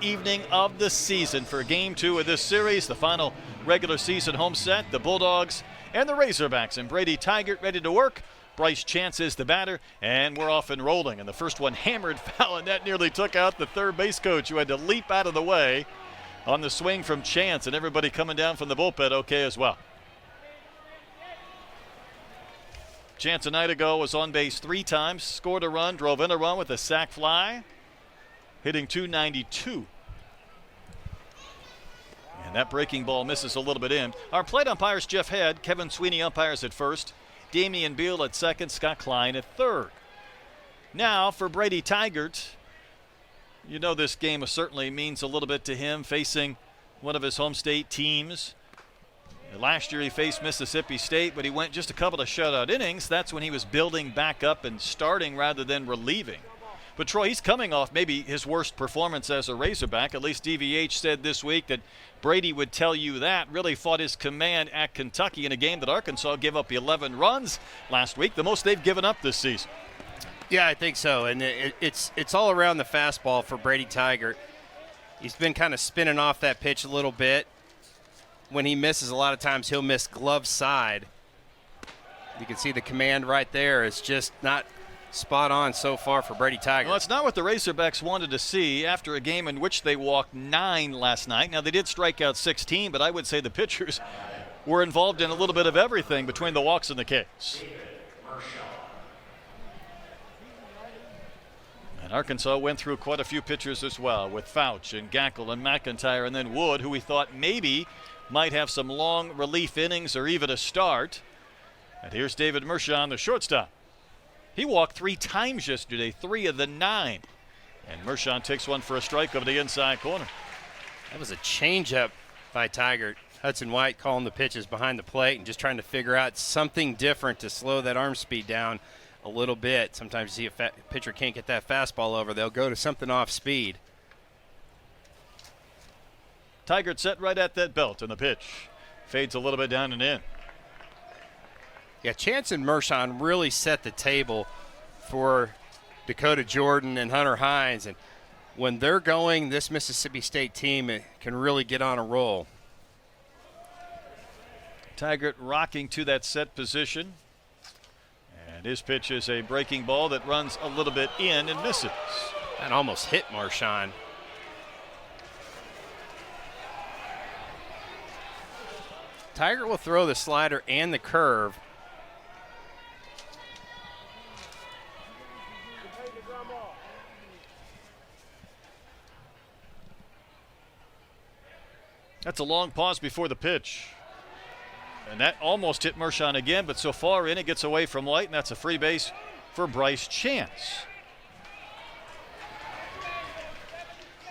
evening of the season for Game 2 of this series, the final regular season home set. The Bulldogs and the Razorbacks, and Brady Tygart ready to work. Bryce Chance is the batter, and we're off and rolling. And the first one hammered foul, and that nearly took out the third base coach, who had to leap out of the way on the swing from Chance, and everybody coming down from the bullpen okay as well. Chance a night ago was on base 3 times, scored a run, drove in a run with a sac fly, hitting .292. And that breaking ball misses a little bit in. Our plate umpires, Jeff Head, Kevin Sweeney umpires at first, Damian Beal at second, Scott Klein at third. Now for Brady Tygart, you know this game certainly means a little bit to him, facing one of his home state teams. Last year he faced Mississippi State, but he went just a couple of shutout innings. That's when he was building back up and starting rather than relieving. But Troy, he's coming off maybe his worst performance as a Razorback. At least DVH said this week that Brady would tell you that. Really fought his command at Kentucky in a game that Arkansas gave up 11 runs last week, the most they've given up this season. Yeah, I think so. And it's all around the fastball for Brady Tygart. He's been kind of spinning off that pitch a little bit. When he misses, a lot of times he'll miss glove side. You can see the command right there is just not spot on so far for Brady Tygart. Well, it's not what the Razorbacks wanted to see after a game in which they walked 9 last night. Now, they did strike out 16, but I would say the pitchers were involved in a little bit of everything between the walks and the Ks. And Arkansas went through quite a few pitchers as well, with Fouch and Gackle and McIntyre, and then Wood, who we thought maybe might have some long relief innings or even a start. And here's David Mershon, the shortstop. He walked 3 times yesterday, 3 of the 9. And Mershon takes one for a strike over the inside corner. That was a changeup by Tygart. Hudson White calling the pitches behind the plate and just trying to figure out something different to slow that arm speed down a little bit. Sometimes you see a pitcher can't get that fastball over, they'll go to something off speed. Tygart set right at that belt, and the pitch fades a little bit down and in. Yeah, Chance and Mershon really set the table for Dakota Jordan and Hunter Hines. And when they're going, this Mississippi State team can really get on a roll. Tygart rocking to that set position. And his pitch is a breaking ball that runs a little bit in and misses. That almost hit Mershon. Tygart will throw the slider and the curve. That's a long pause before the pitch. And that almost hit Mershon again, but so far in it gets away from White, and that's a free base for Bryce Chance.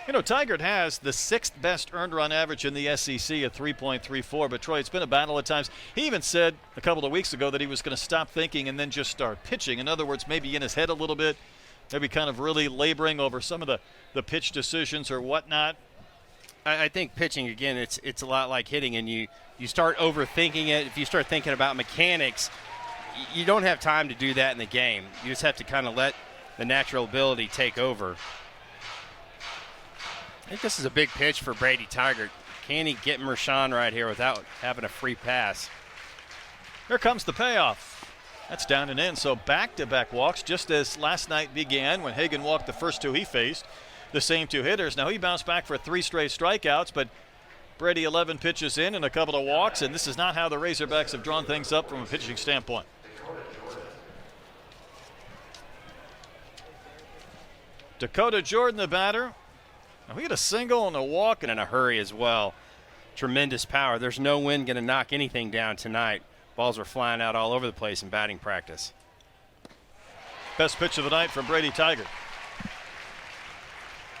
You know, Tygart has the 6th best earned run average in the SEC at 3.34, but Troy, it's been a battle at times. He even said a couple of weeks ago that he was going to stop thinking and then just start pitching. In other words, maybe in his head a little bit, maybe kind of really laboring over some of the pitch decisions or whatnot. I think pitching, again, it's a lot like hitting, and you start overthinking it. If you start thinking about mechanics, you don't have time to do that in the game. You just have to kind of let the natural ability take over. I think this is a big pitch for Brady Tygart. Can he get Mershon right here without having a free pass? Here comes the payoff. That's down and in, so back-to-back walks, just as last night began when Hagan walked the first 2 he faced. The same 2 hitters. Now he bounced back for 3 straight strikeouts, but Brady 11 pitches in and a couple of walks, and this is not how the Razorbacks have drawn things up from a pitching standpoint. Dakota Jordan, the batter. Now we get a single and a walk and in a hurry as well. Tremendous power. There's no wind going to knock anything down tonight. Balls are flying out all over the place in batting practice. Best pitch of the night from Brady Tygart.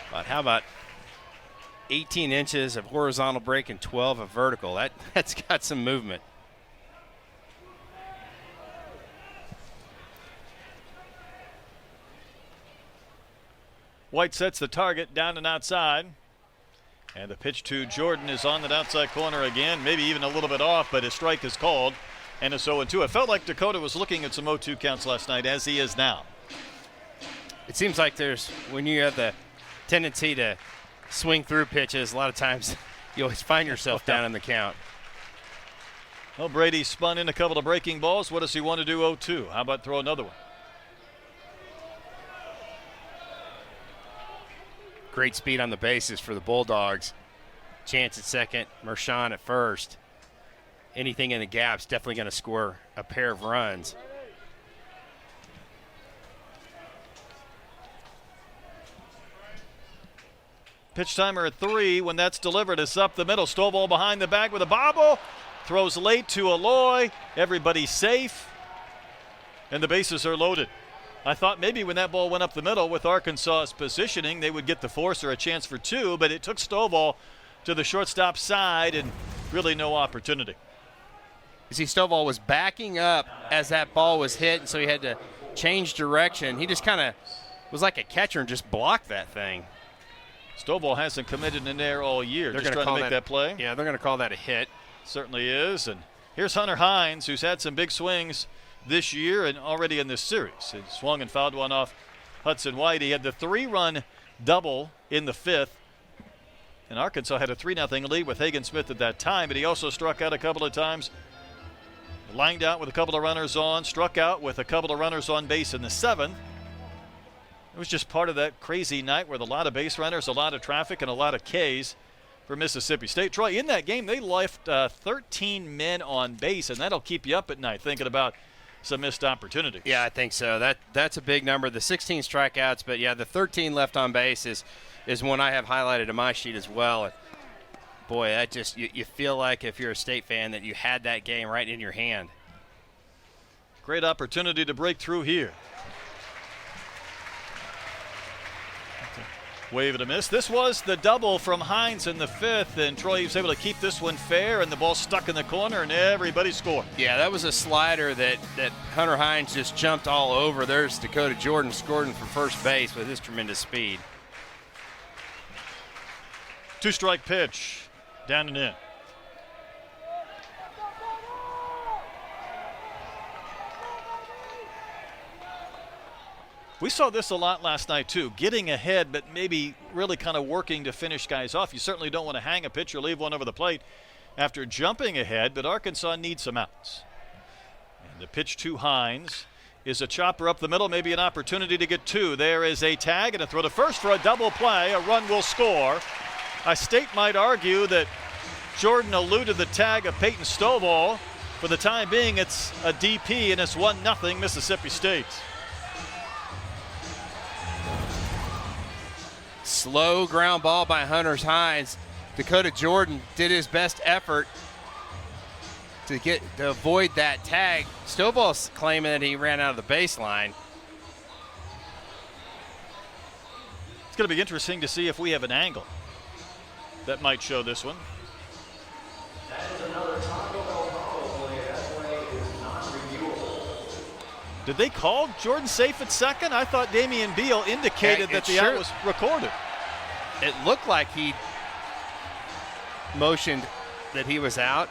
But how about 18 inches of horizontal break and 12 of vertical? That's got some movement. White sets the target down and outside. And the pitch to Jordan is on that outside corner again, maybe even a little bit off, but his strike is called. And a 0-2. It felt like Dakota was looking at some 0-2 counts last night, as he is now. It seems like when you have the tendency to swing through pitches, a lot of times you always find yourself down in the count. Well, Brady spun in a couple of breaking balls. What does he want to do 0-2? How about throw another one? Great speed on the bases for the Bulldogs. Chance at second, Mershon at first. Anything in the gap's definitely going to score a pair of runs. Pitch timer at 3. When that's delivered, it's up the middle. Stovall behind the bag with a bobble. Throws late to Aloy. Everybody's safe. And the bases are loaded. I thought maybe when that ball went up the middle with Arkansas's positioning, they would get the force or a chance for 2, but it took Stovall to the shortstop side and really no opportunity. You see, Stovall was backing up as that ball was hit, and so he had to change direction. He just kind of was like a catcher and just blocked that thing. Stovall hasn't committed an error all year. They're just trying to make that play. Yeah, they're going to call that a hit. Certainly is. And here's Hunter Hines, who's had some big swings this year and already in this series. He swung and fouled one off Hudson White. He had the 3-run double in the 5th. And Arkansas had a 3-0 lead with Hagen Smith at that time, but he also struck out a couple of times. Lined out with a couple of runners on, struck out with a couple of runners on base in the 7th. It was just part of that crazy night with a lot of base runners, a lot of traffic, and a lot of Ks for Mississippi State. Troy, in that game, they left 13 men on base, and that'll keep you up at night thinking about some missed opportunities. Yeah, I think so. That's a big number. The 16 strikeouts, but yeah, the 13 left on base is one I have highlighted in my sheet as well. And boy, that just you feel like if you're a State fan that you had that game right in your hand. Great opportunity to break through here. Wave and a miss. This was the double from Hines in the 5th, and Troy was able to keep this one fair, and the ball stuck in the corner, and everybody scored. Yeah, that was a slider that Hunter Hines just jumped all over. There's Dakota Jordan scoring from first base with his tremendous speed. 2-strike pitch, down and in. We saw this a lot last night, too. Getting ahead, but maybe really kind of working to finish guys off. You certainly don't want to hang a pitch or leave one over the plate after jumping ahead, but Arkansas needs some outs. And the pitch to Hines is a chopper up the middle, maybe an opportunity to get 2. There is a tag and a throw to first for a double play. A run will score. State might argue that Jordan eluded the tag of Peyton Stovall. For the time being, it's a DP, and it's 1-0 Mississippi State. Slow ground ball by Hunter Hines. Dakota Jordan did his best effort to avoid that tag. Stovall's claiming that he ran out of the baseline. It's going to be interesting to see if we have an angle that might show this one. Did they call Jordan safe at second? I thought Damian Beal indicated that the out was recorded. It looked like he motioned that he was out.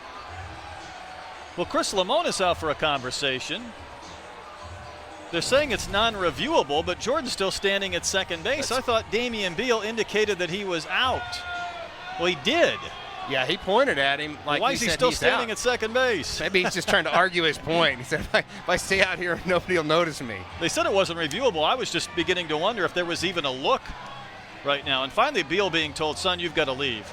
Well, Chris Lamone is out for a conversation. They're saying it's non-reviewable, but Jordan's still standing at second base. I thought Damian Beal indicated that he was out. Well, he did. Yeah, he pointed at him like why is he still standing at second base? Maybe he's just trying to argue his point. He said, if I stay out here, nobody will notice me. They said it wasn't reviewable. I was just beginning to wonder if there was even a look right now. And finally, Beal being told, son, you've got to leave.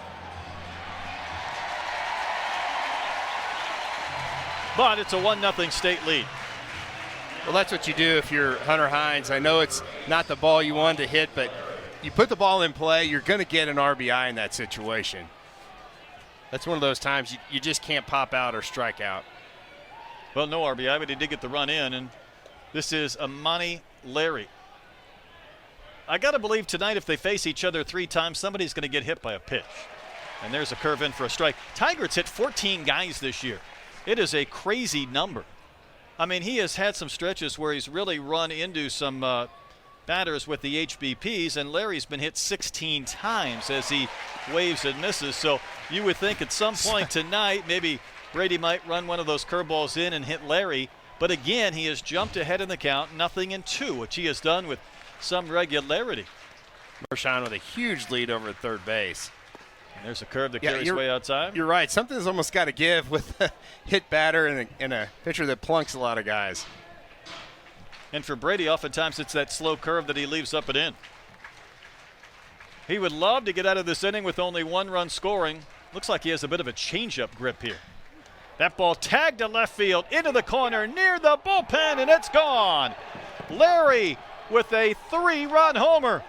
But it's a 1-0 State lead. Well, that's what you do if you're Hunter Hines. I know it's not the ball you wanted to hit, but you put the ball in play, you're going to get an RBI in that situation. That's one of those times you just can't pop out or strike out. Well, no RBI, but he did get the run in, and this is Amani Larry. I got to believe tonight if they face each other 3 times, somebody's going to get hit by a pitch. And there's a curve in for a strike. Tigers hit 14 guys this year. It is a crazy number. I mean, he has had some stretches where he's really run into some batters with the HBPs, and Larry's been hit 16 times as he waves and misses. So you would think at some point tonight maybe Brady might run one of those curveballs in and hit Larry. But again, he has jumped ahead in the count, 0-2, which he has done with some regularity. Marshawn with a huge lead over at third base. And there's a curve that carries way outside. You're right. Something's almost got to give with a hit batter and a pitcher that plunks a lot of guys. And for Brady, oftentimes it's that slow curve that he leaves up and in. He would love to get out of this inning with only 1 run scoring. Looks like he has a bit of a changeup grip here. That ball tagged to left field, into the corner, near the bullpen, and it's gone. Larry with a 3-run homer.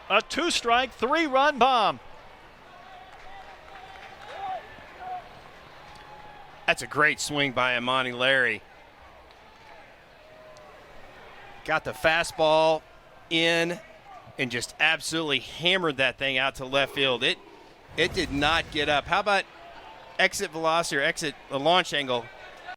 A 2-strike, 3-run bomb. That's a great swing by Imani Larry. Got the fastball in and just absolutely hammered that thing out to left field. It did not get up. How about exit velocity or exit launch angle?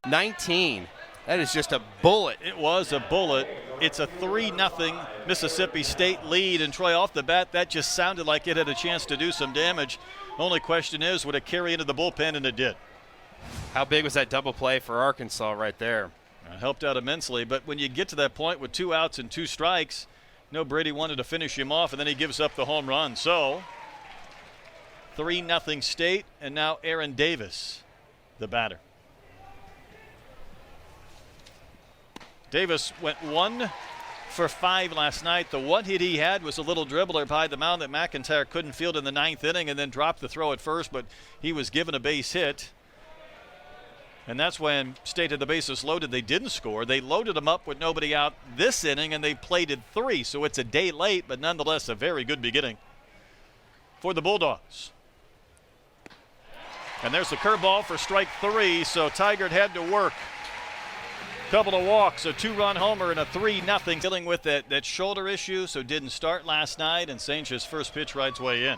19. That is just a bullet. It was a bullet. It's a 3-0 Mississippi State lead, and Troy, off the bat, that just sounded like it had a chance to do some damage. Only question is, would it carry into the bullpen? And it did. How big was that double play for Arkansas right there? It helped out immensely, but when you get to that point with 2 outs and 2 strikes, Brady wanted to finish him off, and then he gives up the home run. So 3-0 State, and now Aaron Davis, the batter. Davis went 1 for 5 last night. The one hit he had was a little dribbler by the mound that McIntyre couldn't field in the 9th inning and then dropped the throw at first, but he was given a base hit. And that's when State had the bases loaded. They didn't score. They loaded them up with nobody out this inning, and they plated 3. So it's a day late, but nonetheless a very good beginning for the Bulldogs. And there's the curveball for strike 3, so Tigert had to work. Couple of walks, a 2-run homer, and a 3-0. Dealing with that shoulder issue, so didn't start last night, and Saint's first pitch rides way in.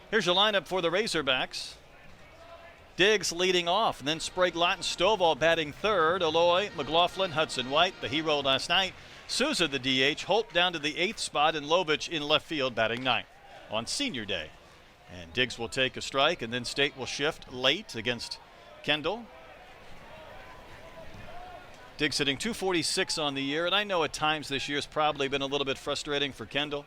Here's your lineup for the Razorbacks. Diggs leading off, and then Sprague, Lott, Stovall batting third. Aloy, McLaughlin, Hudson White, the hero last night. Souza, the DH. Holt down to the 8th spot, and Lovich in left field batting 9th on senior day. And Diggs will take a strike, and then State will shift late against Kendall. Diggs hitting .246 on the year, and I know at times this year's probably been a little bit frustrating for Kendall.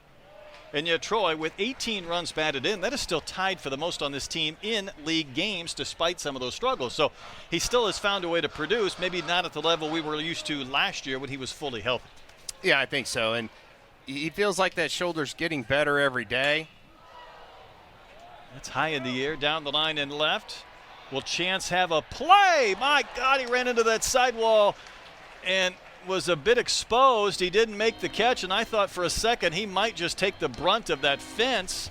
And yet Troy, with 18 runs batted in, that is still tied for the most on this team in league games despite some of those struggles. So he still has found a way to produce, maybe not at the level we were used to last year when he was fully healthy. Yeah, I think so. And he feels like that shoulder's getting better every day. That's high in the air, down the line and left. Will Chance have a play? My God, he ran into that sidewall and was a bit exposed. He didn't make the catch, and I thought for a second he might just take the brunt of that fence.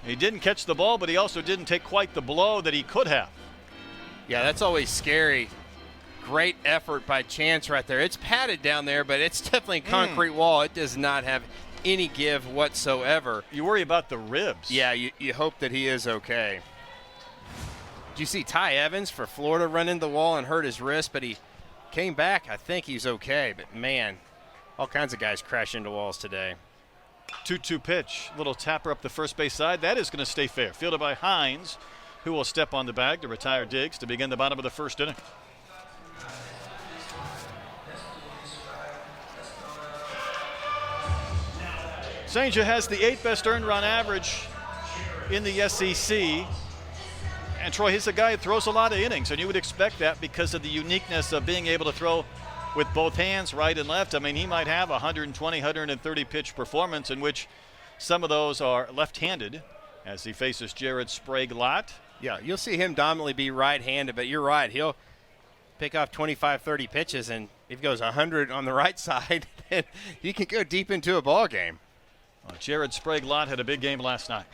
He didn't catch the ball, but he also didn't take quite the blow that he could have. Yeah, that's always scary. Great effort by Chance right there. It's padded down there, but it's definitely a concrete wall. It does not have any give whatsoever. You worry about the ribs. Yeah, you hope that he is okay. Did you see Ty Evans for Florida run into the wall and hurt his wrist, but he came back. I think he's okay, but man, all kinds of guys crash into walls today. 2-2 pitch, little tapper up the first base side. That is going to stay fair. Fielded by Hines, who will step on the bag to retire Diggs to begin the bottom of the first inning. St. Joe has the 8th best earned run average in the SEC. And Troy, he's a guy who throws a lot of innings, and you would expect that because of the uniqueness of being able to throw with both hands, right and left. I mean, he might have a 120, 130 pitch performance in which some of those are left-handed as he faces Jared Sprague-Lott. Yeah, you'll see him dominantly be right-handed, but you're right. He'll pick off 25, 30 pitches, and if he goes 100 on the right side, then he can go deep into a ball game. Well, Jared Sprague-Lott had a big game last night.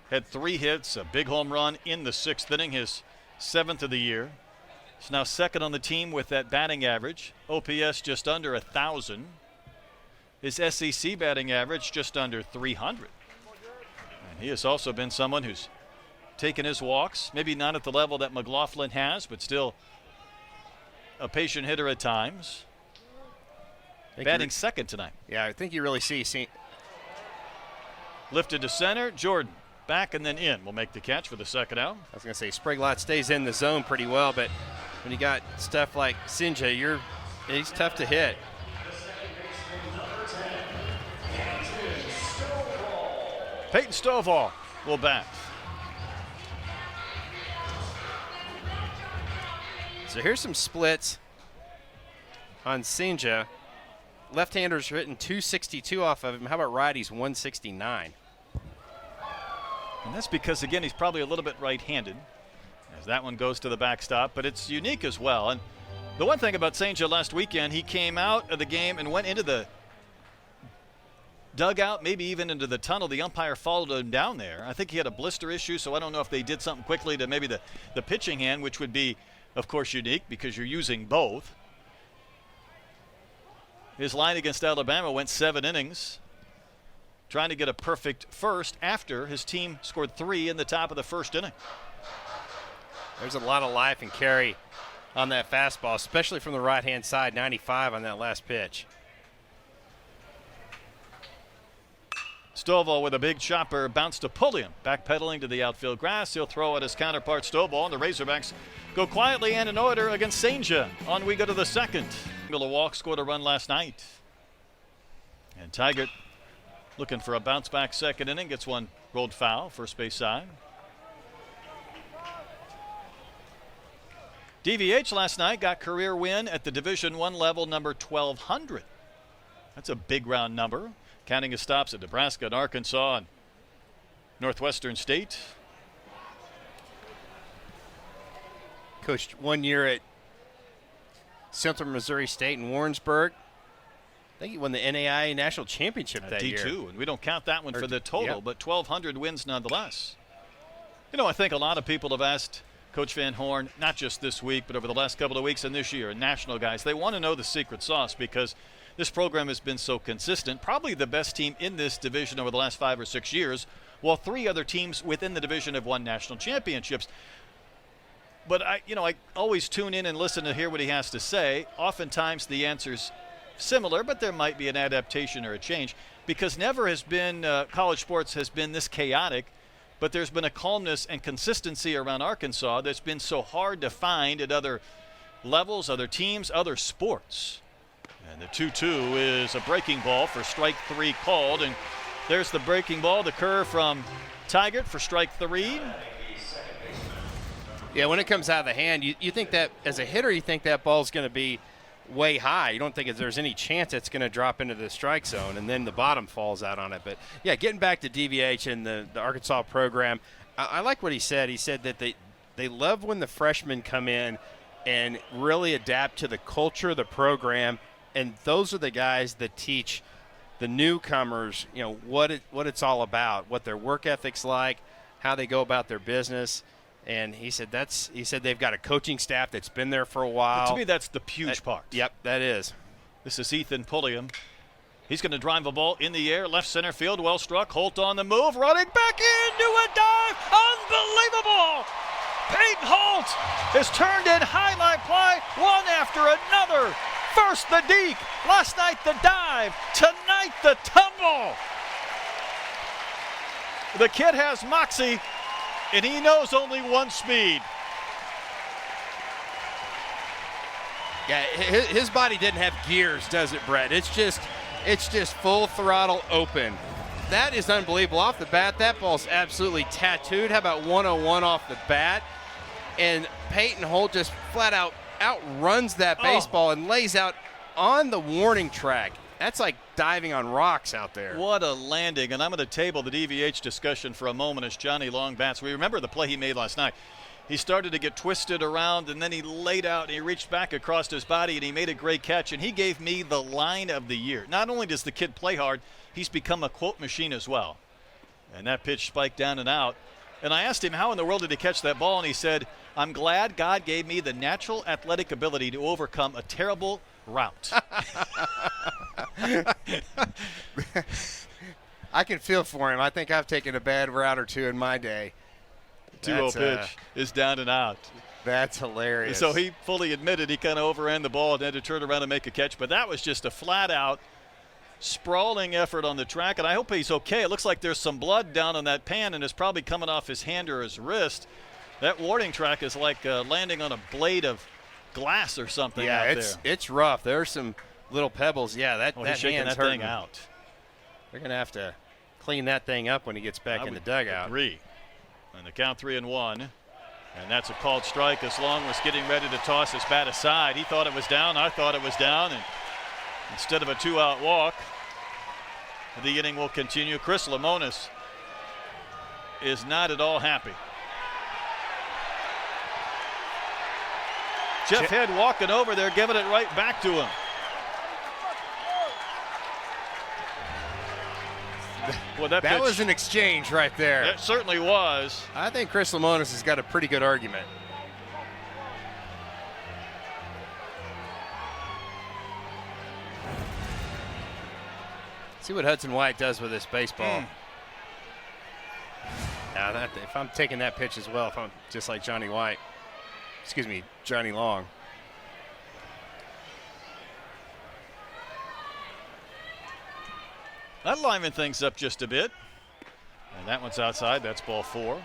Had 3 hits, a big home run in the 6th inning, his 7th of the year. He's now second on the team with that batting average. OPS just under 1,000. His SEC batting average just under 300. And he has also been someone who's taken his walks, maybe not at the level that McLaughlin has, but still a patient hitter at times. Batting second tonight. Yeah, I think you really see. Lifted to center, Jordan. Back and then in will make the catch for the second out. I was going to say Sprague-Lott stays in the zone pretty well, but when you got stuff like Sinja, he's tough to hit. Peyton Stovall will bat. So here's some splits on Senja. Left-handers hitting 262 off of him. How about righties 169? And that's because, again, he's probably a little bit right-handed as that one goes to the backstop, but it's unique as well. And the one thing about Senja last weekend, he came out of the game and went into the dugout, maybe even into the tunnel. The umpire followed him down there. I think he had a blister issue, so I don't know if they did something quickly to maybe the pitching hand, which would be, of course, unique because you're using both. His line against Alabama went 7 innings, trying to get a perfect first after his team scored 3 in the top of the first inning. There's a lot of life and carry on that fastball, especially from the right-hand side, 95 on that last pitch. Stovall with a big chopper bounced to Pulliam, backpedaling to the outfield grass. He'll throw at his counterpart Stovall, and the Razorbacks go quietly and in order against Senja. On we go to the second. Miller Walk scored a run last night. And Tigert looking for a bounce-back second inning, gets one rolled foul, first base side. DVH last night got career win at the Division I level, number 1,200. That's a big round number, counting his stops at Nebraska and Arkansas and Northwestern State. Coached 1 year at Central Missouri State in Warrensburg. I think he won the NAIA National Championship that year. D2, and we don't count that one for the total, yep. but 1,200 wins nonetheless. You know, I think a lot of people have asked Coach Van Horn, not just this week, but over the last couple of weeks and this year, national guys, they want to know the secret sauce because this program has been so consistent, probably the best team in this division over the last 5 or 6 years, while 3 other teams within the division have won national championships. But I always tune in and listen to hear what he has to say. Oftentimes the answer's similar, but there might be an adaptation or a change because never has been college sports has been this chaotic, but there's been a calmness and consistency around Arkansas that's been so hard to find at other levels, other teams, other sports. And the 2-2 is a breaking ball for strike 3 called, and there's the breaking ball, the curve from Tigert for strike 3. Yeah, when it comes out of the hand, you think that as a hitter, you think that ball's going to be way high. You don't think there's any chance it's going to drop into the strike zone, and then the bottom falls out on it. But, yeah, getting back to DVH and the Arkansas program, I like what he said. He said that they love when the freshmen come in and really adapt to the culture of the program, and those are the guys that teach the newcomers, what it's all about, what their work ethic's like, how they go about their business. And he said they've got a coaching staff that's been there for a while. But to me, that's the huge part. Yep, that is. This is Ethan Pulliam. He's going to drive a ball in the air, left center field, well struck. Holt on the move, running back into a dive. Unbelievable! Peyton Holt has turned in highlight play, one after another. First the deke, last night the dive, tonight the tumble. The kid has moxie, and he knows only one speed. Yeah, his body didn't have gears, does it, Brett? It's just full throttle open. That is unbelievable. Off the bat, that ball's absolutely tattooed. How about 101 off the bat? And Peyton Holt just flat out outruns that baseball and lays out on the warning track. That's like diving on rocks out there. What a landing. And I'm going to table the DVH discussion for a moment as Johnny Long bats. We remember the play he made last night. He started to get twisted around, and then he laid out, and he reached back across his body, and he made a great catch, and he gave me the line of the year. Not only does the kid play hard, he's become a quote machine as well. And that pitch spiked down and out. And I asked him how in the world did he catch that ball, and he said, I'm glad God gave me the natural athletic ability to overcome a terrible route. I can feel for him. I think I've taken a bad route or two in my day. 2-0 pitch is down and out. That's hilarious. So he fully admitted he kind of overran the ball and had to turn around and make a catch. But that was just a flat-out sprawling effort on the track, and I hope he's okay. It looks like there's some blood down on that pan, and it's probably coming off his hand or his wrist. That warning track is like landing on a blade of glass or something out there. Yeah, it's rough. There's some little pebbles. Yeah, that he's shaking hand's that thing hurting. out. They're going to have to clean that thing up when he gets back in the dugout. Agree. And the count 3-1. And that's a called strike as Long was getting ready to toss his bat aside. He thought it was down. I thought it was down. And instead of a 2-out walk, the inning will continue. Chris Lemonis is not at all happy. Jeff Head walking over there, giving it right back to him. Well, that was an exchange right there. It certainly was. I think Chris Lemonis has got a pretty good argument. See what Hudson White does with this baseball. Now, if I'm taking that pitch as well, if I'm just like Johnny Long. That lineman things up just a bit. And that one's outside. That's ball 4.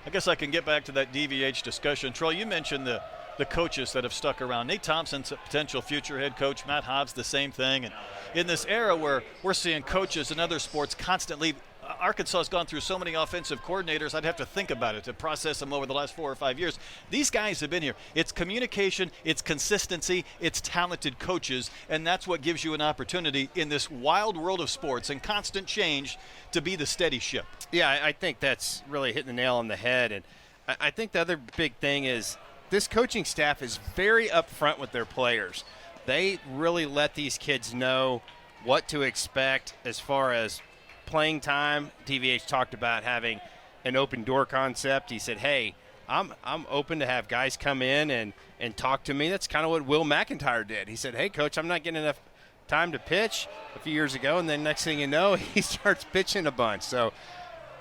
I guess I can get back to that DVH discussion. Troy, you mentioned the coaches that have stuck around. Nate Thompson's a potential future head coach. Matt Hobbs, the same thing. And in this era where we're seeing coaches in other sports constantly, Arkansas has gone through so many offensive coordinators, I'd have to think about it to process them over the last 4 or 5 years. These guys have been here. It's communication, it's consistency, it's talented coaches, and that's what gives you an opportunity in this wild world of sports and constant change to be the steady ship. Yeah, I think that's really hitting the nail on the head. And I think the other big thing is this coaching staff is very upfront with their players. They really let these kids know what to expect as far as playing time. DVH talked about having an open door concept. He said, hey, I'm open to have guys come in and talk to me. That's kind of what Will McIntyre did. He said, hey, coach, I'm not getting enough time to pitch a few years ago. And then next thing you know, he starts pitching a bunch. So,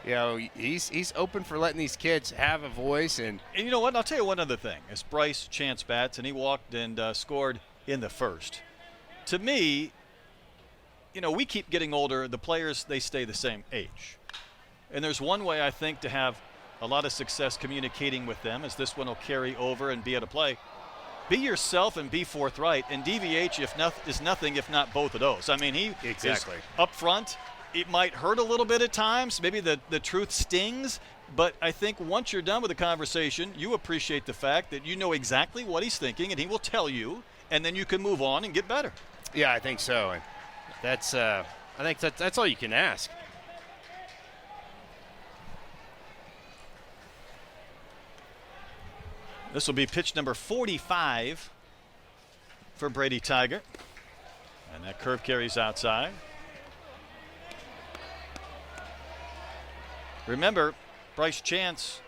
you know, he's open for letting these kids have a voice. And you know what? I'll tell you one other thing. As Bryce Chance bats, and he walked and scored in the first. To me, you know, we keep getting older. The players, they stay the same age. And there's one way, I think, to have a lot of success communicating with them, as this one will carry over and be able to play. Be yourself and be forthright. And DVH is nothing if not both of those. I mean, he is up front. It might hurt a little bit at times. Maybe the truth stings. But I think once you're done with the conversation, you appreciate the fact that you know exactly what he's thinking, and he will tell you, and then you can move on and get better. Yeah, I think so. And that's I think that's all you can ask. This will be pitch number 45 for Brady Tygart. And that curve carries outside. Remember, Bryce Chance,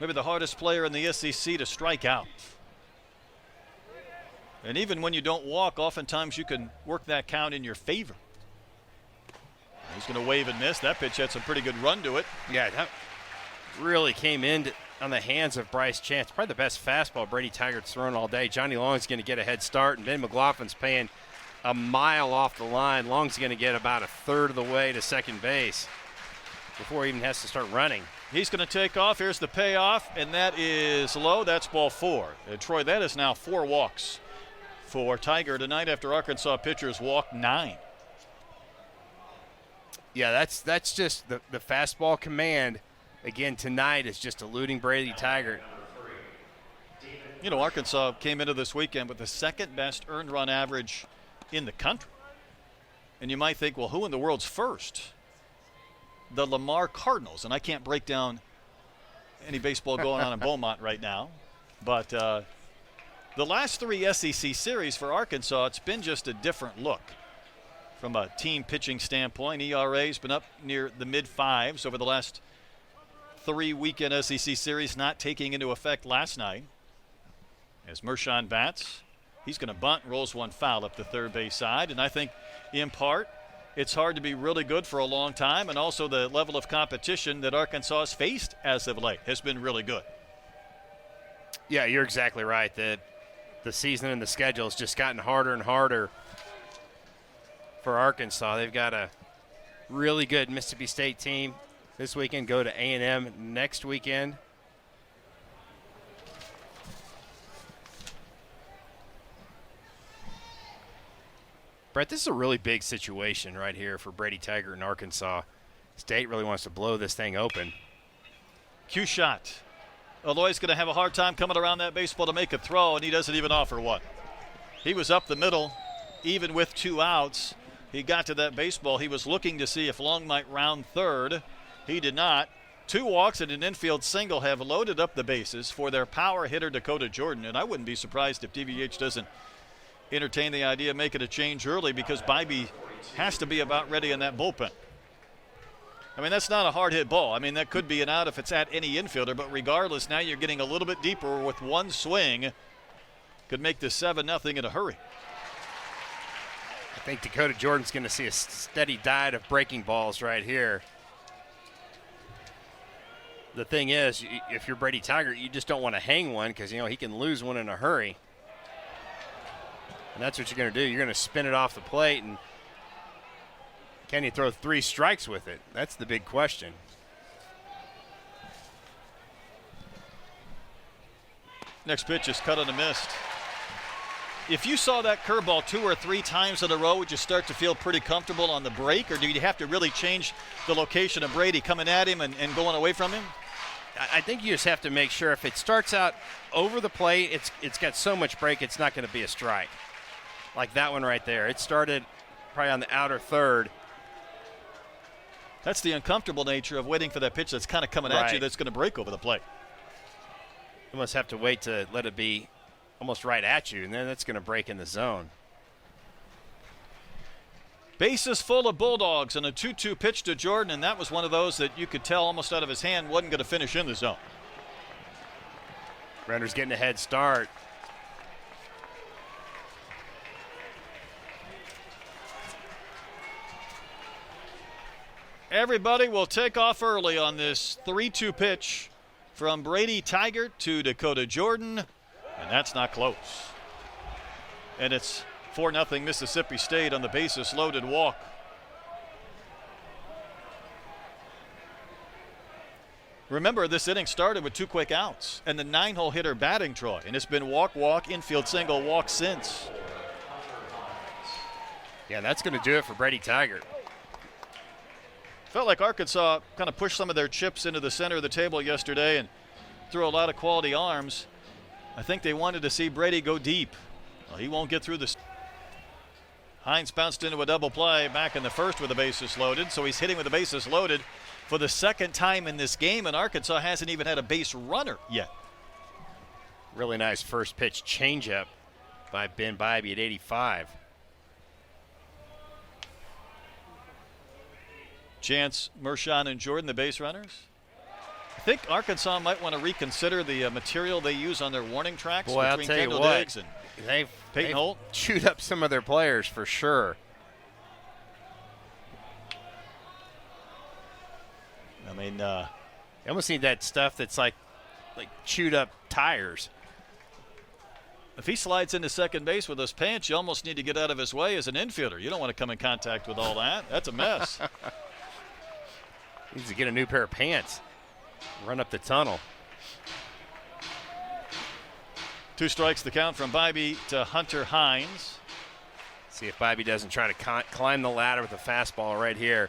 maybe the hardest player in the SEC to strike out. And even when you don't walk, oftentimes you can work that count in your favor. He's going to wave and miss. That pitch had some pretty good run to it. Yeah, that really came in on the hands of Bryce Chance. Probably the best fastball Brady Tygart's thrown all day. Johnny Long's going to get a head start, and Ben McLaughlin's paying a mile off the line. Long's going to get about a third of the way to second base before he even has to start running. He's going to take off. Here's the payoff, and that is low. That's ball 4. Troy, that is now 4 walks for Tiger tonight after Arkansas pitchers walked 9. Yeah, that's just the fastball command. Again, tonight is just eluding Brady Tygart. You know, Arkansas came into this weekend with the second best earned run average in the country. And you might think, well, who in the world's first? The Lamar Cardinals. And I can't break down any baseball going on in Beaumont right now. But the last 3 SEC series for Arkansas, it's been just a different look. From a team pitching standpoint, ERA's been up near the mid-5s over the last 3 weekend SEC series, not taking into effect last night. As Mershon bats, he's going to bunt, rolls one foul up the third base side. And I think, in part, it's hard to be really good for a long time, and also the level of competition that Arkansas has faced as of late has been really good. Yeah, you're exactly right. The season and the schedule has just gotten harder and harder for Arkansas. They've got a really good Mississippi State team this weekend, go to A&M next weekend. Brett, this is a really big situation right here for Brady Tygart in Arkansas. State really wants to blow this thing open. Cue shot. Aloy's going to have a hard time coming around that baseball to make a throw, and he doesn't even offer one. He was up the middle, even with 2 outs. He got to that baseball. He was looking to see if Long might round third. He did not. 2 walks and an infield single have loaded up the bases for their power hitter Dakota Jordan, and I wouldn't be surprised if DVH doesn't entertain the idea of making a change early, because Bybee has to be about ready in that bullpen. I mean, that's not a hard hit ball. I mean, that could be an out if it's at any infielder, but regardless, now you're getting a little bit deeper with 1 swing. Could make this 7-0 in a hurry. I think Dakota Jordan's going to see a steady diet of breaking balls right here. The thing is, if you're Brady Tygart, you just don't want to hang one, because, he can lose one in a hurry. And that's what you're going to do. You're going to spin it off the plate, and can you throw 3 strikes with it? That's the big question. Next pitch is cut on and missed. If you saw that curveball 2 or 3 times in a row, would you start to feel pretty comfortable on the break, or do you have to really change the location of Brady coming at him and going away from him? I think you just have to make sure if it starts out over the plate, it's got so much break, it's not going to be a strike. Like that one right there. It started probably on the outer third. That's the uncomfortable nature of waiting for that pitch that's kind of coming at you that's going to break over the plate. You must have to wait to let it be almost right at you, and then that's going to break in the zone. Bases full of Bulldogs, and a 2-2 pitch to Jordan, and that was one of those that you could tell almost out of his hand wasn't going to finish in the zone. Renner's getting a head start. Everybody will take off early on this 3-2 pitch from Brady Tygart to Dakota Jordan, and that's not close. And it's 4-0 Mississippi State on the bases loaded walk. Remember, this inning started with 2 quick outs and the 9-hole hitter batting Troy, and it's been walk, walk, infield single, walk since. Yeah, that's going to do it for Brady Tygart. Felt like Arkansas kind of pushed some of their chips into the center of the table yesterday and threw a lot of quality arms. I think they wanted to see Brady go deep. Well, he won't get through this. Hines bounced into a double play back in the first with the bases loaded, so he's hitting with the bases loaded for the 2nd time in this game, and Arkansas hasn't even had a base runner yet. Really nice first pitch changeup by Ben Bybee at 85. Chance, Mershon, and Jordan, the base runners. I think Arkansas might want to reconsider the material they use on their warning tracks. Boy, I'll between tell you Kendall what, Diggs and they've Holt. chewed up some of their players for sure. I mean, you almost need that stuff that's like chewed up tires. if he slides into second base with those pants, you almost need to get out of his way as an infielder. You don't want to come in contact with all that. That's a mess. Needs to get a new pair of pants. Run up the tunnel. 2 strikes the count from Bybee to Hunter Hines. See if Bybee doesn't try to climb the ladder with a fastball right here.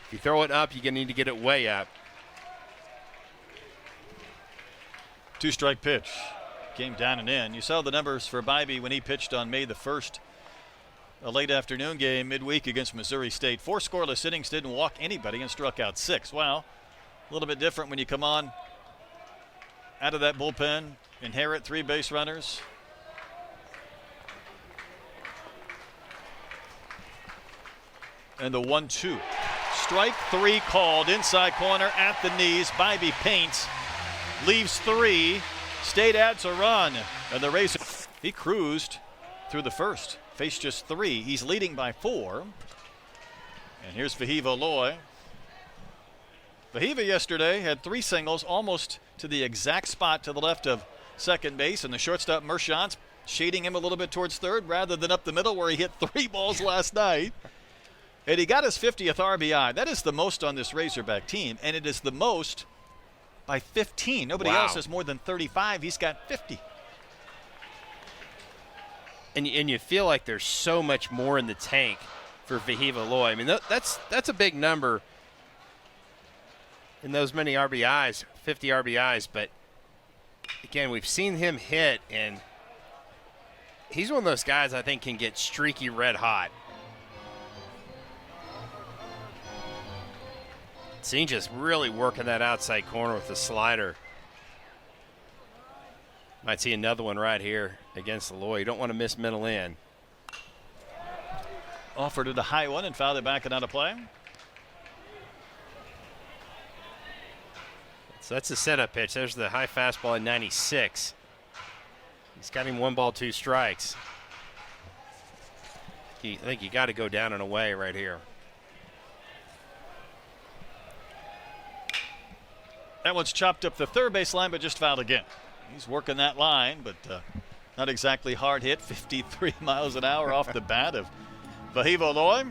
If you throw it up, you're going to need to get it way up. 2-strike pitch. Came down and in. You saw the numbers for Bybee when he pitched on May the 1st. A late afternoon game midweek against Missouri State. 4 scoreless innings, didn't walk anybody, and struck out 6. Well, a little bit different when you come on out of that bullpen, inherit 3 base runners. And the 1-2. Strike 3 called, inside corner at the knees. Bybee paints, leaves 3. State adds a run, and the Rays, he cruised through the first. Faced just 3. He's leading by 4. And here's Vahiva Aloy. Vahiva yesterday had 3 singles almost to the exact spot to the left of second base, and the shortstop Mershon's shading him a little bit towards third rather than up the middle where he hit 3 balls last night. And he got his 50th RBI. That is the most on this Razorback team, and it is the most by 15. Nobody else has more than 35. He's got 50. And you feel like there's so much more in the tank for Vahiva Aloy. I mean, that's a big number in those many RBIs, 50 RBIs, but again, we've seen him hit, and he's one of those guys I think can get streaky red hot. Senja's really working that outside corner with the slider. Might see another one right here against Eloy. You don't want to miss middle in. Offered it a high one and fouled it back and out of play. So that's the setup pitch. There's the high fastball at 96. He's got him 1 ball, 2 strikes. I think you got to go down and away right here. That one's chopped up the third base line, but just fouled again. He's working that line, but not exactly hard hit. 53 miles an hour off the bat of Vahiva Eloy.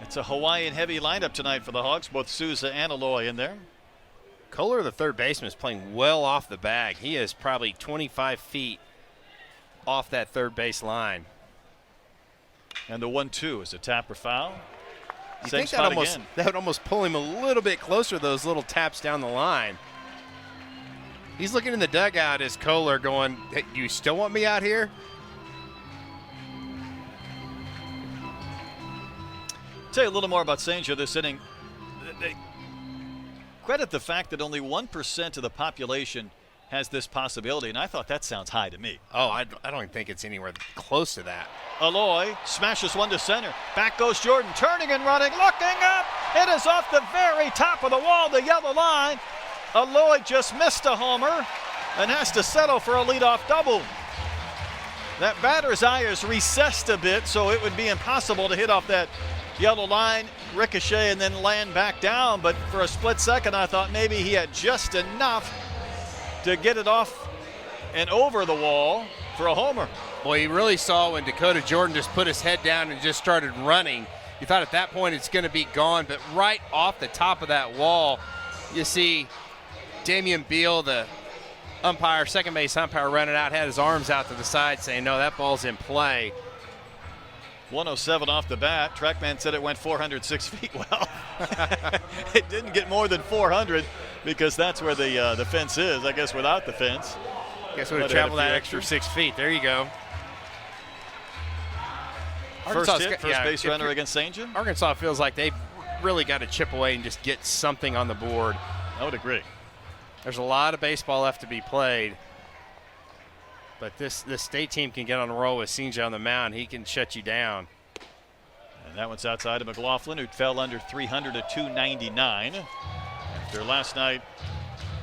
It's a Hawaiian heavy lineup tonight for the Hawks, both Souza and Eloy in there. Kohler, the third baseman, is playing well off the bag. He is probably 25 feet off that third base line. And the 1-2 is a tap or foul. You Same think spot that would almost pull him a little bit closer to those little taps down the line. He's looking in the dugout as Kohler going, hey, you still want me out here? Tell you a little more about Senja this inning. They credit the fact that only 1% of the population has this possibility, and I thought that sounds high to me. Oh, I don't even think it's anywhere close to that. Eloy smashes one to center. Back goes Jordan, turning and running, looking up. It is off the very top of the wall, the yellow line. Eloy just missed a homer and has to settle for a leadoff double. That batter's eye is recessed a bit, so it would be impossible to hit off that yellow line, ricochet, and then land back down. But for a split second, I thought maybe he had just enough to get it off and over the wall for a homer. Boy, you really saw when Dakota Jordan just put his head down and just started running. You thought at that point it's going to be gone, but right off the top of that wall, you see Damian Beal, the umpire, second base umpire, running out, had his arms out to the side saying, no, that ball's in play. 107 off the bat. Trackman said it went 406 feet. Well, it didn't get more than 400 because that's where the fence is. I guess without the fence. Guess we would have traveled that extra 6 feet. There you go. First hit, first base runner against Senja. Arkansas feels like they've really got to chip away and just get something on the board. I would agree. There's a lot of baseball left to be played. But this state team can get on a roll with Senja on the mound. He can shut you down. And that one's outside of McLaughlin, who fell under 300 at 299 after last night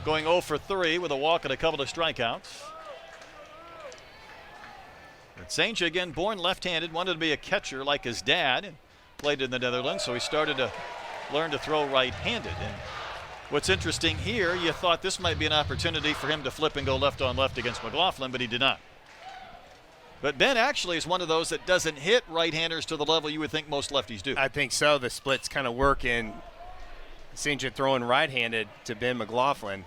going 0 for 3 with a walk and a couple of strikeouts. But Senja, again, born left-handed, wanted to be a catcher like his dad, and played in the Netherlands, so he started to learn to throw right-handed. And what's interesting here, you thought this might be an opportunity for him to flip and go left on left against McLaughlin, but he did not. But Ben actually is one of those that doesn't hit right-handers to the level you would think most lefties do. I think so. The splits kind of work in Senja throwing right-handed to Ben McLaughlin.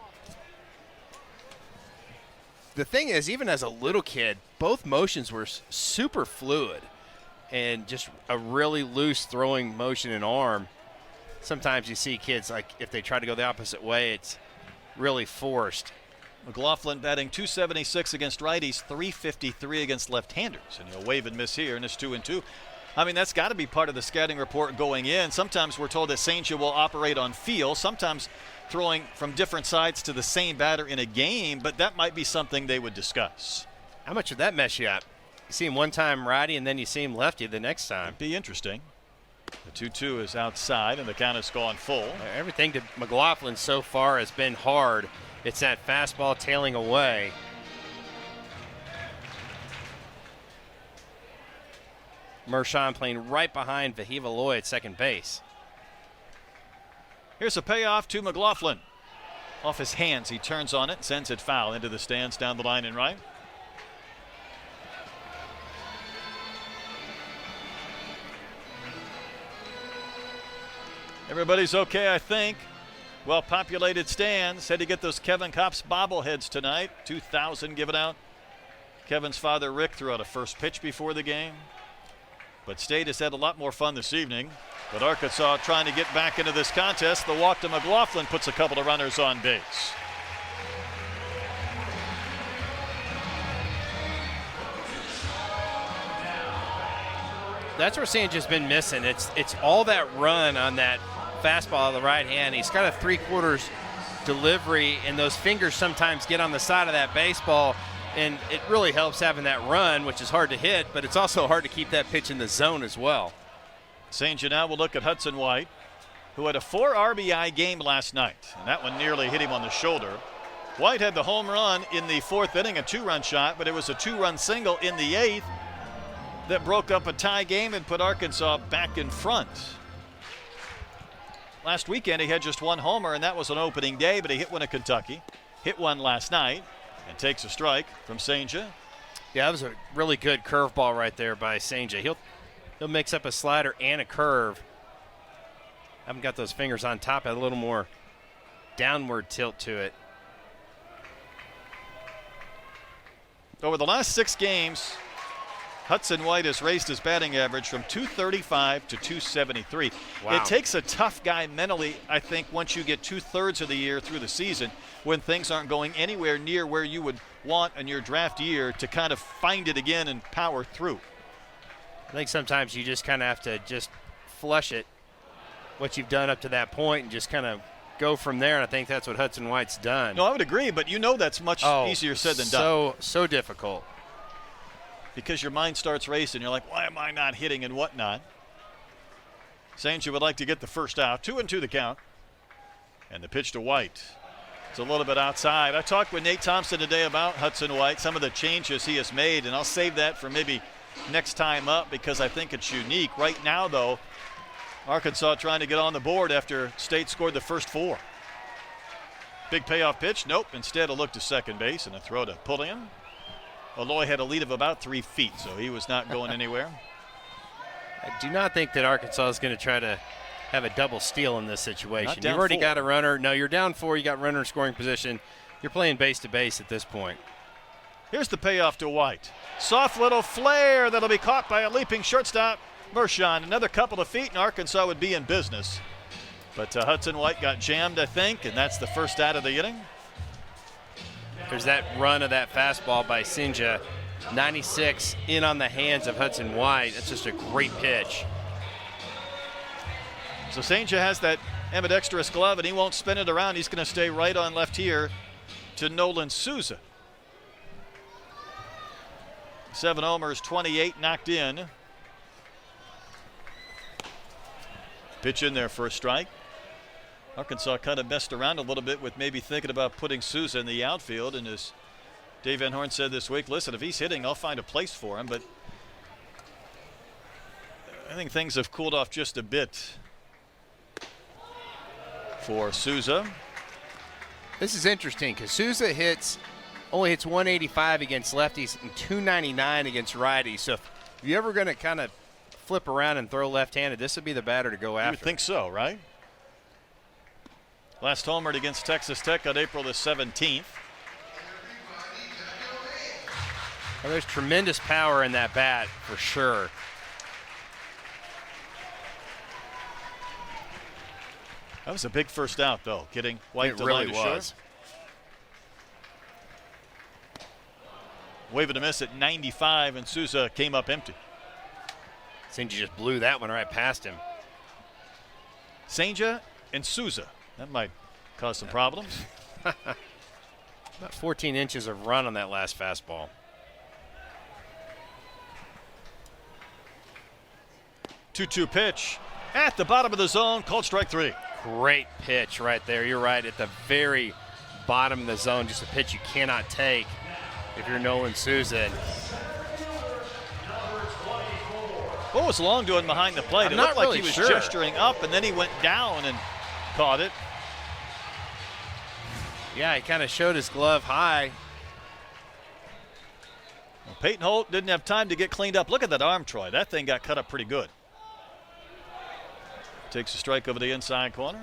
The thing is, even as a little kid, both motions were super fluid and just a really loose throwing motion and arm. Sometimes you see kids, like, if they try to go the opposite way, it's really forced. McLaughlin batting .276 against righties, .353 against left-handers. And he'll wave and miss here, and it's 2-2. I mean, that's got to be part of the scouting report going in. Sometimes we're told that Senja will operate on feel, sometimes throwing from different sides to the same batter in a game, but that might be something they would discuss. How much would that mess you up? You see him one time righty, and then you see him lefty the next time. It'd be interesting. The 2-2 is outside, and the count has gone full. Everything to McLaughlin so far has been hard. It's that fastball tailing away. Mershon playing right behind Vahiva Eloy at second base. Here's a payoff to McLaughlin. Off his hands, he turns on it, sends it foul into the stands down the line and right. Everybody's okay, I think. Well-populated stands. Had to get those Kevin Kopps bobbleheads tonight. 2,000 given out. Kevin's father, Rick, threw out a first pitch before the game. But State has had a lot more fun this evening. But Arkansas trying to get back into this contest. The walk to McLaughlin puts a couple of runners on base. That's where Sanja's been missing. It's all that run on that fastball of the right hand. He's got a 3/4 delivery, and those fingers sometimes get on the side of that baseball, and it really helps having that run, which is hard to hit, but it's also hard to keep that pitch in the zone as well. Sanjay now will look at Hudson White, who had a 4 RBI game last night, and that one nearly hit him on the shoulder. White had the home run in the 4th inning, a 2-run shot, but it was a 2-run single in the 8th that broke up a tie game and put Arkansas back in front. Last weekend he had just 1 homer, and that was on opening day, but he hit one at Kentucky, hit one last night, and takes a strike from Sanjay. Yeah, that was a really good curveball right there by Sanjay. He'll mix up a slider and a curve. Haven't got those fingers on top, had a little more downward tilt to it. Over the last 6 games, Hudson White has raised his batting average from 235 to 273. Wow. It takes a tough guy mentally, I think, once you get 2/3 of the year through the season, when things aren't going anywhere near where you would want in your draft year, to kind of find it again and power through. I think sometimes you just kind of have to just flush it, what you've done up to that point, and just kind of go from there, and I think that's what Hudson White's done. No, I would agree, but you know that's much easier said than done. So difficult. Because your mind starts racing. You're like, why am I not hitting and whatnot? Sanjay would like to get the first out. 2-2 the count. And the pitch to White. It's a little bit outside. I talked with Nate Thompson today about Hudson White, some of the changes he has made, and I'll save that for maybe next time up because I think it's unique. Right now, though, Arkansas trying to get on the board after State scored the first 4. Big payoff pitch. Nope. Instead, a look to second base and a throw to Pulliam. Aloy had a lead of about 3 feet, so he was not going anywhere. I do not think that Arkansas is going to try to have a double steal in this situation. You've already 4. got a runner. No, you're down 4. You got runner in scoring position. You're playing base to base at this point. Here's the payoff to White. Soft little flare that'll be caught by a leaping shortstop, Mershon. Another couple of feet, and Arkansas would be in business. But Hudson White got jammed, I think, and that's the first out of the inning. There's that run of that fastball by Sinja. 96 in on the hands of Hudson White. That's just a great pitch. So Sanjay has that ambidextrous glove, and he won't spin it around. He's going to stay right on left here to Nolan Souza. 7 homers, 28 knocked in. Pitch in there for a strike. Arkansas kind of messed around a little bit with maybe thinking about putting Souza in the outfield, and as Dave Van Horn said this week, listen, if he's hitting, I'll find a place for him, but I think things have cooled off just a bit for Souza. This is interesting because Souza only hits 185 against lefties and 299 against righties. So if you're ever going to kind of flip around and throw left-handed, this would be the batter to go after. You would think so, right? Last homered against Texas Tech on April the 17th. Well, there's tremendous power in that bat for sure. That was a big first out, though, getting White to really line to short. was. Wave and a miss at 95, and Souza came up empty. Sanjay just blew that one right past him. Sanjay and Souza. That might cause some problems. About 14 inches of run on that last fastball. 2-2 pitch at the bottom of the zone, called strike 3. Great pitch right there. You're right, at the very bottom of the zone, just a pitch you cannot take if you're Nolan Souza. What was Long doing behind the plate? It looked like he was gesturing up, and then he went down and caught it. Yeah, he kind of showed his glove high. Well, Peyton Holt didn't have time to get cleaned up. Look at that arm, Troy. That thing got cut up pretty good. Takes a strike over the inside corner.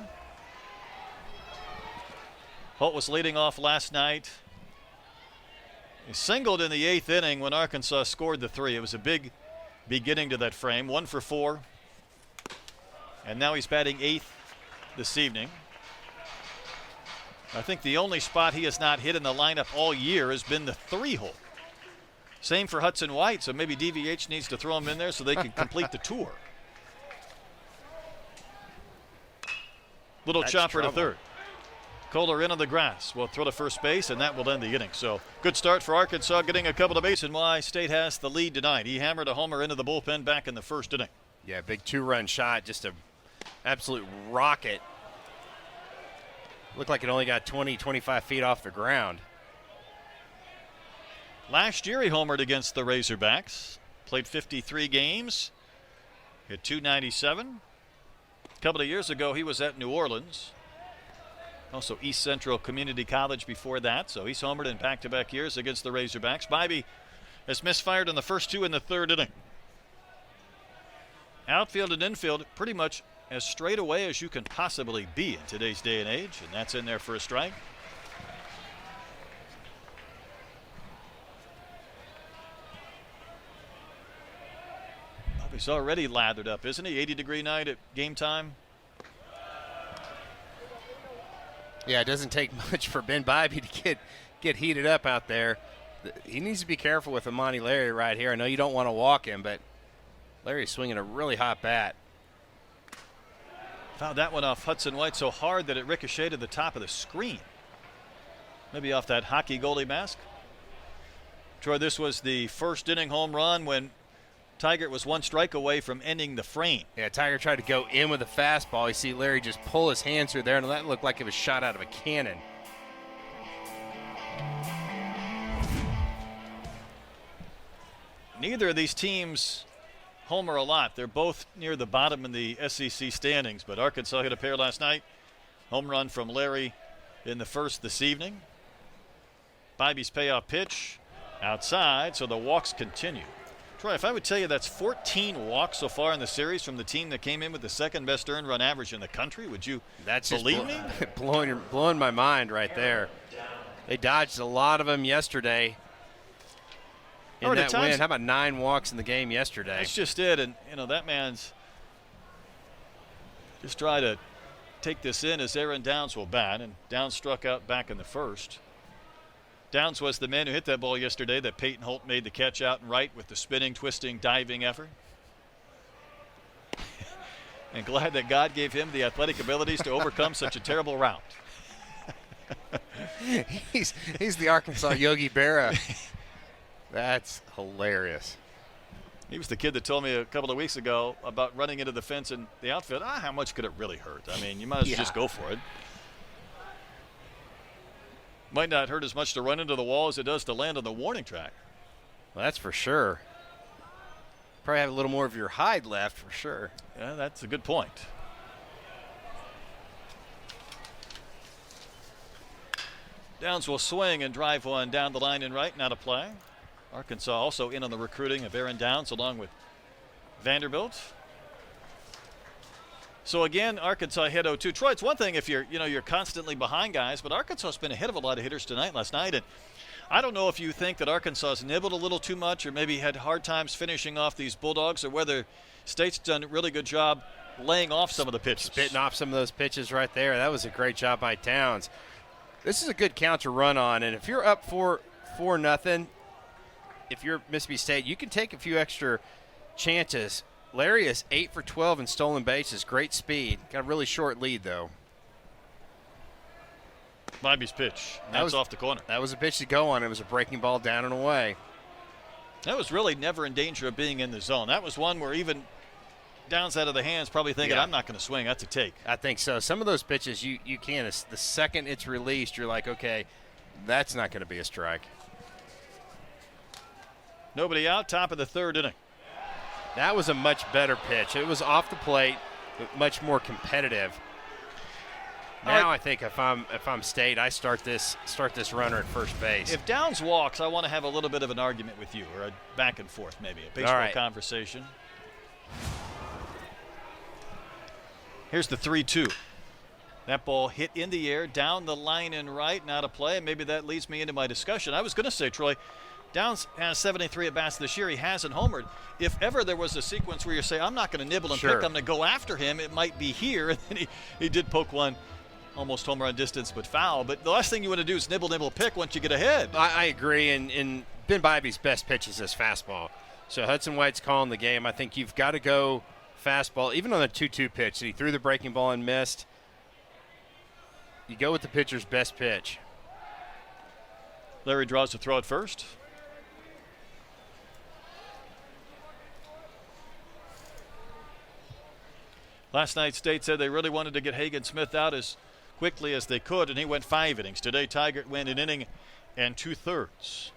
Holt was leading off last night. He singled in the 8th inning when Arkansas scored the 3. It was a big beginning to that frame. 1 for 4. And now he's batting 8th this evening. I think the only spot he has not hit in the lineup all year has been the 3-hole. Same for Hudson White, so maybe DVH needs to throw him in there so they can complete the tour. Little That's chopper trouble. to third. Kohler in on the grass. Will throw to first base, and that will end the inning. So good start for Arkansas, getting a couple of bases. And why State has the lead tonight. He hammered a homer into the bullpen back in the first inning. Yeah, big 2-run shot, just a absolute rocket. Looked like it only got 20, 25 feet off the ground. Last year he homered against the Razorbacks. Played 53 games. Hit .297. A couple of years ago he was at New Orleans. Also East Central Community College before that. So he's homered in back-to-back years against the Razorbacks. Bybee has misfired in the first 2 in the third inning. Outfield and infield pretty much as straight away as you can possibly be in today's day and age. And that's in there for a strike. He's already lathered up, isn't he? 80-degree night at game time. Yeah, it doesn't take much for Ben Bybee to get heated up out there. He needs to be careful with Amani Larry right here. I know you don't want to walk him, but Larry's swinging a really hot bat. Fouled that one off Hudson White so hard that it ricocheted the top of the screen. Maybe off that hockey goalie mask. Troy, this was the first inning home run when Tigert was 1 strike away from ending the frame. Yeah, Tiger tried to go in with a fastball. You see Larry just pull his hands through there, and that looked like it was shot out of a cannon. Neither of these teams homer a lot. They're both near the bottom in the SEC standings, but Arkansas hit a pair last night. Home run from Larry in the first this evening. Bybee's payoff pitch outside, so the walks continue. Troy, if I would tell you that's 14 walks so far in the series from the team that came in with the second best earned run average in the country, would you believe me? Blowing my mind right there. They dodged a lot of them yesterday in that win. How about 9 walks in the game yesterday? That's just it, and that man's just try to take this in as Aaron Downs will bat, and Downs struck out back in the first. Downs was the man who hit that ball yesterday that Peyton Holt made the catch out and right with the spinning, twisting, diving effort. And glad that God gave him the athletic abilities to overcome such a terrible route. He's the Arkansas Yogi Berra. That's hilarious. He was the kid that told me a couple of weeks ago about running into the fence in the outfield. How much could it really hurt? I mean, you might as well just go for it. Might not hurt as much to run into the wall as it does to land on the warning track. Well, that's for sure. Probably have a little more of your hide left for sure. Yeah, that's a good point. Downs will swing and drive one down the line and right, not a play. Arkansas also in on the recruiting of Aaron Downs along with Vanderbilt. So again, Arkansas hit 0-2. Troy, it's one thing if you're constantly behind guys, but Arkansas has been ahead of a lot of hitters last night. And I don't know if you think that Arkansas's nibbled a little too much or maybe had hard times finishing off these Bulldogs, or whether State's done a really good job laying off some of the pitches. Spitting off some of those pitches right there. That was a great job by Downs. This is a good count to run on, and if you're up 4-0, if you're Mississippi State, you can take a few extra chances. Larry is 8 for 12 in stolen bases. Great speed. Got a really short lead, though. Bybee's pitch. That's off the corner. That was a pitch to go on. It was a breaking ball down and away. That was really never in danger of being in the zone. That was one where even Downs out of the hands probably thinking, I'm not going to swing. That's a take. I think so. Some of those pitches you can. The second it's released, you're like, okay, that's not going to be a strike. Nobody out, top of the third inning. That was a much better pitch. It was off the plate, but much more competitive. Now I think if I'm State, I start this runner at first base. If Downs walks, I want to have a little bit of an argument with you, or a back and forth maybe, a baseball conversation. Here's the 3-2. That ball hit in the air, down the line and right, not a play. Maybe that leads me into my discussion. I was going to say, Troy, Downs has 73 at bats this year. He hasn't homered. If ever there was a sequence where you say, I'm not going to nibble and pick, I'm going to go after him, it might be here. And then he did poke one almost home run distance, but foul. But the last thing you want to do is nibble, pick once you get ahead. I agree, and Ben Bybee's best pitch is his fastball. So Hudson White's calling the game. I think you've got to go fastball, even on the 2-2 pitch. He threw the breaking ball and missed. You go with the pitcher's best pitch. Larry draws to throw at first. Last night, State said they really wanted to get Hagen Smith out as quickly as they could, and he went 5 innings. Today, Tigert went an inning and 2/3.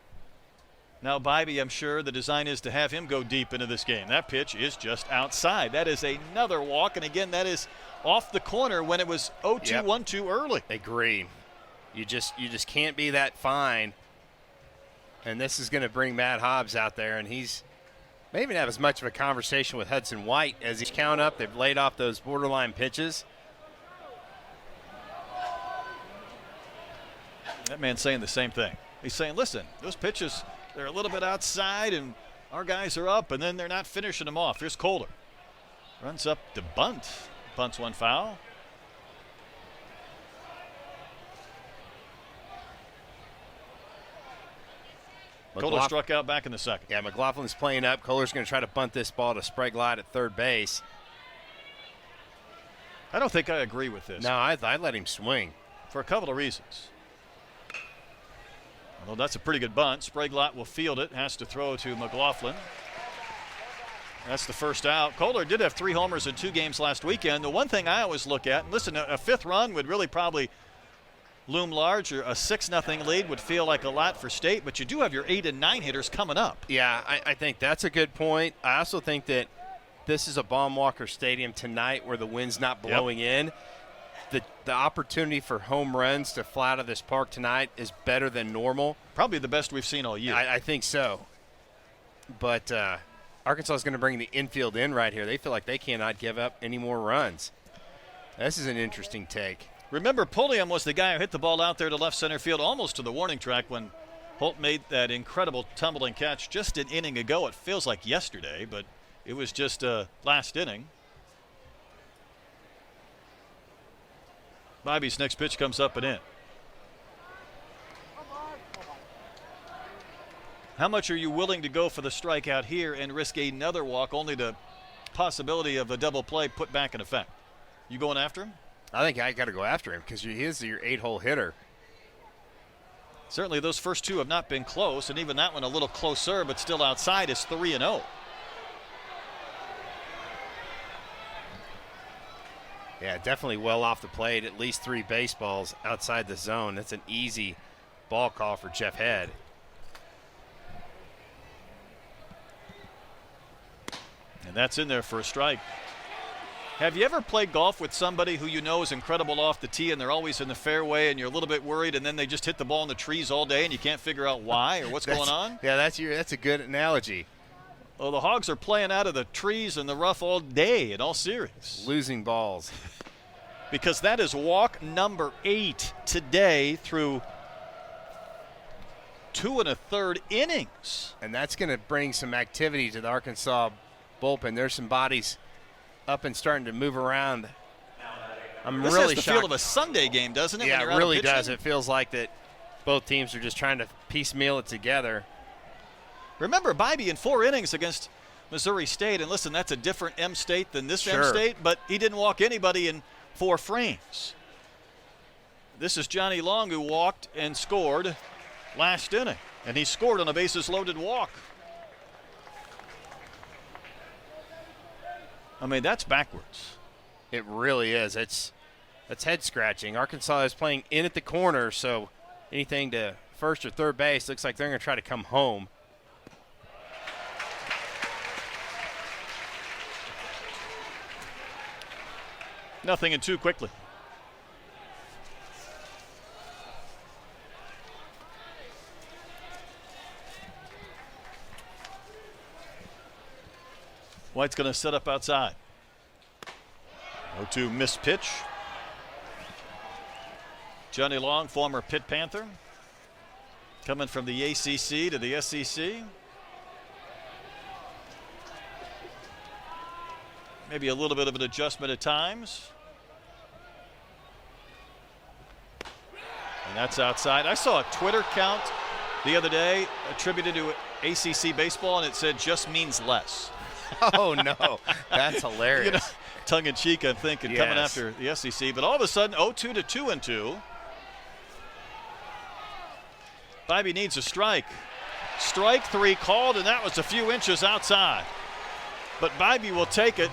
Now, Bybee, I'm sure the design is to have him go deep into this game. That pitch is just outside. That is another walk, and again, that is off the corner when it was 0-2, 1-2 early. Agree. You just can't be that fine. And this is going to bring Matt Hobbs out there, and he's may even have as much of a conversation with Hudson White as he's count up. They've laid off those borderline pitches. That man's saying the same thing. He's saying, listen, those pitches, they're a little bit outside, and our guys are up, and then they're not finishing them off. Here's Kohler. Runs up to bunt. Bunts one foul. Kohler struck out back in the second. Yeah, McLaughlin's playing up. Kohler's going to try to bunt this ball to Sprague Light at third base. I don't think I agree with this. No, I let him swing. For a couple of reasons. Although that's a pretty good bunt. Sprague Light will field it. Has to throw to McLaughlin. That's the first out. Kohler did have 3 homers in 2 games last weekend. The one thing I always look at, and listen, a 5th run would really probably loom large, or a 6-0 lead would feel like a lot for State, but you do have your 8 and 9 hitters coming up. Yeah, I think that's a good point. I also think that this is a Baum-Walker Stadium tonight where the wind's not blowing in. The opportunity for home runs to fly out of this park tonight is better than normal. Probably the best we've seen all year. I think so. But Arkansas is going to bring the infield in right here. They feel like they cannot give up any more runs. This is an interesting take. Remember, Pulliam was the guy who hit the ball out there to left center field, almost to the warning track when Holt made that incredible tumbling catch just an inning ago. It feels like yesterday, but it was just last inning. Bybee's next pitch comes up and in. How much are you willing to go for the strikeout here and risk another walk, only the possibility of a double play put back in effect? You going after him? I think I got to go after him because he is your 8-hole hitter. Certainly those first 2 have not been close, and even that one a little closer, but still outside is 3-0. Yeah, definitely well off the plate. At least 3 baseballs outside the zone. That's an easy ball call for Jeff Head. And that's in there for a strike. Have you ever played golf with somebody who you know is incredible off the tee and they're always in the fairway and you're a little bit worried and then they just hit the ball in the trees all day and you can't figure out why or what's going on? Yeah, that's a good analogy. Well, the Hogs are playing out of the trees and the rough all day in all series. Losing balls. Because that is walk number 8 today through 2 1/3 innings. And that's going to bring some activity to the Arkansas bullpen. There's some bodies up and starting to move around. I'm this really has the shocked. feel of a Sunday game, doesn't it? Yeah, when it you're really out pitching? does. It feels like that both teams are just trying to piecemeal it together. Remember, Bybee in 4 innings against Missouri State, and listen, that's a different M State than this M Sure. State, but he didn't walk anybody in 4 frames. This is Johnny Long, who walked and scored last inning, and he scored on a bases-loaded walk. I mean, that's backwards. It really is. That's head scratching. Arkansas is playing in at the corner, so anything to first or third base looks like they're going to try to come home. Nothing in 2 quickly. White's going to set up outside. 0-2 missed pitch. Johnny Long, former Pitt Panther. coming from the ACC to the SEC. Maybe a little bit of an adjustment at times. And that's outside. I saw a Twitter count the other day attributed to ACC baseball, and it said just means less. Oh, no. That's hilarious. You know, tongue in cheek, I'm thinking, Yes. coming after the SEC. But all of a sudden, 0-2 to 2-2. Bibee needs a strike. Strike 3 called, and that was a few inches outside. But Bibee will take it.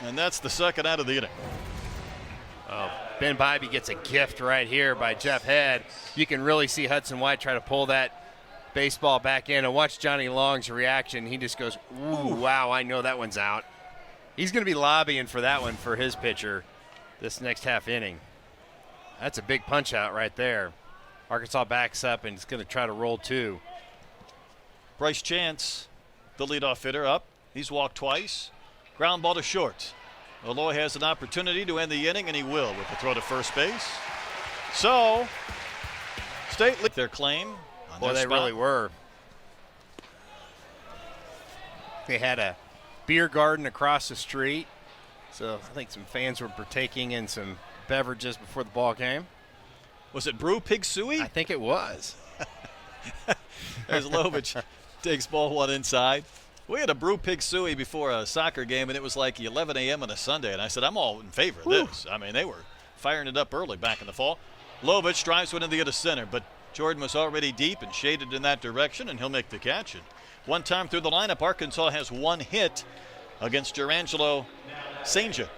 And that's the second out of the inning. Oh, Ben Bibee gets a gift right here by Jeff Head. You can really see Hudson White try to pull that baseball back in, and watch Johnny Long's reaction. He just goes, ooh, wow, I know that one's out. He's going to be lobbying for that one for his pitcher this next half inning. That's a big punch out right there. Arkansas backs up and is going to try to roll 2. Bryce Chance, the leadoff hitter, up. He's walked twice. Ground ball to short. Malloy has an opportunity to end the inning, and he will with the throw to first base. So, State lead their claim. Boy, they really were. They had a beer garden across the street, so I think some fans were partaking in some beverages before the ball game. Was it Brew Pig Suey? I think it was. As Lovich takes ball 1 inside. We had a Brew Pig Suey before a soccer game, and it was like 11 a.m. on a Sunday, and I said, I'm all in favor of this. I mean, they were firing it up early back in the fall. Lovich drives one into the center, but Jordan was already deep and shaded in that direction, and he'll make the catch. And one time through the lineup, Arkansas has 1 hit against Jurangelo Sanger.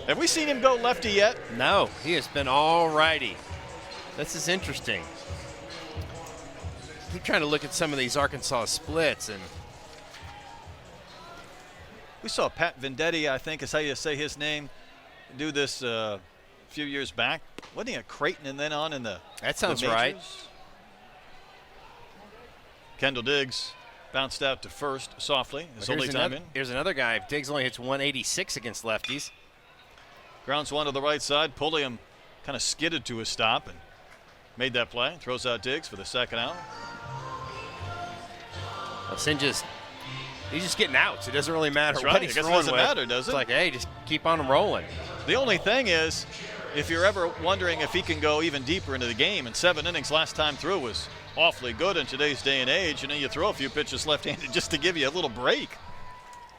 Have we seen him go lefty yet? No, he has been all righty. This is interesting. Keep trying to look at some of these Arkansas splits, and we saw Pat Vendetti, I think is how you say his name, do this a few years back. Wasn't he at Creighton and then on in the that sounds the right. majors? Kendall Diggs bounced out to first softly. His only time in. Here's another guy. Diggs only hits 186 against lefties. Grounds one to the right side. Pulliam kind of skidded to a stop and made that play. Throws out Diggs for the second out. Well, he's just getting outs. It doesn't really matter That's what right. he's I guess it throwing doesn't with. matter, does it? It's like, hey, just keep on him rolling. The only thing is, if you're ever wondering if he can go even deeper into the game, and 7 innings last time through was awfully good in today's day and age, and then you throw a few pitches left-handed just to give you a little break.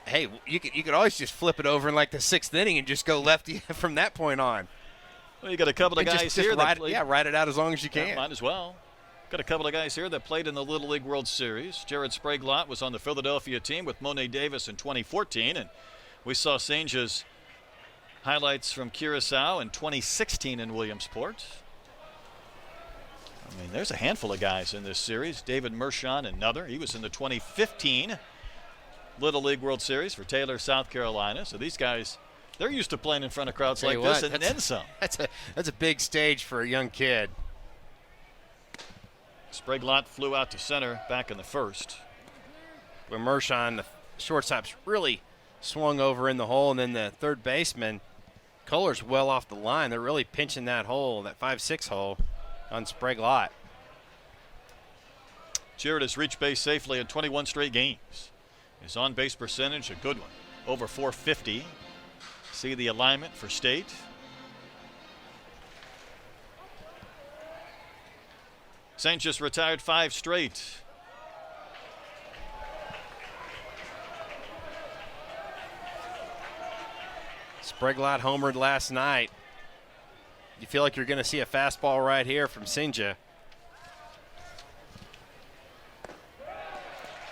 Hey, you could always just flip it over in like the 6th inning and just go lefty from that point on. Well, you got a couple of And guys here that played. ride it out as long as you can. Yeah, might as well. Got a couple of guys here that played in the Little League World Series. Jared Spraglott was on the Philadelphia team with Monet Davis in 2014, and we saw Sange's highlights from Curacao in 2016 in Williamsport. I mean, there's a handful of guys in this series. David Mershon, another. He was in the 2015 Little League World Series for Taylor, South Carolina. So these guys, they're used to playing in front of crowds like this and then some. That's a big stage for a young kid. Spraglott flew out to center back in the first. When Mershon, the shortstop's really swung over in the hole, and then the third baseman, Kohler's well off the line. They're really pinching that hole, that 5-6 hole on Spraglott. Jared has reached base safely in 21 straight games. His on-base percentage, a good one, over 450. See the alignment for State. Saint just retired 5 straight. Spraglott homered last night. You feel like you're going to see a fastball right here from Sinja.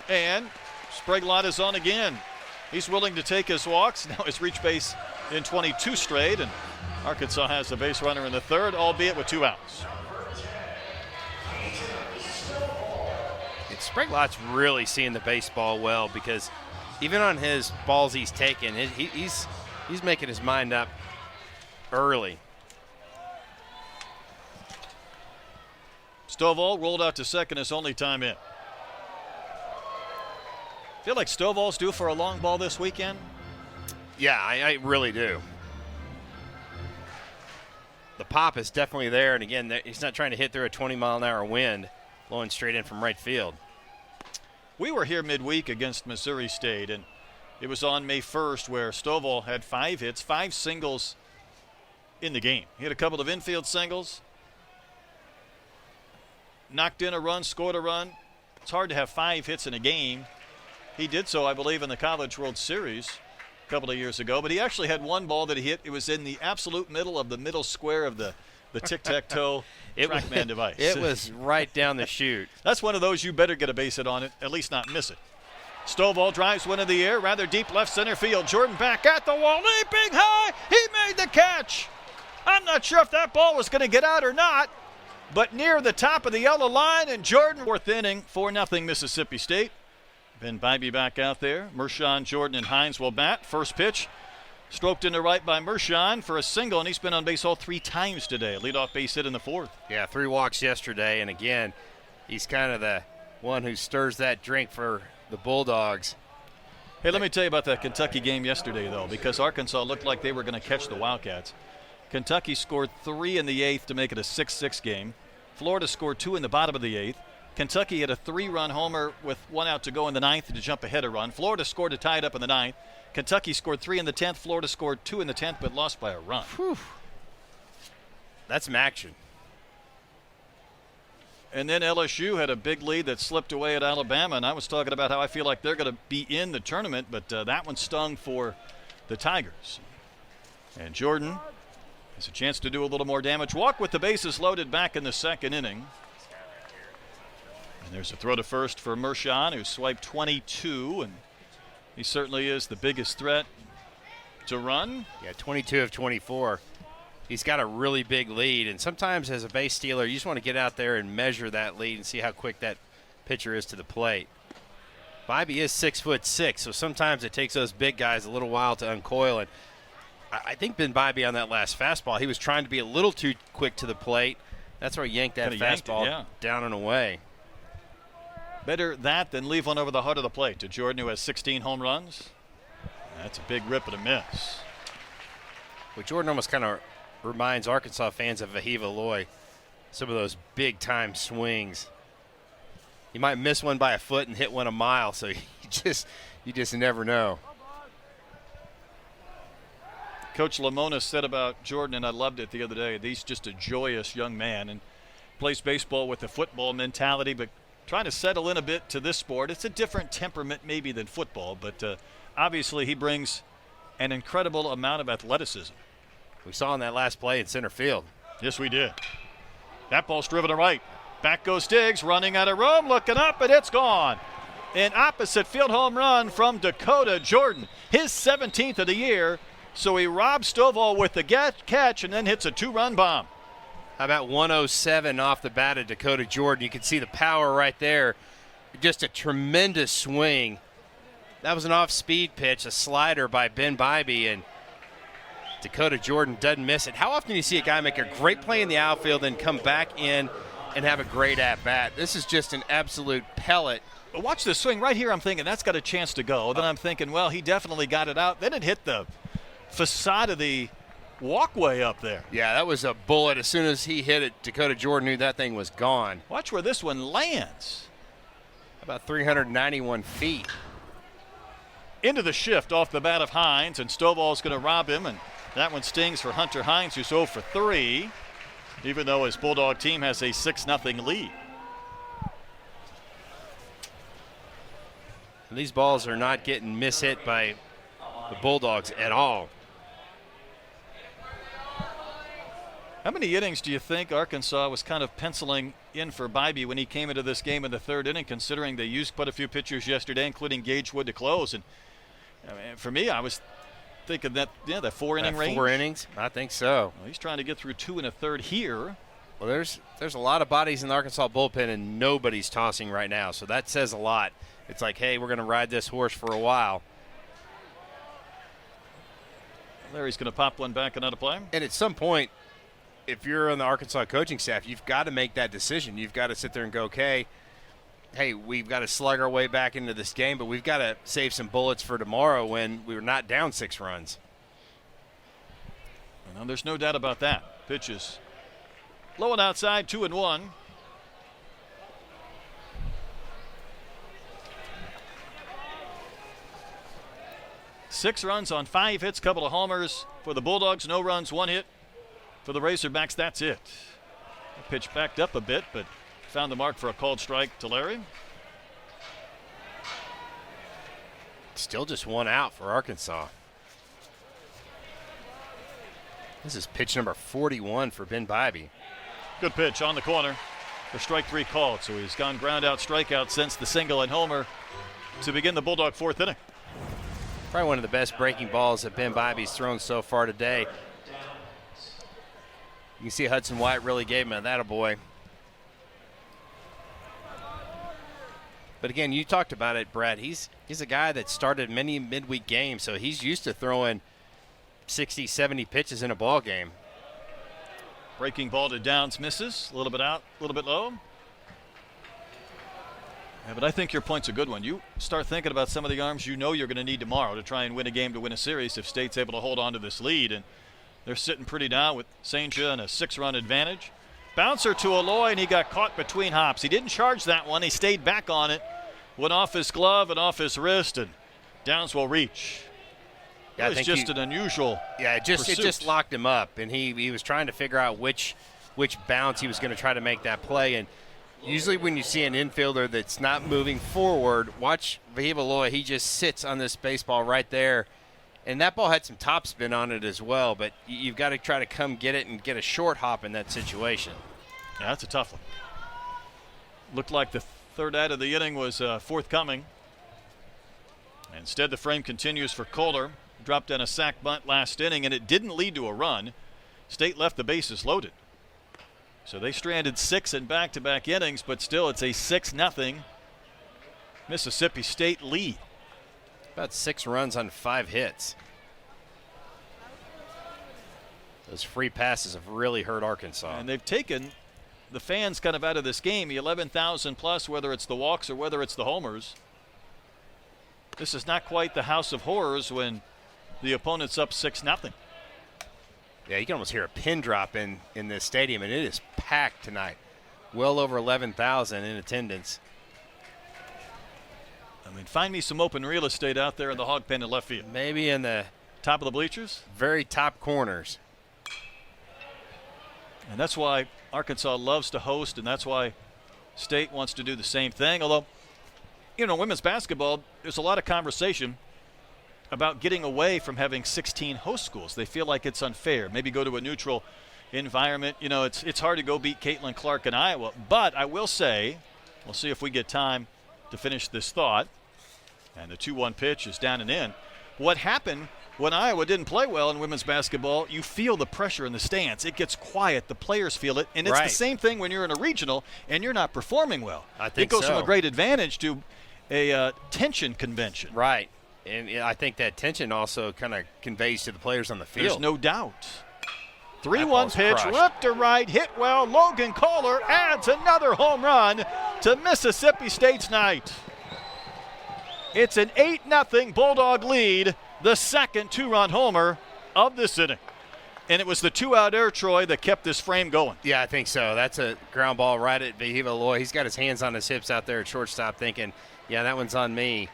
And Spraglott is on again. He's willing to take his walks. Now he's reached base in 22 straight, and Arkansas has the base runner in the third, albeit with 2 outs. Spraglott's really seeing the baseball well, because even on his balls he's taken, he's making his mind up early. Stovall rolled out to second his only time in. Feel like Stovall's due for a long ball this weekend? Yeah, I really do. the pop is definitely there. And again, he's not trying to hit through a 20-mile-an-hour wind, blowing straight in from right field. We were here midweek against Missouri State, and it was on May 1st where Stovall had 5 hits, 5 singles in the game. He had a couple of infield singles, knocked in a run, scored a run. It's hard to have 5 hits in a game. He did so, I believe, in the College World Series a couple of years ago, but he actually had one ball that he hit. It was in the absolute middle of the middle square of the tic-tac-toe TrackMan device. It was right down the chute. That's one of those you better get a base hit on it, at least not miss it. Stovall drives one in the air, rather deep left center field. Jordan back at the wall, leaping high. He made the catch. I'm not sure if that ball was going to get out or not, but near the top of the yellow line, and Jordan, 4th inning, 4-0 Mississippi State. Ben Bybee back out there. Mershon, Jordan, and Hines will bat. First pitch, stroked into right by Mershon for a single, and he's been on base all 3 times today. Leadoff base hit in the 4th. Yeah, 3 walks yesterday, and again, he's kind of the one who stirs that drink for the Bulldogs. Hey, let me tell you about that Kentucky game yesterday, though, because Arkansas looked like they were going to catch the Wildcats. Kentucky scored 3 in the 8th to make it a 6-6 game. Florida scored 2 in the bottom of the 8th. Kentucky had a 3-run homer with 1 out to go in the 9th to jump ahead a run. Florida scored to tie it up in the 9th. Kentucky scored 3 in the 10th. Florida scored 2 in the 10th, but lost by a run. Whew. That's some action. And then LSU had a big lead that slipped away at Alabama, and I was talking about how I feel like they're going to be in the tournament, but that one stung for the Tigers. And Jordan has a chance to do a little more damage. Walk with the bases loaded back in the 2nd inning. And there's a throw to first for Mershon, who swiped 22, and he certainly is the biggest threat to run. Yeah, 22 of 24. He's got a really big lead, and sometimes as a base stealer, you just want to get out there and measure that lead and see how quick that pitcher is to the plate. Bybee is 6'6", so sometimes it takes those big guys a little while to uncoil. And I think Ben Bybee on that last fastball, he was trying to be a little too quick to the plate. That's where he yanked that fastball down and away. Better that than leave one over the heart of the plate to Jordan, who has 16 home runs. That's a big rip and a miss. Well, Jordan almost kind of reminds Arkansas fans of Vahiva Loy. Some of those big-time swings. You might miss one by a foot and hit one a mile, so you just never know. Coach Lamona said about Jordan, and I loved it the other day, he's just a joyous young man and plays baseball with a football mentality, but trying to settle in a bit to this sport. It's a different temperament maybe than football, but obviously he brings an incredible amount of athleticism. We saw in that last play in center field. Yes, we did. That ball's driven to right. Back goes Diggs, running out of room, looking up, and it's gone. An opposite field home run from Dakota Jordan, his 17th of the year. So he robs Stovall with the catch and then hits a 2-run bomb. How about 107 off the bat of Dakota Jordan? You can see the power right there. Just a tremendous swing. That was an off-speed pitch, a slider by Ben Bybee, and Dakota Jordan doesn't miss it. How often do you see a guy make a great play in the outfield and come back in and have a great at-bat? This is just an absolute pellet. But watch this swing right here. I'm thinking that's got a chance to go. Then I'm thinking, well, he definitely got it out. Then it hit the facade of the walkway up there. Yeah, that was a bullet. As soon as he hit it, Dakota Jordan knew that thing was gone. Watch where this one lands. About 391 feet. Into the shift off the bat of Hines, and Stovall's going to rob him, and that one stings for Hunter Hines, who's 0 for 3, even though his Bulldog team has a 6-0 lead. And these balls are not getting mishit by the Bulldogs at all. How many innings do you think Arkansas was kind of penciling in for Bybee when he came into this game in the 3rd inning, considering they used quite a few pitchers yesterday, including Gage Wood to close? And I mean, for me, I was thinking that, that 4-inning range. 4 innings? I think so. Well, he's trying to get through 2 1/3 here. Well, there's a lot of bodies in the Arkansas bullpen, and nobody's tossing right now, so that says a lot. It's like, hey, we're going to ride this horse for a while. Larry's going to pop one back and out of play. And at some point, if you're on the Arkansas coaching staff, you've got to make that decision. You've got to sit there and go, okay, hey, we've got to slug our way back into this game, but we've got to save some bullets for tomorrow when we were not down 6 runs. Well, there's no doubt about that. Pitches low and outside, 2-1. Six runs on 5 hits, couple of homers for the Bulldogs. No runs, 1 hit for the Razorbacks. That's it. The pitch backed up a bit, but found the mark for a called strike to Larry. Still just 1 out for Arkansas. This is pitch number 41 for Ben Bybee. Good pitch on the corner for strike 3 called. So he's gone ground out, strikeout since the single and homer to begin the Bulldog 4th inning. Probably one of the best breaking balls that Ben Bybee's thrown so far today. You can see Hudson White really gave him a that-a-boy. But again, you talked about it, Brett. He's a guy that started many midweek games, so he's used to throwing 60, 70 pitches in a ball game. Breaking ball to Downs, misses. A little bit out, a little bit low. Yeah, but I think your point's a good one. You start thinking about some of the arms you know you're going to need tomorrow to try and win a game, to win a series, if State's able to hold on to this lead. And they're sitting pretty down with St. John a 6-run advantage. Bouncer to Aloy, and he got caught between hops. He didn't charge that one. He stayed back on it. Went off his glove and off his wrist, and Downs will reach. Yeah, it was just an unusual it just locked him up, and he was trying to figure out which bounce he was going to try to make that play. And usually when you see an infielder that's not moving forward, watch Vahiva Aloy. He just sits on this baseball right there. And that ball had some topspin on it as well, but you've got to try to come get it and get a short hop in that situation. Yeah, that's a tough one. Looked like the third out of the inning was forthcoming. Instead, the frame continues for Kohler. Dropped in a sac bunt last inning, and it didn't lead to a run. State left the bases loaded. So they stranded 6 in back-to-back innings, but still it's a 6-0 Mississippi State lead. About 6 runs on 5 hits. Those free passes have really hurt Arkansas. And they've taken the fans kind of out of this game, the 11,000 plus, whether it's the walks or whether it's the homers. This is not quite the house of horrors when the opponent's up 6-0. Yeah, you can almost hear a pin drop in this stadium, and it is packed tonight. Well over 11,000 in attendance. I mean, find me some open real estate out there in the hog pen in left field. Maybe in the top of the bleachers? Very top corners. And that's why Arkansas loves to host, and that's why State wants to do the same thing. Although, you know, women's basketball, there's a lot of conversation about getting away from having 16 host schools. They feel like it's unfair. Maybe go to a neutral environment. You know, it's hard to go beat Caitlin Clark in Iowa. But I will say, we'll see if we get time to finish this thought. And the 2-1 pitch is down and in. What happened when Iowa didn't play well in women's basketball, you feel the pressure in the stands. It gets quiet. The players feel it. And it's the same thing when you're in a regional and you're not performing well. I think it goes so. from a great advantage to a tension convention. Right. And I think that tension also kind of conveys to the players on the field. There's no doubt. 3-1 pitch, ripped to right, hit well. Logan Kohler adds another home run to Mississippi State's night. It's an 8-0 Bulldog lead, the second 2-run homer of this inning. And it was the 2-out air, Troy, that kept this frame going. Yeah, I think so. That's a ground ball right at Vahiva Aloy. He's got his hands on his hips out there at shortstop thinking, yeah, that one's on me.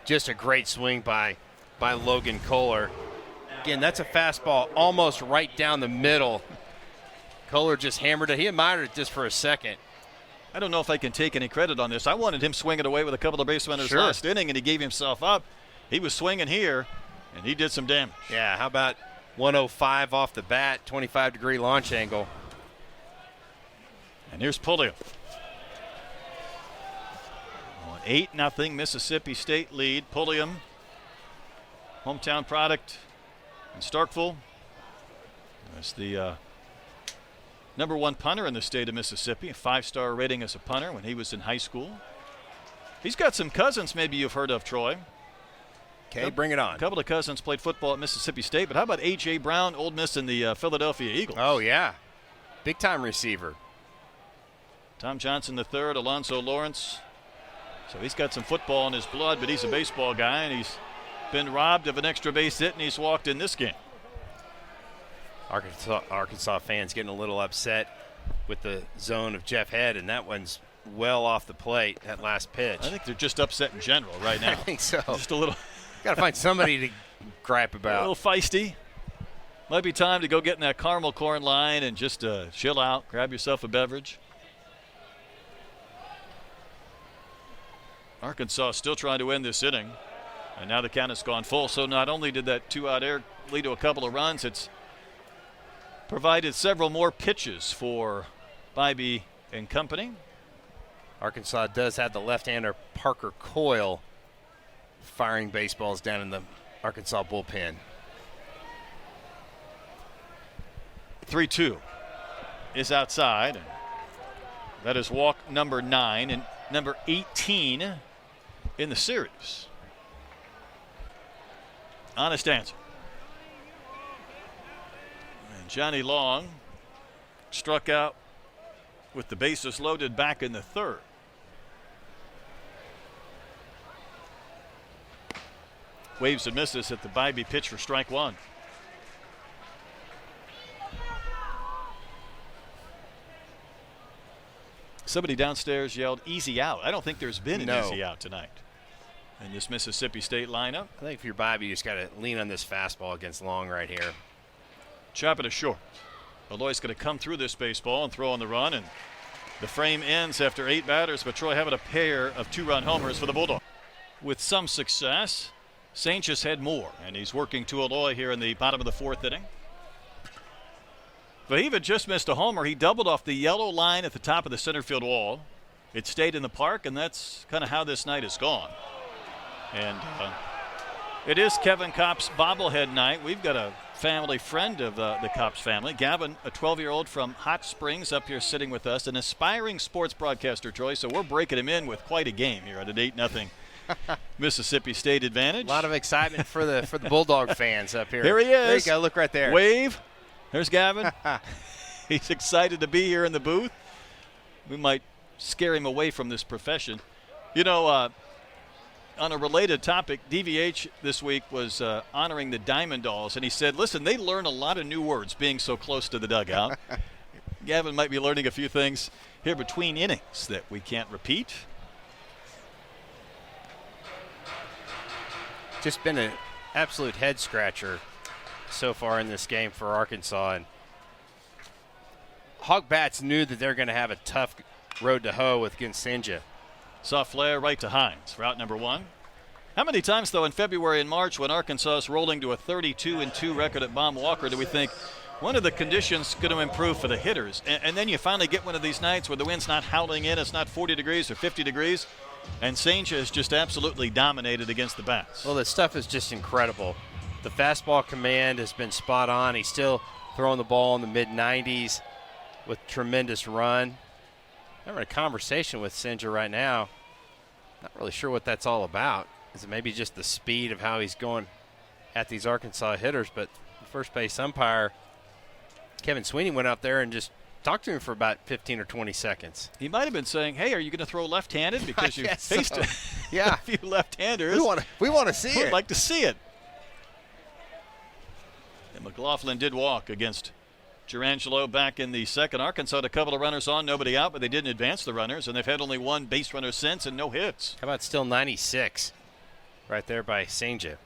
Just a great swing by Logan Kohler. Again, that's a fastball almost right down the middle. Kohler just hammered it. He admired it just for a second. I don't know if I can take any credit on this. I wanted him swinging away with a couple of base runners last inning, and he gave himself up. He was swinging here, and he did some damage. Yeah, how about 105 off the bat, 25-degree launch angle. And here's Pulliam. 8-0 Mississippi State lead. Pulliam, hometown product in Starkville. That's the number 1 punter in the state of Mississippi, a 5-star rating as a punter when he was in high school. He's got some cousins maybe you've heard of, Troy. Okay, bring it on. A couple of cousins played football at Mississippi State, but how about A.J. Brown, Ole Miss, and the Philadelphia Eagles? Oh, yeah. Big-time receiver. Tom Johnson III, Alonzo Lawrence. So he's got some football in his blood, but he's a baseball guy, and he's been robbed of an extra base hit, and he's walked in this game. Arkansas fans getting a little upset with the zone of Jeff Head, and that one's well off the plate, that last pitch. I think they're just upset in general right now. I think so. Just a little. Got to find somebody to gripe about. A little feisty. Might be time to go get in that caramel corn line and just chill out, grab yourself a beverage. Arkansas still trying to win this inning. And now the count has gone full. So not only did that 2-out error lead to a couple of runs, it's provided several more pitches for Bybee and company. Arkansas does have the left-hander Parker Coyle firing baseballs down in the Arkansas bullpen. 3-2 is outside. That is walk number 9 and number 18 in the series. Honest answer. And Johnny Long struck out with the bases loaded back in the third. Waves and misses at the Bybee pitch for strike one. Somebody downstairs yelled easy out. I don't think there's been an easy out tonight in this Mississippi State lineup. I think if you're Bybee, you just got to lean on this fastball against Long right here. Chop it to short. Aloy's going to come through this baseball and throw on the run, and the frame ends after 8 batters, but Troy having a pair of 2-run homers for the Bulldogs. With some success, St. Just had more, and he's working to Aloy here in the bottom of the 4th inning. Vahiva just missed a homer. He doubled off the yellow line at the top of the center field wall. It stayed in the park, and that's kind of how this night has gone. And it is Kevin Kopp's bobblehead night. We've got a family friend of the Kopps family. Gavin, a 12-year-old from Hot Springs, up here sitting with us, an aspiring sports broadcaster, Troy. So we're breaking him in with quite a game here at an 8-0 Mississippi State advantage. A lot of excitement for the Bulldog fans up here. Here he is. There you go. Look right there. Wave. There's Gavin. He's excited to be here in the booth. We might scare him away from this profession. You know, on a related topic, DVH this week was honoring the Diamond Dolls, and he said, listen, they learn a lot of new words being so close to the dugout. Gavin might be learning a few things here between innings that we can't repeat. Just been an absolute head scratcher so far in this game for Arkansas, and Hog Bats knew that they're going to have a tough road to hoe with Ginsenja. Soft flare right to Hines for out number 1. How many times, though, in February and March when Arkansas is rolling to a 32-2 record at Baum Walker do we think one of the conditions going to improve for the hitters? And then you finally get one of these nights where the wind's not howling in, it's not 40 degrees or 50 degrees, and Saint has just absolutely dominated against the bats. Well, this stuff is just incredible. The fastball command has been spot on. He's still throwing the ball in the mid-90s with tremendous run. I'm having a conversation with Sinja right now. Not really sure what that's all about. Is it maybe just the speed of how he's going at these Arkansas hitters? But the first base umpire, Kevin Sweeney, went out there and just talked to him for about 15 or 20 seconds. He might have been saying, hey, are you going to throw left-handed? Because you faced a few left-handers. We want to see it. We'd like to see it. And McLaughlin did walk against Gerangelo back in the second. Arkansas had a couple of runners on, nobody out, but they didn't advance the runners, and they've had only one base runner since and no hits. How about still 96 right there by Sinja?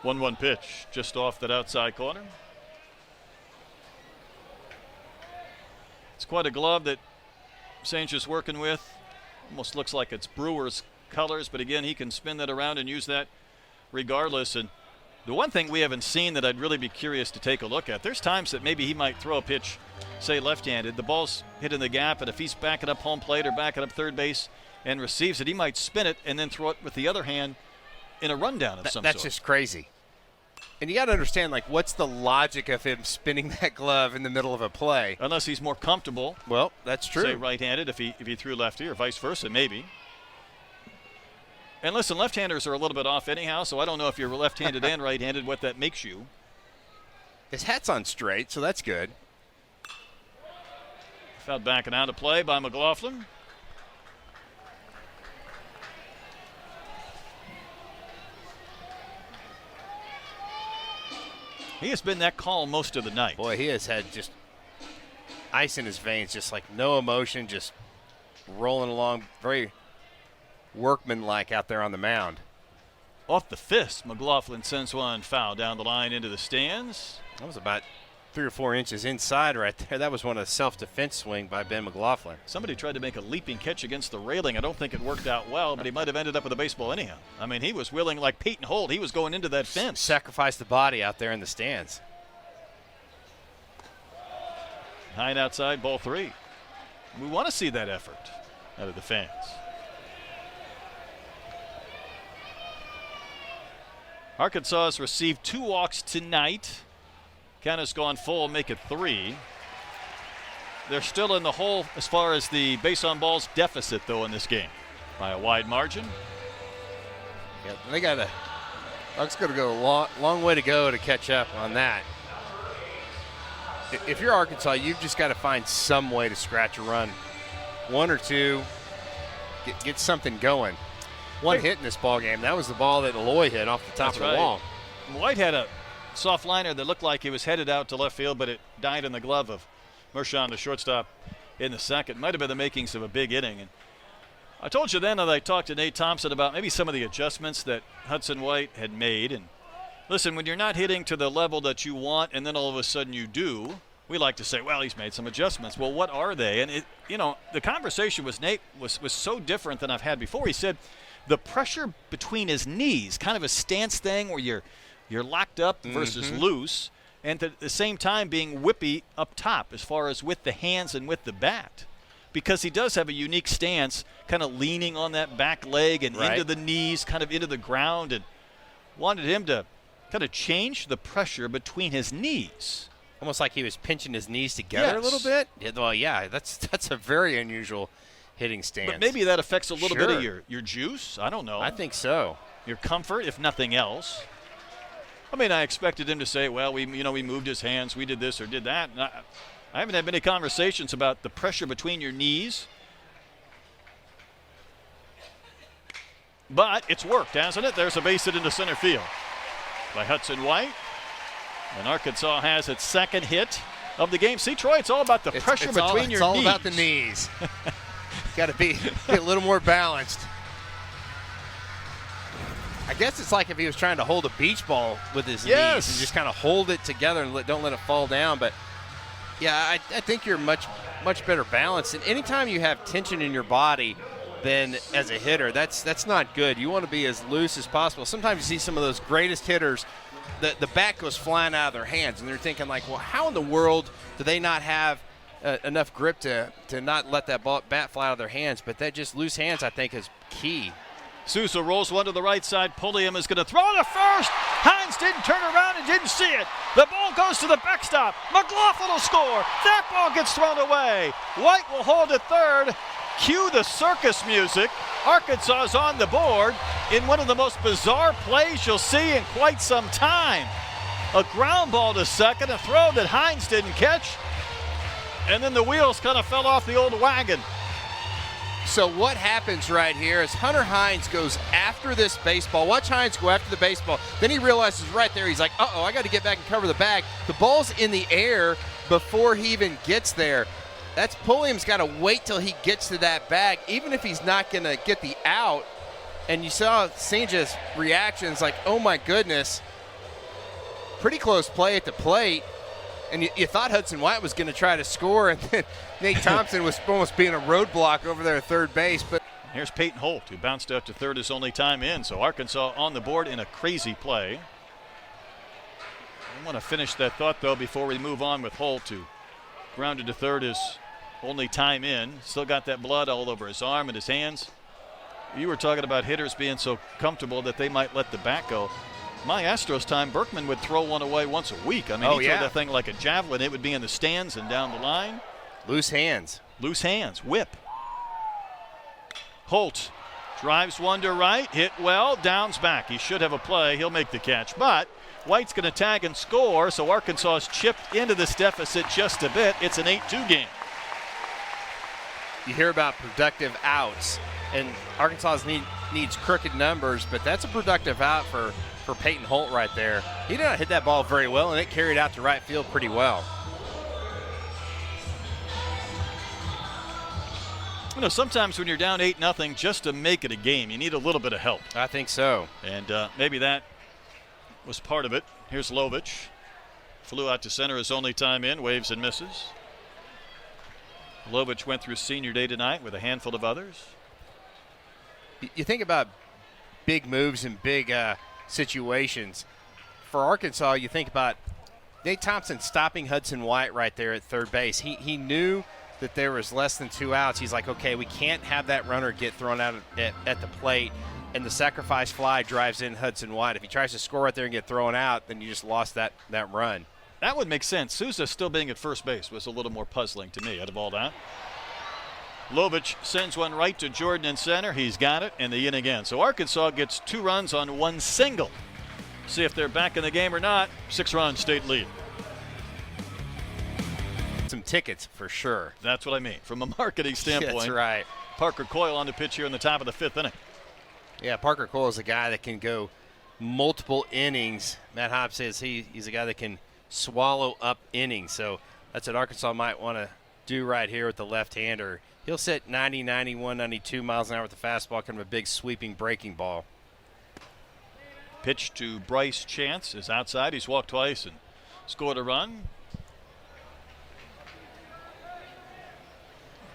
1-1 pitch just off that outside corner. It's quite a glove that Sinja's working with. Almost looks like it's Brewers colors, but again, he can spin that around and use that regardless. And the one thing we haven't seen that I'd really be curious to take a look at, there's times that maybe he might throw a pitch, say left-handed, the ball's hit in the gap, and if he's backing up home plate or backing up third base and receives it, he might spin it and then throw it with the other hand in a rundown of some That's sort. just crazy. And you got to understand, like, what's the logic of him spinning that glove in the middle of a play? Unless he's more comfortable. Well, that's true. Say right-handed if he threw lefty or vice versa, maybe. And listen, left-handers are a little bit off anyhow, so I don't know if you're left-handed and right-handed what that makes you. His hat's on straight, so that's good. Fouled back and out of play by McLaughlin. He has been that calm most of the night. Boy, he has had just ice in his veins, just like no emotion, just rolling along, very workmanlike out there on the mound. Off the fist, McLaughlin sends one foul down the line into the stands. That was about 3 or 4 inches inside right there. That was one of the self-defense swing by Ben McLaughlin. Somebody tried to make a leaping catch against the railing. I don't think it worked out well, but he might have ended up with a baseball anyhow. I mean, he was willing, like Peyton Holt. He was going into that fence. Sacrificed the body out there in the stands. High and outside, ball 3. We want to see that effort out of the fans. Arkansas has received 2 walks tonight. Count has gone full, make it 3. They're still in the hole as far as the base on balls deficit, though, in this game by a wide margin. Yeah, they got a. Bucks got to go a long way to go to catch up on that. If you're Arkansas, you've just got to find some way to scratch a run, 1 or 2, get something going. One hit in this ball game. That was the ball that Eloy hit off the top of the wall. White had a soft liner that looked like he was headed out to left field, but it died in the glove of Mershon, the shortstop, in the second. Might have been the makings of a big inning. And I told you then that I talked to Nate Thompson about maybe some of the adjustments that Hudson White had made. And listen, when you're not hitting to the level that you want and then all of a sudden you do, we like to say, well, he's made some adjustments. Well, what are they? And, the conversation with Nate was so different than I've had before. He said the pressure between his knees, kind of a stance thing where you're locked up versus loose, and at the same time being whippy up top as far as with the hands and with the bat. Because he does have a unique stance, kind of leaning on that back leg and into the knees, kind of into the ground, and wanted him to kind of change the pressure between his knees. Almost like he was pinching his knees together a little bit. Yeah, well, yeah, that's a very unusual hitting stance. But maybe that affects a little bit of your juice. I don't know. I think so. Your comfort, if nothing else. I mean, I expected him to say, well, we moved his hands, we did this or did that. And I haven't had many conversations about the pressure between your knees. But it's worked, hasn't it? There's a base hit into center field by Hudson White. And Arkansas has its second hit of the game. See, Troy, it's all about the pressure between your knees. It's all about the knees. Got to be a little more balanced. I guess it's like if he was trying to hold a beach ball with his knees and just kind of hold it together and don't let it fall down. But, yeah, I think you're much better balanced. And anytime you have tension in your body, then as a hitter, that's not good. You want to be as loose as possible. Sometimes you see some of those greatest hitters, the bat goes flying out of their hands, and they're thinking like, well, how in the world do they not have enough grip to not let that bat fly out of their hands? But that just loose hands, I think, is key. Sousa rolls one to the right side. Pulliam is going to throw to first. Hines didn't turn around and didn't see it. The ball goes to the backstop. McLaughlin will score. That ball gets thrown away. White will hold at third. Cue the circus music. Arkansas is on the board in one of the most bizarre plays you'll see in quite some time. A ground ball to second, a throw that Hines didn't catch, and then the wheels kind of fell off the old wagon. So what happens right here is Hunter Hines goes after this baseball. Watch Hines go after the baseball. Then he realizes right there, he's like, uh-oh, I got to get back and cover the bag. The ball's in the air before he even gets there. That's Pulliam's got to wait till he gets to that bag, even if he's not going to get the out. And you saw Sinja's reactions like, oh, my goodness. Pretty close play at the plate. And you thought Hudson White was going to try to score, and then Nate Thompson was almost being a roadblock over there at third base. But here's Peyton Holt, who bounced out to third his only time in. So Arkansas on the board in a crazy play. I want to finish that thought, though, before we move on with Holt, who grounded to third his only time in. Still got that blood all over his arm and his hands. You were talking about hitters being so comfortable that they might let the bat go. My Astros time, Berkman would throw one away once a week. I mean, he threw that thing like a javelin. It would be in the stands and down the line. Loose hands. Loose hands. Whip. Holt drives one to right. Hit well. Downs back. He should have a play. He'll make the catch. But White's going to tag and score, so Arkansas's chipped into this deficit just a bit. It's an 8-2 game. You hear about productive outs, and Arkansas needs crooked numbers, but that's a productive out for Peyton Holt right there. He did not hit that ball very well, and it carried out to right field pretty well. You know, sometimes when you're down 8-0, just to make it a game, you need a little bit of help. I think so. And maybe that was part of it. Here's Lovich. Flew out to center his only time in, waves and misses. Lovich went through senior day tonight with a handful of others. You think about big moves and big situations. For Arkansas, you think about Nate Thompson stopping Hudson White right there at third base. He knew that there was less than 2 outs. He's like, okay, we can't have that runner get thrown out at the plate, and the sacrifice fly drives in Hudson White. If he tries to score right there and get thrown out, then you just lost that run. That would make sense. Souza still being at first base was a little more puzzling to me out of all that. Lovich sends one right to Jordan in center. He's got it, and the inning ends. So Arkansas gets 2 runs on 1 single. See if they're back in the game or not. 6-run state lead. Some tickets for sure. That's what I mean. From a marketing standpoint. That's right. Parker Coyle on the pitch here in the top of the 5th inning. Yeah, Parker Coyle is a guy that can go multiple innings. Matt Hobbs says he's a guy that can swallow up innings. So that's what Arkansas might want to do right here with the left-hander. He'll sit 90, 91, 92 miles an hour with the fastball, kind of a big sweeping breaking ball. Pitch to Bryce Chance is outside. He's walked twice and scored a run.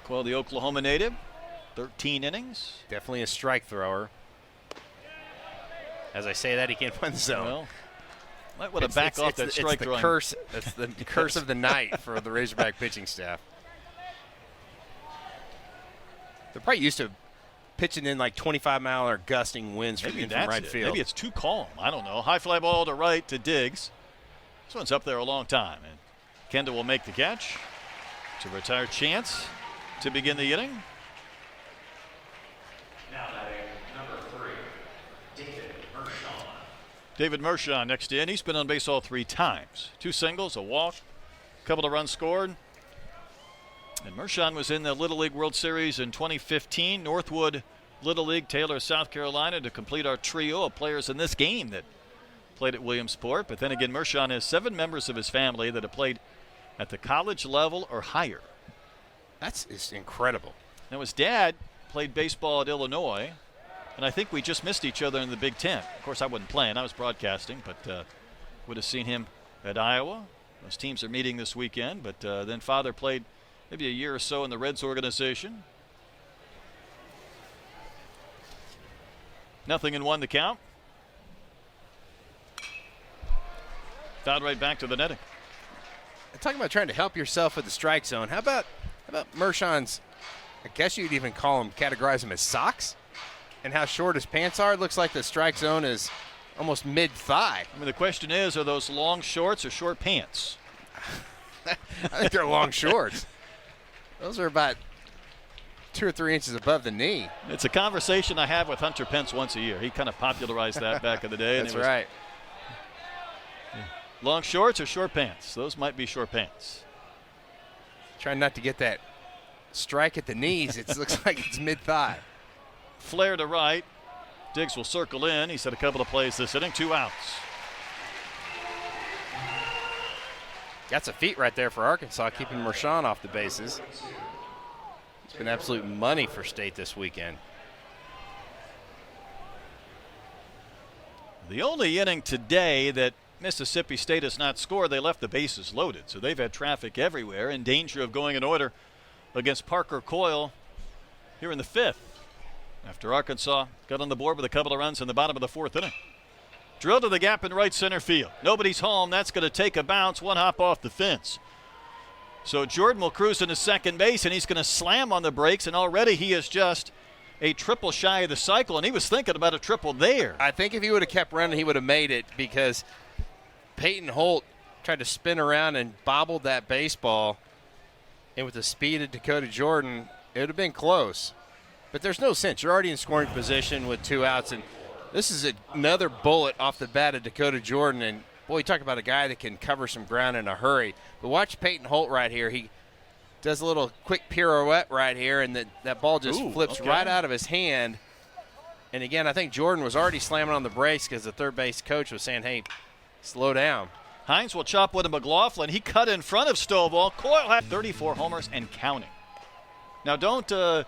Coyle, the Oklahoma native, 13 innings. Definitely a strike thrower. As I say that, he can't find the zone. Well, might want to back off that strike throwing. It's the curse of the night for the Razorback pitching staff. They're probably used to pitching in like 25-mile-an-hour gusting winds from right field. Maybe it's too calm. I don't know. High fly ball to right to Diggs. This one's up there a long time. And Kendall will make the catch to retire Chance to begin the inning. Now batting number 3, David Mershon. David Mershon next in. He's been on base all 3 times. 2 singles, a walk, a couple of runs scored. And Mershon was in the Little League World Series in 2015. Northwood Little League, Taylor, South Carolina, to complete our trio of players in this game that played at Williamsport. But then again, Mershon has 7 members of his family that have played at the college level or higher. That's incredible. Now, his dad played baseball at Illinois, and I think we just missed each other in the Big Ten. Of course, I wasn't playing. I was broadcasting, but would have seen him at Iowa. Those teams are meeting this weekend, but then father played maybe a year or so in the Reds organization. 0-1 the count. Fouled right back to the netting. Talking about trying to help yourself with the strike zone. How about Mershon's, I guess you'd even categorize him as socks, and how short his pants are? It looks like the strike zone is almost mid-thigh. I mean, the question is, are those long shorts or short pants? I think they're long shorts. Those are about 2 or 3 inches above the knee. It's a conversation I have with Hunter Pence once a year. He kind of popularized that back in the day. That's right. Long shorts or short pants? Those might be short pants. Trying not to get that strike at the knees. It looks like it's mid-thigh. Flare to right. Diggs will circle in. He's had a couple of plays this inning. 2 outs. That's a feat right there for Arkansas, keeping Mershon off the bases. It's been absolute money for State this weekend. The only inning today that Mississippi State has not scored, they left the bases loaded. So they've had traffic everywhere, in danger of going in order against Parker Coyle here in the 5th. After Arkansas got on the board with a couple of runs in the bottom of the 4th inning. Drill to the gap in right center field. Nobody's home. That's going to take a bounce. 1 hop off the fence. So Jordan will cruise into second base, and he's going to slam on the brakes, and already he is just a triple shy of the cycle, and he was thinking about a triple there. I think if he would have kept running, he would have made it, because Peyton Holt tried to spin around and bobbled that baseball, and with the speed of Dakota Jordan, it would have been close. But there's no sense. You're already in scoring position with 2 outs, and this is another bullet off the bat of Dakota Jordan. And, boy, you talk about a guy that can cover some ground in a hurry. But watch Peyton Holt right here. He does a little quick pirouette right here, and that ball just flips right out of his hand. And again, I think Jordan was already slamming on the brakes because the third base coach was saying, hey, slow down. Hines will chop with a McLaughlin. He cut in front of Stovall. Coyle had 34 homers and counting. Now, don't the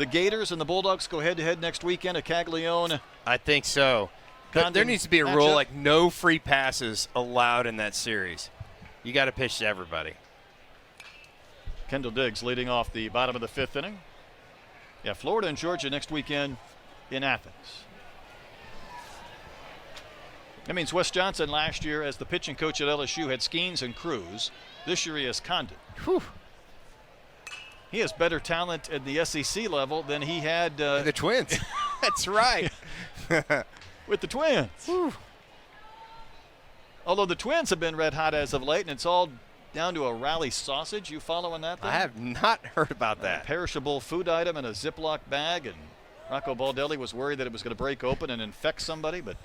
Gators and the Bulldogs go head-to-head next weekend at Caglione? I think so. There needs to be a matchup? rule like no free passes allowed in that series. You got to pitch to everybody. Kendall Diggs leading off the bottom of the 5th inning. Yeah, Florida and Georgia next weekend in Athens. That means Wes Johnson last year as the pitching coach at LSU had Skeens and Cruz. This year he has Condon. Whew. He has better talent at the SEC level than he had The Twins. That's right. with the Twins. Whew. Although the Twins have been red hot as of late, and it's all down to a rally sausage. You following that thing? I have not heard about that. A perishable food item in a Ziploc bag, and Rocco Baldelli was worried that it was going to break open and infect somebody, but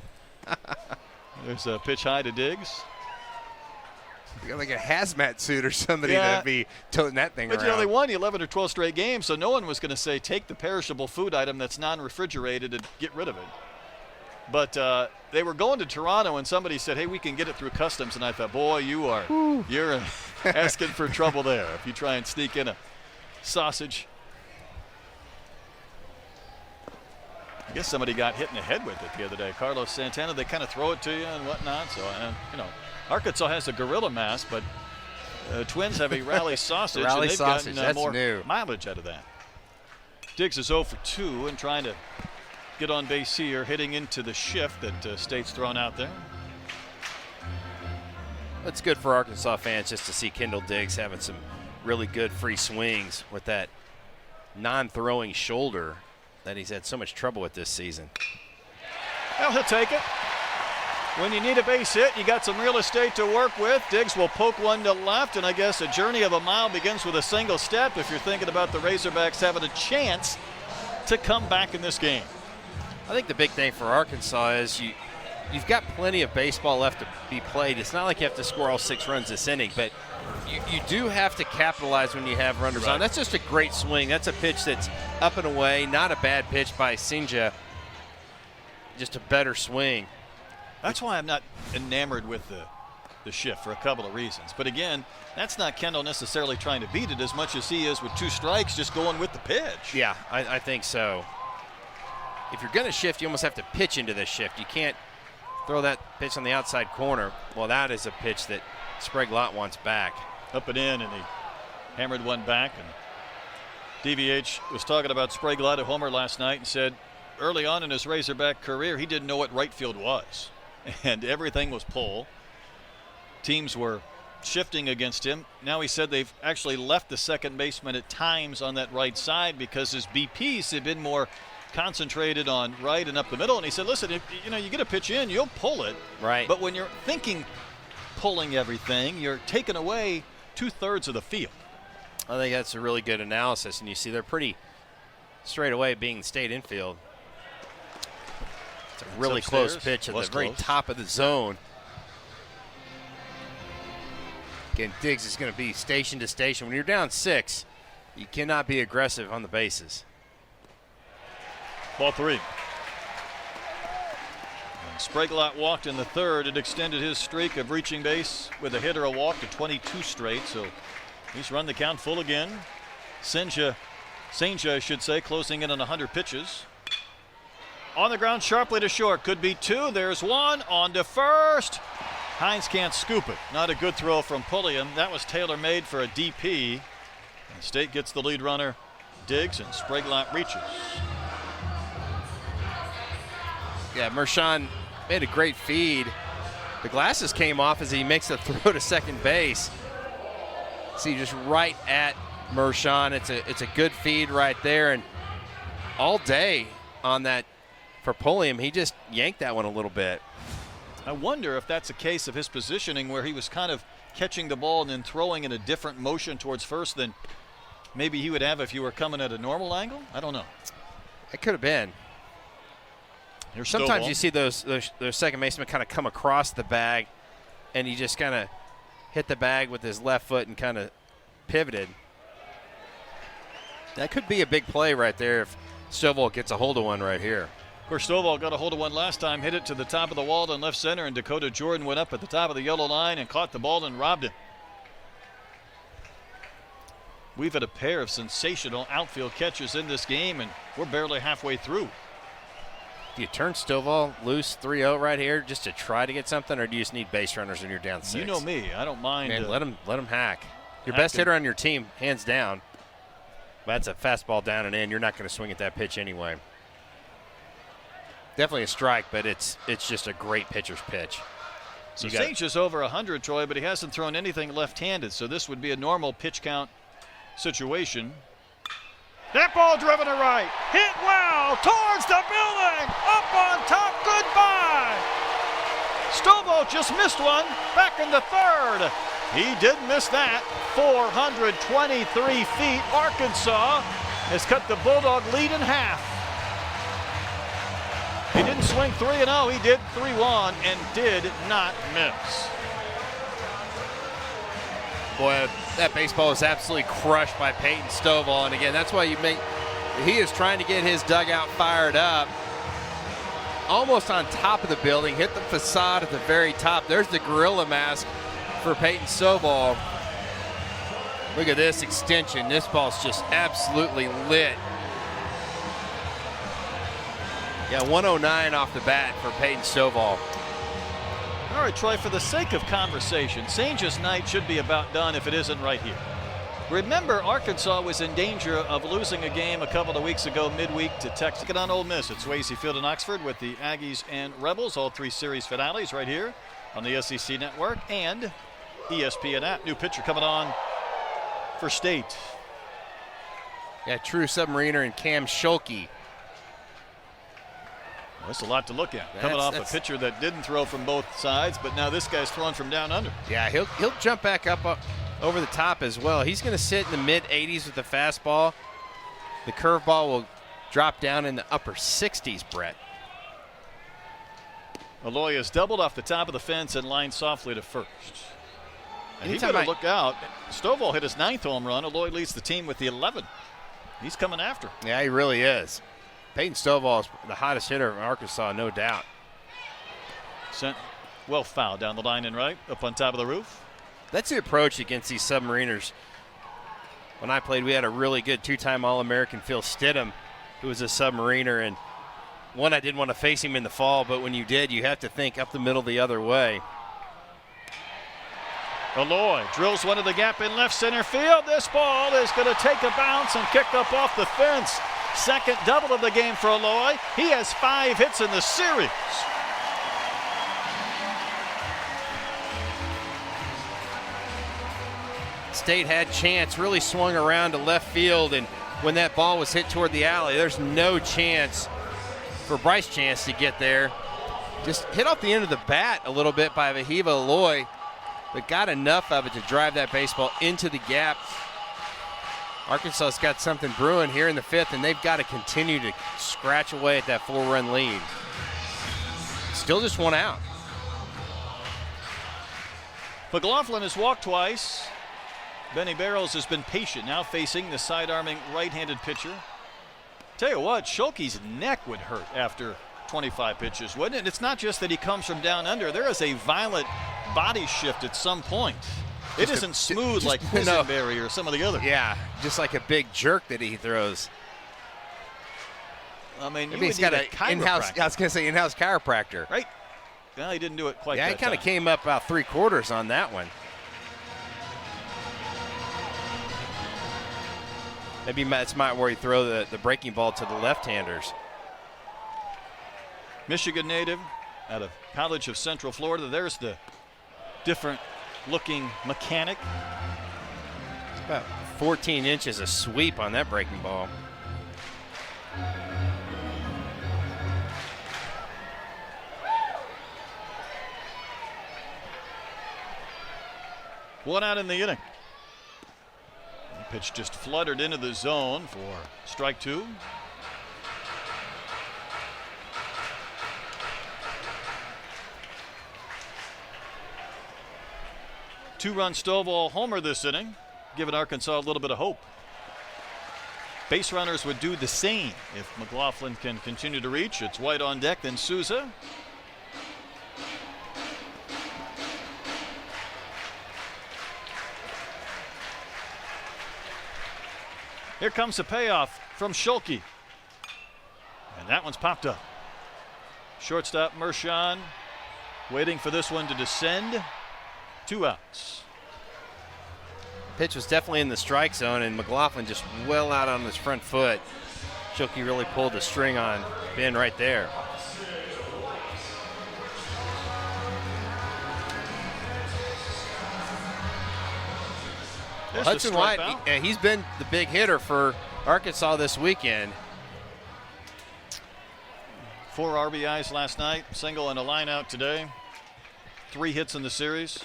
there's a pitch high to Diggs. You got like a hazmat suit or somebody Yeah. to be toting that thing But around. you know, they won 11 or 12 straight games, so no one was going to say take the perishable food item that's non-refrigerated and get rid of it. But they were going to Toronto, and somebody said, hey, we can get it through customs. And I thought, boy, you're asking for trouble there if you try and sneak in a sausage. I guess somebody got hit in the head with it the other day. Carlos Santana, they kind of throw it to you and whatnot. So, Arkansas has a gorilla mask, but Twins have a rally sausage. Rally and they've sausage, gotten that's more new. mileage out of that. Diggs is 0 for 2 and trying to get on base here, hitting into the shift that State's thrown out there. It's good for Arkansas fans just to see Kendall Diggs having some really good free swings with that non-throwing shoulder that he's had so much trouble with this season. Well, he'll take it. When you need a base hit, you got some real estate to work with. Diggs will poke one to left, and I guess a journey of a mile begins with a single step if you're thinking about the Razorbacks having a chance to come back in this game. I think the big thing for Arkansas is you've got plenty of baseball left to be played. It's not like you have to score all 6 runs this inning, but you do have to capitalize when you have runners on. That's just a great swing. That's a pitch that's up and away, not a bad pitch by Sinja. Just a better swing. That's why I'm not enamored with the shift for a couple of reasons. But again, that's not Kendall necessarily trying to beat it as much as he is with 2 strikes just going with the pitch. Yeah, I think so. If you're going to shift, you almost have to pitch into this shift. You can't throw that pitch on the outside corner. Well, that is a pitch that Sprague-Lott wants back. Up and in, and he hammered one back. And DVH was talking about Sprague-Lott at homer last night and said early on in his Razorback career, he didn't know what right field was. And everything was pull. Teams were shifting against him. Now he said they've actually left the second baseman at times on that right side because his BPs have been more concentrated on right and up the middle. And he said, listen, if you get a pitch in, you'll pull it. Right. But when you're thinking pulling everything, you're taking away 2/3 of the field. I think that's a really good analysis, and you see they're pretty straight away being state infield. It's a really upstairs. close pitch at the Was very close. top of the zone. Again, Diggs is going to be station to station. When you're down 6, you cannot be aggressive on the bases. Ball 3. And Sprague-Lott walked in the 3rd. It extended his streak of reaching base with a hit or a walk to 22 straight. So he's run the count full again. Sinja, I should say, closing in on 100 pitches. On the ground sharply to short. Could be 2. There's 1. On to first. Hines can't scoop it. Not a good throw from Pulliam. That was tailor-made for a DP. And State gets the lead runner, Diggs, and Sprague-Lott reaches. Yeah, Mershon made a great feed. The glasses came off as he makes the throw to second base. See, just right at Mershon. It's a good feed right there, and all day on that for Pulliam, he just yanked that one a little bit. I wonder if that's a case of his positioning where he was kind of catching the ball and then throwing in a different motion towards first than maybe he would have if you were coming at a normal angle. I don't know. It could have been. Here's Sometimes Stovall. you see those second basemen kind of come across the bag, and he just kind of hit the bag with his left foot and kind of pivoted. That could be a big play right there if Stovall gets a hold of one right here. Of course, Stovall got a hold of one last time, hit it to the top of the wall in left center, and Dakota Jordan went up at the top of the yellow line and caught the ball and robbed it. We've had a pair of sensational outfield catches in this game, and we're barely halfway through. Do you turn Stovall loose 3-0 right here just to try to get something, or do you just need base runners when you're down 6? You know me. I don't mind. Man, let him hack. Your best hitter on your team, hands down. That's a fastball down and in. You're not going to swing at that pitch anyway. Definitely a strike, but it's just a great pitcher's pitch. So Sage is over 100, Troy, but he hasn't thrown anything left-handed, so this would be a normal pitch count situation. That ball driven to right. Hit well towards the building. Up on top. Goodbye. Stovall just missed one. Back in the third. He did miss that. 423 feet. Arkansas has cut the Bulldog lead in half. He didn't swing 3-0. He did 3-1 and did not miss. Boy, that baseball was absolutely crushed by Peyton Stovall. And again, that's why he is trying to get his dugout fired up. Almost on top of the building, hit the facade at the very top. There's the gorilla mask for Peyton Stovall. Look at this extension. This ball's just absolutely lit. Yeah, 109 off the bat for Peyton Stovall. All right, Troy, for the sake of conversation, Sage's night should be about done if it isn't right here. Remember, Arkansas was in danger of losing a game a couple of weeks ago midweek to Texas on Ole Miss at Swayze Field in Oxford with the Aggies and Rebels, all 3 series finales right here on the SEC Network and ESPN app. New pitcher coming on for State. Yeah, true submariner and Cam Schulke. That's a lot to look at. Coming off a pitcher that didn't throw from both sides, but now this guy's throwing from down under. Yeah, he'll jump back up over the top as well. He's going to sit in the mid-80s with the fastball. The curveball will drop down in the upper 60s, Brett. Aloy has doubled off the top of the fence and lined softly to first. And he Anytime better look out. Stovall hit his 9th home run. Aloy leads the team with the 11. He's coming after. Yeah, he really is. Peyton Stovall is the hottest hitter in Arkansas, no doubt. Sent well foul down the line and right, up on top of the roof. That's the approach against these submariners. When I played, we had a really good 2-time All-American, Phil Stidham, who was a submariner. And one, I didn't want to face him in the fall, but when you did, you have to think up the middle the other way. Aloy drills one to the gap in left center field. This ball is going to take a bounce and kick up off the fence. Second double of the game for Aloy. He has 5 hits in the series. State had chance, really swung around to left field, and when that ball was hit toward the alley, there's no chance for Bryce Chance to get there. Just hit off the end of the bat a little bit by Vahiva Aloy, but got enough of it to drive that baseball into the gap. Arkansas's got something brewing here in the 5th, and they've got to continue to scratch away at that 4-run lead. Still just 1 out. McLaughlin has walked twice. Benny Barrows has been patient, now facing the side-arming right-handed pitcher. Tell you what, Schulke's neck would hurt after 25 pitches, wouldn't it? And it's not just that he comes from down under. There is a violent body shift at some point. It isn't smooth like Quisenberry or some of the other. Yeah, just like a big jerk that he throws. I mean, maybe he's got an in-house, I was going to say in-house chiropractor. Right. Well, he didn't do it quite that time. Yeah, he kind of came up about 3/4 on that one. Maybe that's where he throw the breaking ball to the left-handers. Michigan native out of College of Central Florida. There's the different looking mechanic. It's about 14 inches of sweep on that breaking ball. One out in the inning. The pitch just fluttered into the zone for strike 2. Two-run Stovall homer this inning, giving Arkansas a little bit of hope. Base runners would do the same if McLaughlin can continue to reach. It's White on deck, then Souza. Here comes the payoff from Schulke. And that one's popped up. Shortstop Mershon waiting for this one to descend. 2 outs. Pitch was definitely in the strike zone, and McLaughlin just well out on his front foot. Schulke really pulled the string on Ben right there. There's the Hudson strike White, out. he's been the big hitter for Arkansas this weekend. 4 RBIs last night, single and a line out today. 3 hits in the series.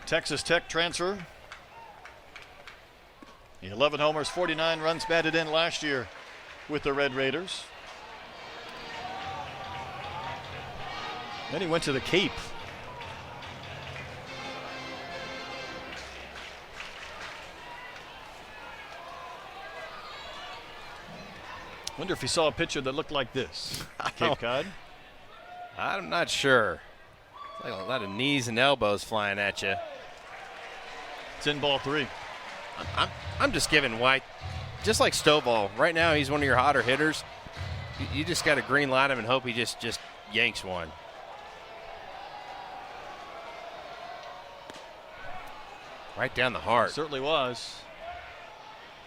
Texas Tech transfer. 11 homers, 49 runs batted in last year with the Red Raiders. Then he went to the Cape. Wonder if he saw a pitcher that looked like this. Cape Cod. I'm not sure. It's like a lot of knees and elbows flying at you. It's in ball 3. I'm just giving White, just like Stovall. Right now, he's one of your hotter hitters. You just got to green light him and hope he just yanks one. Right down the heart. Certainly was.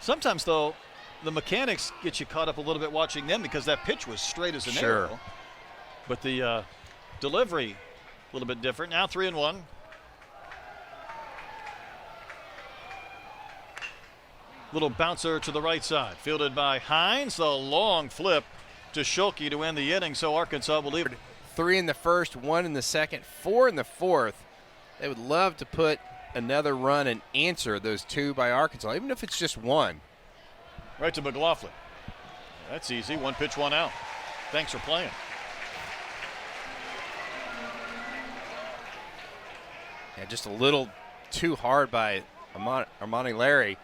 Sometimes, though, the mechanics get you caught up a little bit watching them because that pitch was straight as an Sure. arrow. But the delivery, a little bit different. Now 3-1. Little bouncer to the right side. Fielded by Hines. The long flip to Schulke to end the inning. So Arkansas will leave it. 3 in the first, 1 in the second, 4 in the fourth. They would love to put another run and answer those 2 by Arkansas, even if it's just 1. Right to McLaughlin. That's easy. 1 pitch, 1 out. Thanks for playing. Yeah, just a little too hard by Armani Larry.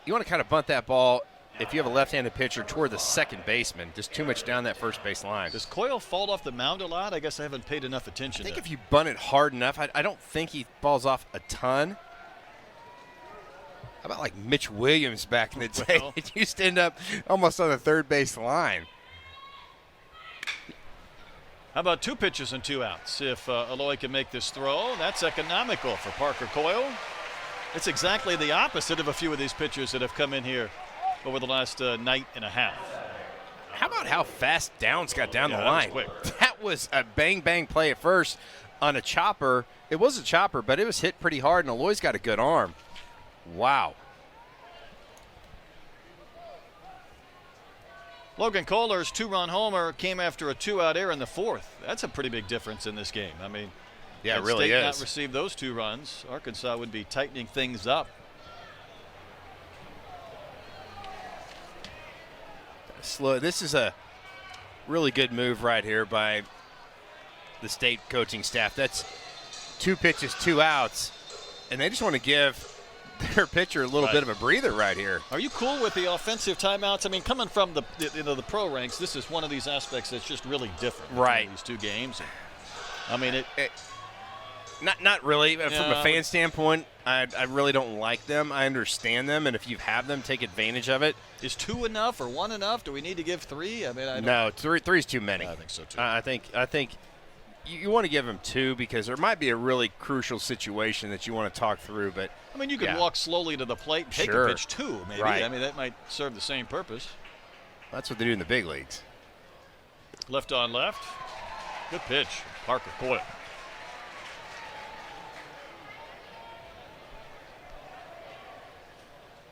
You want to kind of bunt that ball, if you have a left-handed pitcher, toward the second baseman. Just too much down that first base line. Does Coyle fall off the mound a lot? I guess I haven't paid enough attention I think to if you bunt it hard enough, I don't think he falls off a ton. How about like Mitch Williams back in the day? Well. It used to end up almost on the third base line. How about 2 pitches and 2 outs? If Aloy can make this throw, that's economical for Parker Coyle. It's exactly the opposite of a few of these pitchers that have come in here over the last night and a half. How about how fast Downs got down the Yeah, that was line? quick. That was a bang-bang play at first on a chopper. It was a chopper, but it was hit pretty hard, and Aloy's got a good arm. Wow. Logan Kohler's 2-run homer came after a 2-out error in the 4th. That's a pretty big difference in this game. I mean, Yeah, it had really State is. not received those 2 runs, Arkansas would be tightening things up. Slow. This is a really good move right here by the State coaching staff. That's 2 pitches, 2 outs, and they just want to give their pitcher a little Right. bit of a breather right here. Are you cool with the offensive timeouts? I mean, coming from the pro ranks, this is one of these aspects that's just really different. between Right. These 2 games. And, I mean, Not really. From Yeah. a fan standpoint, I really don't like them. I understand them, and if you have them, take advantage of it. is 2 enough or 1 enough? Do we need to give 3? I mean, I don't. No, three's too many. I think so too. I think you want to give them 2 because there might be a really crucial situation that you want to talk through. But I mean, you could yeah. walk slowly to the plate, and take Sure. a pitch 2, maybe. Right. I mean, that might serve the same purpose. that's what they do in the big leagues. Left on left. Good pitch. Parker Coyle.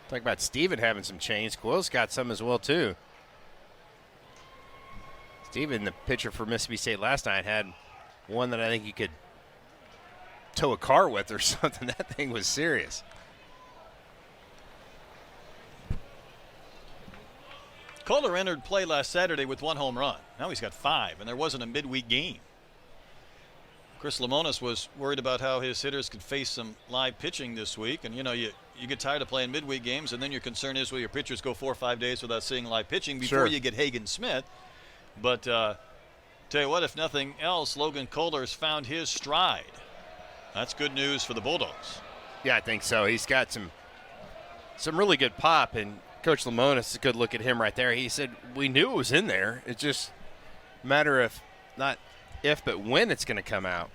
Talk about Steven having some chains. Coyle's got some as well, too. Steven, the pitcher for Mississippi State last night, had one that I think you could tow a car with or something. That thing was serious. Kohler entered play last Saturday with 1 home run. Now he's got 5, and there wasn't a midweek game. Chris Lemonis was worried about how his hitters could face some live pitching this week. And, you know, you get tired of playing midweek games, and then your concern is, will your pitchers go 4 or 5 days without seeing live pitching before you get Hagen Smith. But tell you what, if nothing else, Logan Kohler's found his stride. That's good news for the Bulldogs. Yeah, I think so. He's got some really good pop, and Coach Lemonis, a good look at him right there. He said, we knew it was in there. It's just a matter of not if, but when it's going to come out.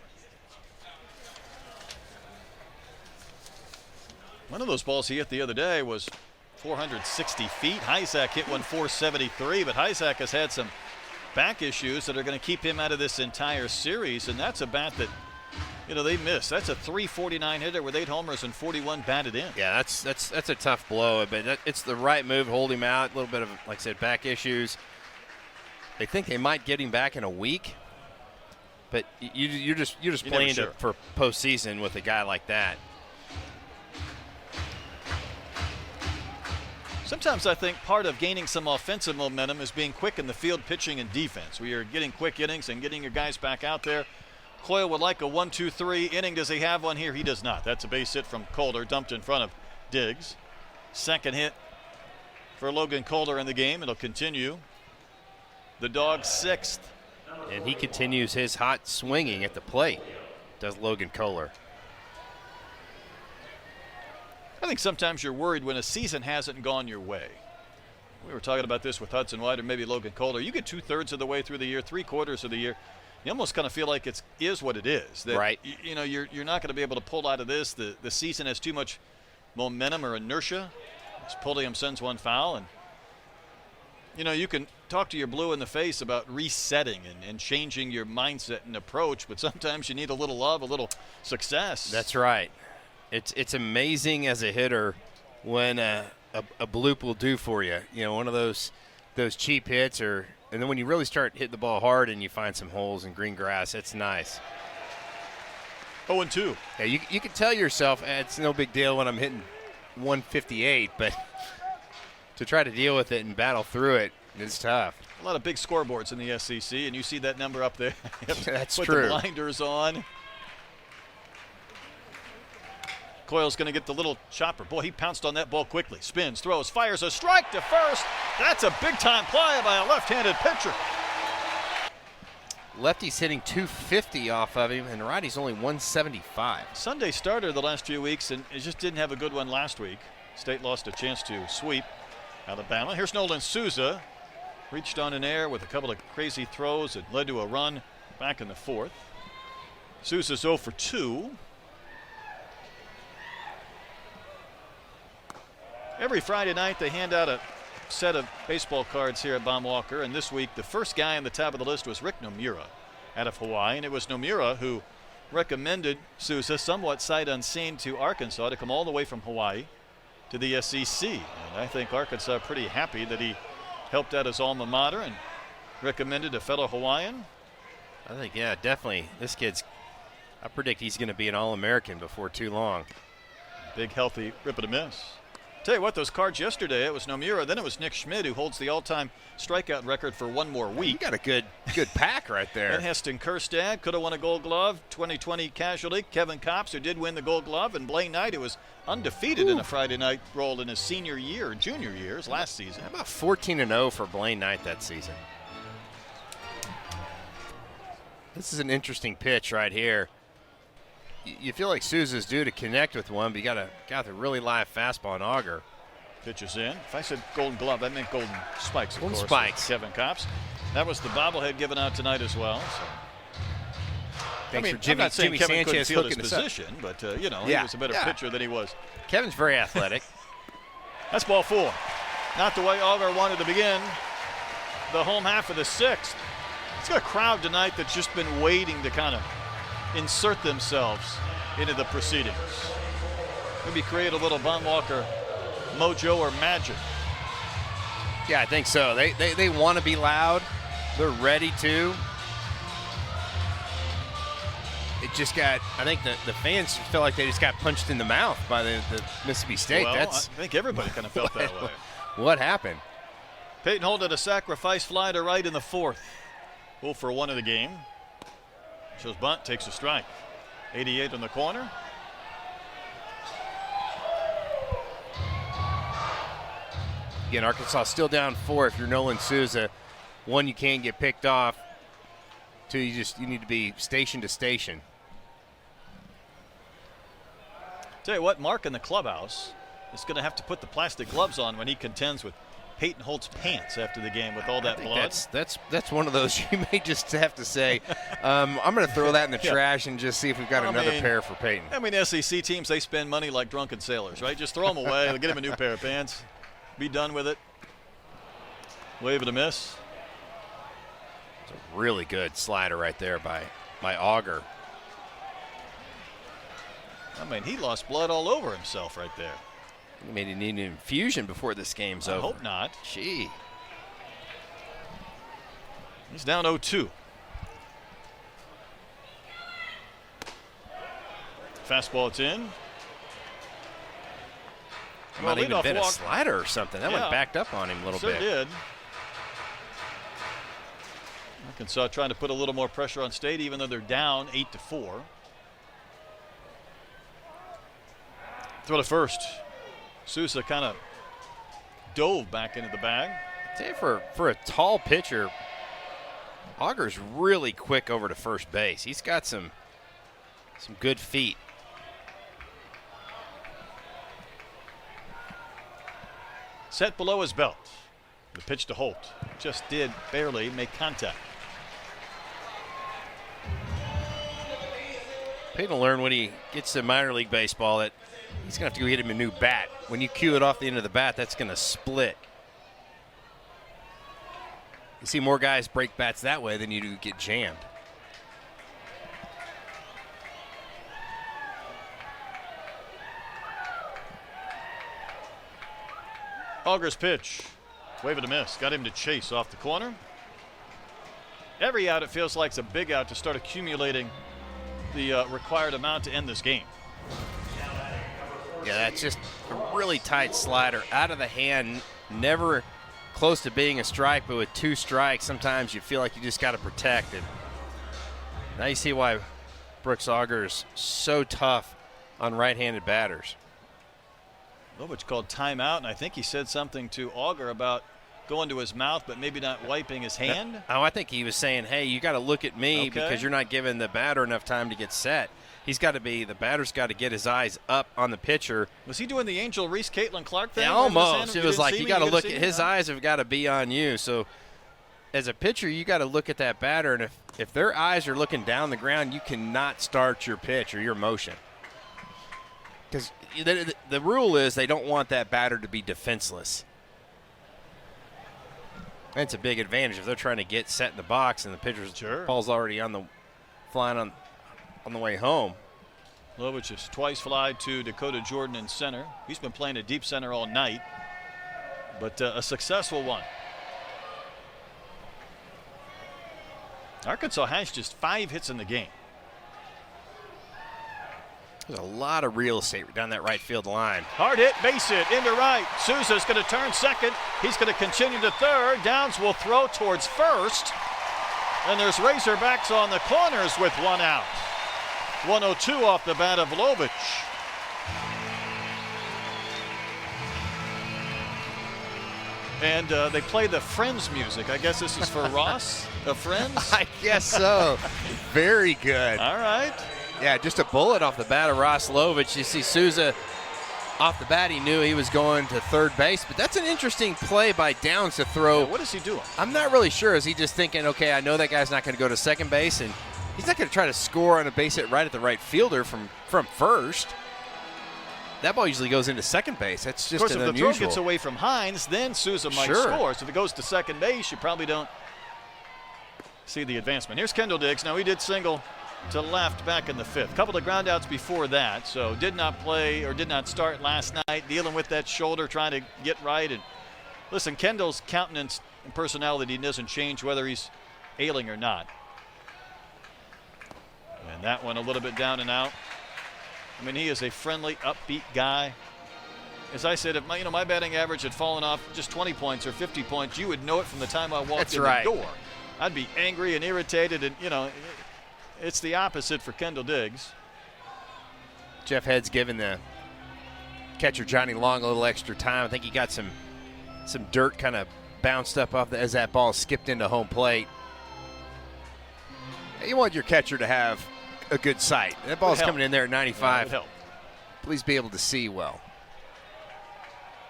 One of those balls he hit the other day was 460 feet. Hyzak hit one 473, but Hyzak has had some back issues that are going to keep him out of this entire series, and that's a bat that, you know, they missed. That's a 349 hitter with 8 homers and 41 batted in. Yeah, that's a tough blow, but it's the right move. Hold him out. A little bit of, like I said, back issues. They think they might get him back in a week, but you're just playing sure. for postseason with a guy like that. Sometimes I think part of gaining some offensive momentum is being quick in the field, pitching and defense. We are getting quick innings and getting your guys back out there. Coyle would like a 1-2-3 inning. Does he have one here? He does not. That's a base hit from Kohler, dumped in front of Diggs. Second hit for Logan Kohler in the game. It'll continue. The Dogs 6th. And he continues his hot swinging at the plate, does Logan Kohler. I think sometimes you're worried when a season hasn't gone your way. We were talking about this with Hudson White or maybe Logan Kohler. You get 2/3 of the way through the year, 3/4 of the year. You almost kind of feel like it is what it is. That, right. You know, you're not going to be able to pull out of this. The season has too much momentum or inertia. As Pulliam sends one foul, and you know, you can talk to your blue in the face about resetting and changing your mindset and approach, but sometimes you need a little love, a little success. That's right. It's amazing as a hitter when a bloop will do for you. You know, one of those cheap hits, and then when you really start hitting the ball hard and you find some holes in green grass, it's nice. 0-2. Yeah, you can tell yourself, it's no big deal when I'm hitting 158, but to try to deal with it and battle through it, it's tough. A lot of big scoreboards in the SEC, and you see that number up there. That's Put true. the blinders on. Coyle's going to get the little chopper. Boy, he pounced on that ball quickly. Spins, throws, fires a strike to first. That's a big-time play by a left-handed pitcher. Lefty's hitting 250 off of him, and righty's only 175. Sunday starter the last few weeks, and it just didn't have a good one last week. State lost a chance to sweep Alabama. Here's Nolan Souza. Reached on an air with a couple of crazy throws that led to a run back in the 4th. Souza's 0 for 2. Every Friday night they hand out a set of baseball cards here at Baum-Walker, and this week the first guy on the top of the list was Rick Nomura out of Hawaii, and it was Nomura who recommended Souza somewhat sight unseen to Arkansas to come all the way from Hawaii to the SEC. And I think Arkansas pretty happy that he helped out his alma mater and recommended a fellow Hawaiian. I think, yeah, definitely. This I predict he's going to be an All-American before too long. Big, healthy rip and a miss. Tell you what, those cards yesterday, it was Nomura, then it was Nick Schmidt, who holds the all-time strikeout record for one more week. You got a good pack right there. And Heston Kjerstad could have won a Gold Glove. 2020 casualty, Kevin Kopps, who did win the Gold Glove, and Blaine Knight, who was undefeated in a Friday night role in his junior years last season. How about 14-0 for Blaine Knight that season? This is an interesting pitch right here. You feel like Souza's due to connect with one, but you got the really live fastball and auger. Pitches in. If I said Golden Glove, I meant Golden Spikes, of Golden course. Spikes. Kevin Kopps. That was the bobblehead given out tonight as well. So. Thanks for I'm not saying Jimmy Kevin couldn't Sanchez field his hooking us up. position, but he was a better pitcher than he was. Kevin's very athletic. That's ball 4. Not the way Auger wanted to begin the home half of the 6th. It's got a crowd tonight that's just been waiting to kind of insert themselves into the proceedings. Maybe create a little Baum-Walker mojo or magic. Yeah, I think so. They want to be loud. They're ready to. It just got, I think the fans felt like they just got punched in the mouth by the Mississippi State. Well, That's I think everybody kind of felt that way. what happened. Peyton Holt had a sacrifice fly to right in the fourth. 0 for 1 of the game. Shows bunt, takes a strike. 88 in the corner. Again, Arkansas still down 4 if you're Nolan Souza. 1, you can't get picked off. 2, you need to be station to station. Tell you what, Mark in the clubhouse is going to have to put the plastic gloves on when he contends with Peyton Holt's pants after the game with all that blood. That's one of those you may just have to say, I'm going to throw that in the trash and just see if we've got another pair for Peyton. I mean, SEC teams, they spend money like drunken sailors, right? Just throw them away. Get him a new pair of pants. Be done with it. Wave and a miss. It's a really good slider right there by Auger. I mean, he lost blood all over himself right there. He may need an infusion before this game's over. I hope not. Gee. He's down 0-2. Fastball, it's in. Might even been a slider or something. That one backed up on him a little bit. Did. Arkansas trying to put a little more pressure on State, even though they're down 8-4. Throw to first. Sousa kind of dove back into the bag. I tell you, for a tall pitcher, Auger's really quick over to first base. He's got some good feet. Set below his belt. The pitch to Holt. Just did barely make contact. Peyton will learn when he gets to minor league baseball that he's going to have to go get him a new bat. When you cue it off the end of the bat, that's going to split. You see more guys break bats that way than you do get jammed. Auger's pitch. Wave and a miss. Got him to chase off the corner. Every out, it feels like, it's a big out to start accumulating the required amount to end this game. Yeah, that's just a really tight slider. Out of the hand, never close to being a strike, but with 2 strikes, sometimes you feel like you just got to protect it. Now you see why Brooks Auger is so tough on right-handed batters. Lovich called timeout, and I think he said something to Auger about going to his mouth, but maybe not wiping his hand. Oh, I think he was saying, hey, you got to look at me because you're not giving the batter enough time to get set. The batter's got to get his eyes up on the pitcher. Was he doing the Angel Reese, Caitlin Clark thing? Yeah, almost. It was like you got to look at his eyes have got to be on you. So as a pitcher, you got to look at that batter, and if their eyes are looking down the ground, you cannot start your pitch or your motion. Because the rule is they don't want that batter to be defenseless. That's a big advantage if they're trying to get set in the box and the pitcher's ball's already flying on the way home. Lovich has twice flied to Dakota Jordan in center. He's been playing a deep center all night, but a successful one. Arkansas has just 5 hits in the game. There's a lot of real estate down that right field line. Hard hit, base hit, into right. Sousa's going to turn second. He's going to continue to third. Downs will throw towards first. And there's Razorbacks on the corners with 1 out. 102 off the bat of Lovich. And they play the Friends music. I guess this is for Ross of Friends? I guess so. Very good. All right. Yeah, just a bullet off the bat of Ross Lovich. You see Souza off the bat, he knew he was going to third base, but that's an interesting play by Downs to throw. Yeah, what is he doing? I'm not really sure. Is he just thinking, okay, I know that guy's not going to go to second base, and he's not going to try to score on a base hit right at the right fielder from first. That ball usually goes into second base. That's just an unusual. Of course, if the throw gets away from Hines, then Souza might score. So if it goes to second base, you probably don't see the advancement. Here's Kendall Diggs. Now, he did single to left back in the 5th. Couple of ground outs before that, so did not play or did not start last night, dealing with that shoulder, trying to get right. And listen, Kendall's countenance and personality doesn't change whether he's ailing or not. And that one a little bit down and out. I mean, he is a friendly, upbeat guy. As I said, if my batting average had fallen off just 20 points or 50 points, you would know it from the time I walked in the door. I'd be angry and irritated, and it's the opposite for Kendall Diggs. Jeff Head's given the catcher Johnny Long a little extra time. I think he got some dirt kind of bounced up off as that ball skipped into home plate. You want your catcher to have a good sight. That ball's coming in there at 95. Yeah, Please be able to see well.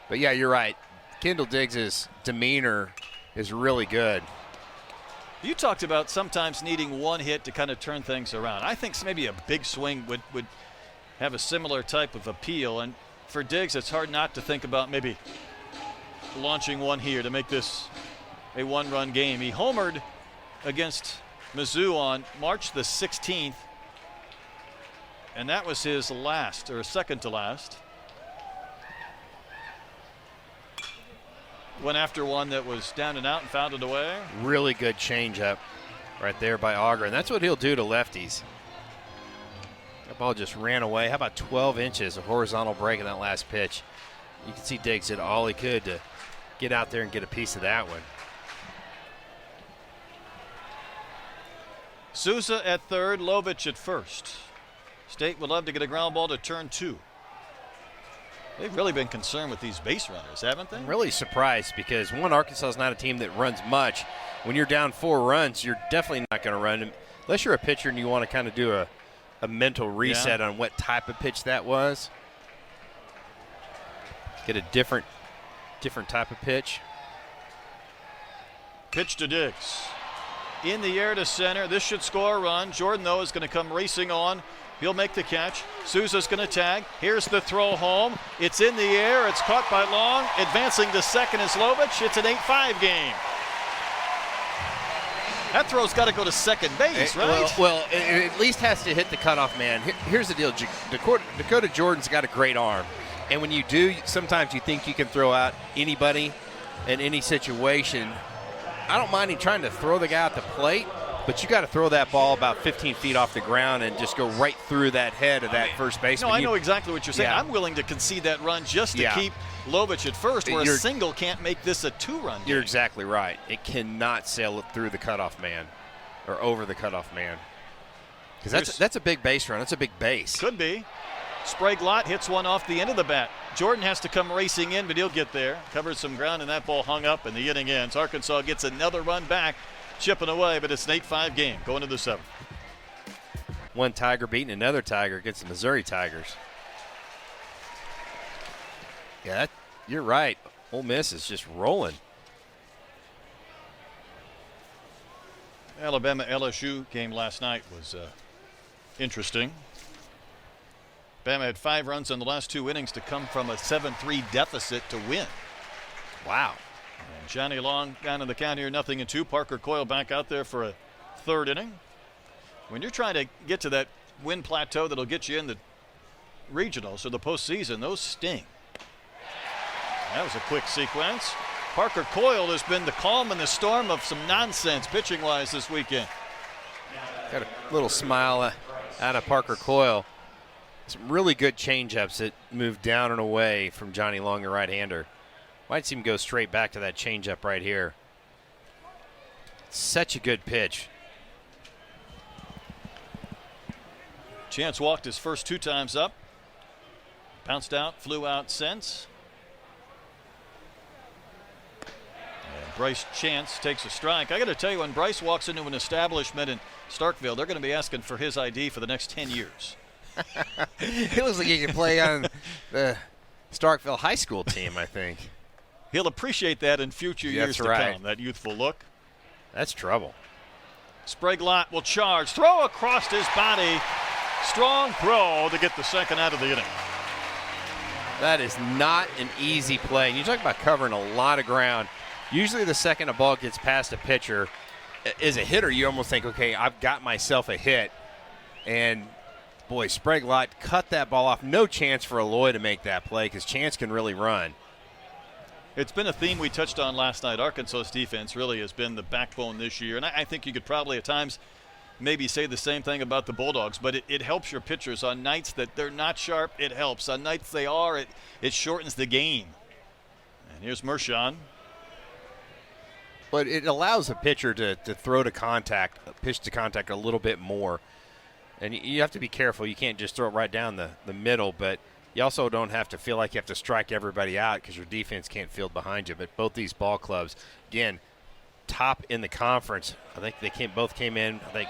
But yeah, you're right. Kendall Diggs' demeanor is really good. You talked about sometimes needing one hit to kind of turn things around. I think maybe a big swing would have a similar type of appeal. And for Diggs, it's hard not to think about maybe launching one here to make this a one-run game. He homered against Mizzou on March the 16th, and that was his last, or second to last. Went after one that was down and out and fouled it away. Really good changeup right there by Auger, and that's what he'll do to lefties. That ball just ran away. How about 12 inches of horizontal break in that last pitch? You can see Diggs did all he could to get out there and get a piece of that one. Souza at third, Lovich at first. State would love to get a ground ball to turn 2. They've really been concerned with these base runners, haven't they? I'm really surprised because, one, Arkansas is not a team that runs much. When you're down 4 runs, you're definitely not going to run. Unless you're a pitcher and you want to kind of do a mental reset on what type of pitch that was. Get a different type of pitch. Pitch to Diggs. In the air to center. This should score a run. Jordan, though, is going to come racing on. He'll make the catch. Souza's going to tag. Here's the throw home. It's in the air. It's caught by Long. Advancing to second is Lovich. It's an 8-5 game. That throw's got to go to second base, right? Well, it at least has to hit the cutoff man. Here's the deal. Dakota Jordan's got a great arm. And when you do, sometimes you think you can throw out anybody in any situation. I don't mind him trying to throw the guy at the plate, but you got to throw that ball about 15 feet off the ground and just go right through that head of that first baseman. No, I know exactly what you're saying. Yeah. I'm willing to concede that run just to keep Lovich at first, where a single can't make this a 2-run game. You're exactly right. It cannot sail through the cutoff man or over the cutoff man. Because that's a big base run. That's a big base. Could be. Sprague Lott hits one off the end of the bat. Jordan has to come racing in, but he'll get there. Covered some ground, and that ball hung up, and the inning ends. Arkansas gets another run back, chipping away, but it's an 8-5 game going to the 7th. One Tiger beating another Tiger against the Missouri Tigers. Yeah, you're right. Ole Miss is just rolling. Alabama-LSU game last night was interesting. Bama had 5 runs in the last 2 innings to come from a 7-3 deficit to win. Wow. And Johnny Long down in the count here, 0-2. Parker Coyle back out there for a 3rd inning. When you're trying to get to that win plateau that'll get you in the regionals or the postseason, those sting. That was a quick sequence. Parker Coyle has been the calm in the storm of some nonsense pitching-wise this weekend. Got a little smile out of Parker Coyle. Some really good changeups that moved down and away from Johnny Long, the right-hander. Might see him go straight back to that changeup right here. Such a good pitch. Chance walked his first 2 times up. Bounced out, flew out since. And Bryce Chance takes a strike. I got to tell you, when Bryce walks into an establishment in Starkville, they're going to be asking for his ID for the next 10 years. It looks like he could play on the Starkville High School team, I think. He'll appreciate that in future years to come, that youthful look. That's trouble. Sprague Lott will charge. Throw across his body. Strong throw to get the second out of the inning. That is not an easy play. And you talk about covering a lot of ground. Usually the second a ball gets past a pitcher, as a hitter, you almost think, okay, I've got myself a hit. And boy, Sprague Lott cut that ball off. No chance for Aloy to make that play because Chance can really run. It's been a theme we touched on last night. Arkansas's defense really has been the backbone this year. And I think you could probably at times maybe say the same thing about the Bulldogs, but it helps your pitchers. On nights that they're not sharp, it helps. On nights they are, it shortens the game. And here's Mershon. But it allows a pitcher to throw to contact, pitch to contact a little bit more. And you have to be careful. You can't just throw it right down the middle, but you also don't have to feel like you have to strike everybody out because your defense can't field behind you. But both these ball clubs, again, top in the conference. I think they both came in. I think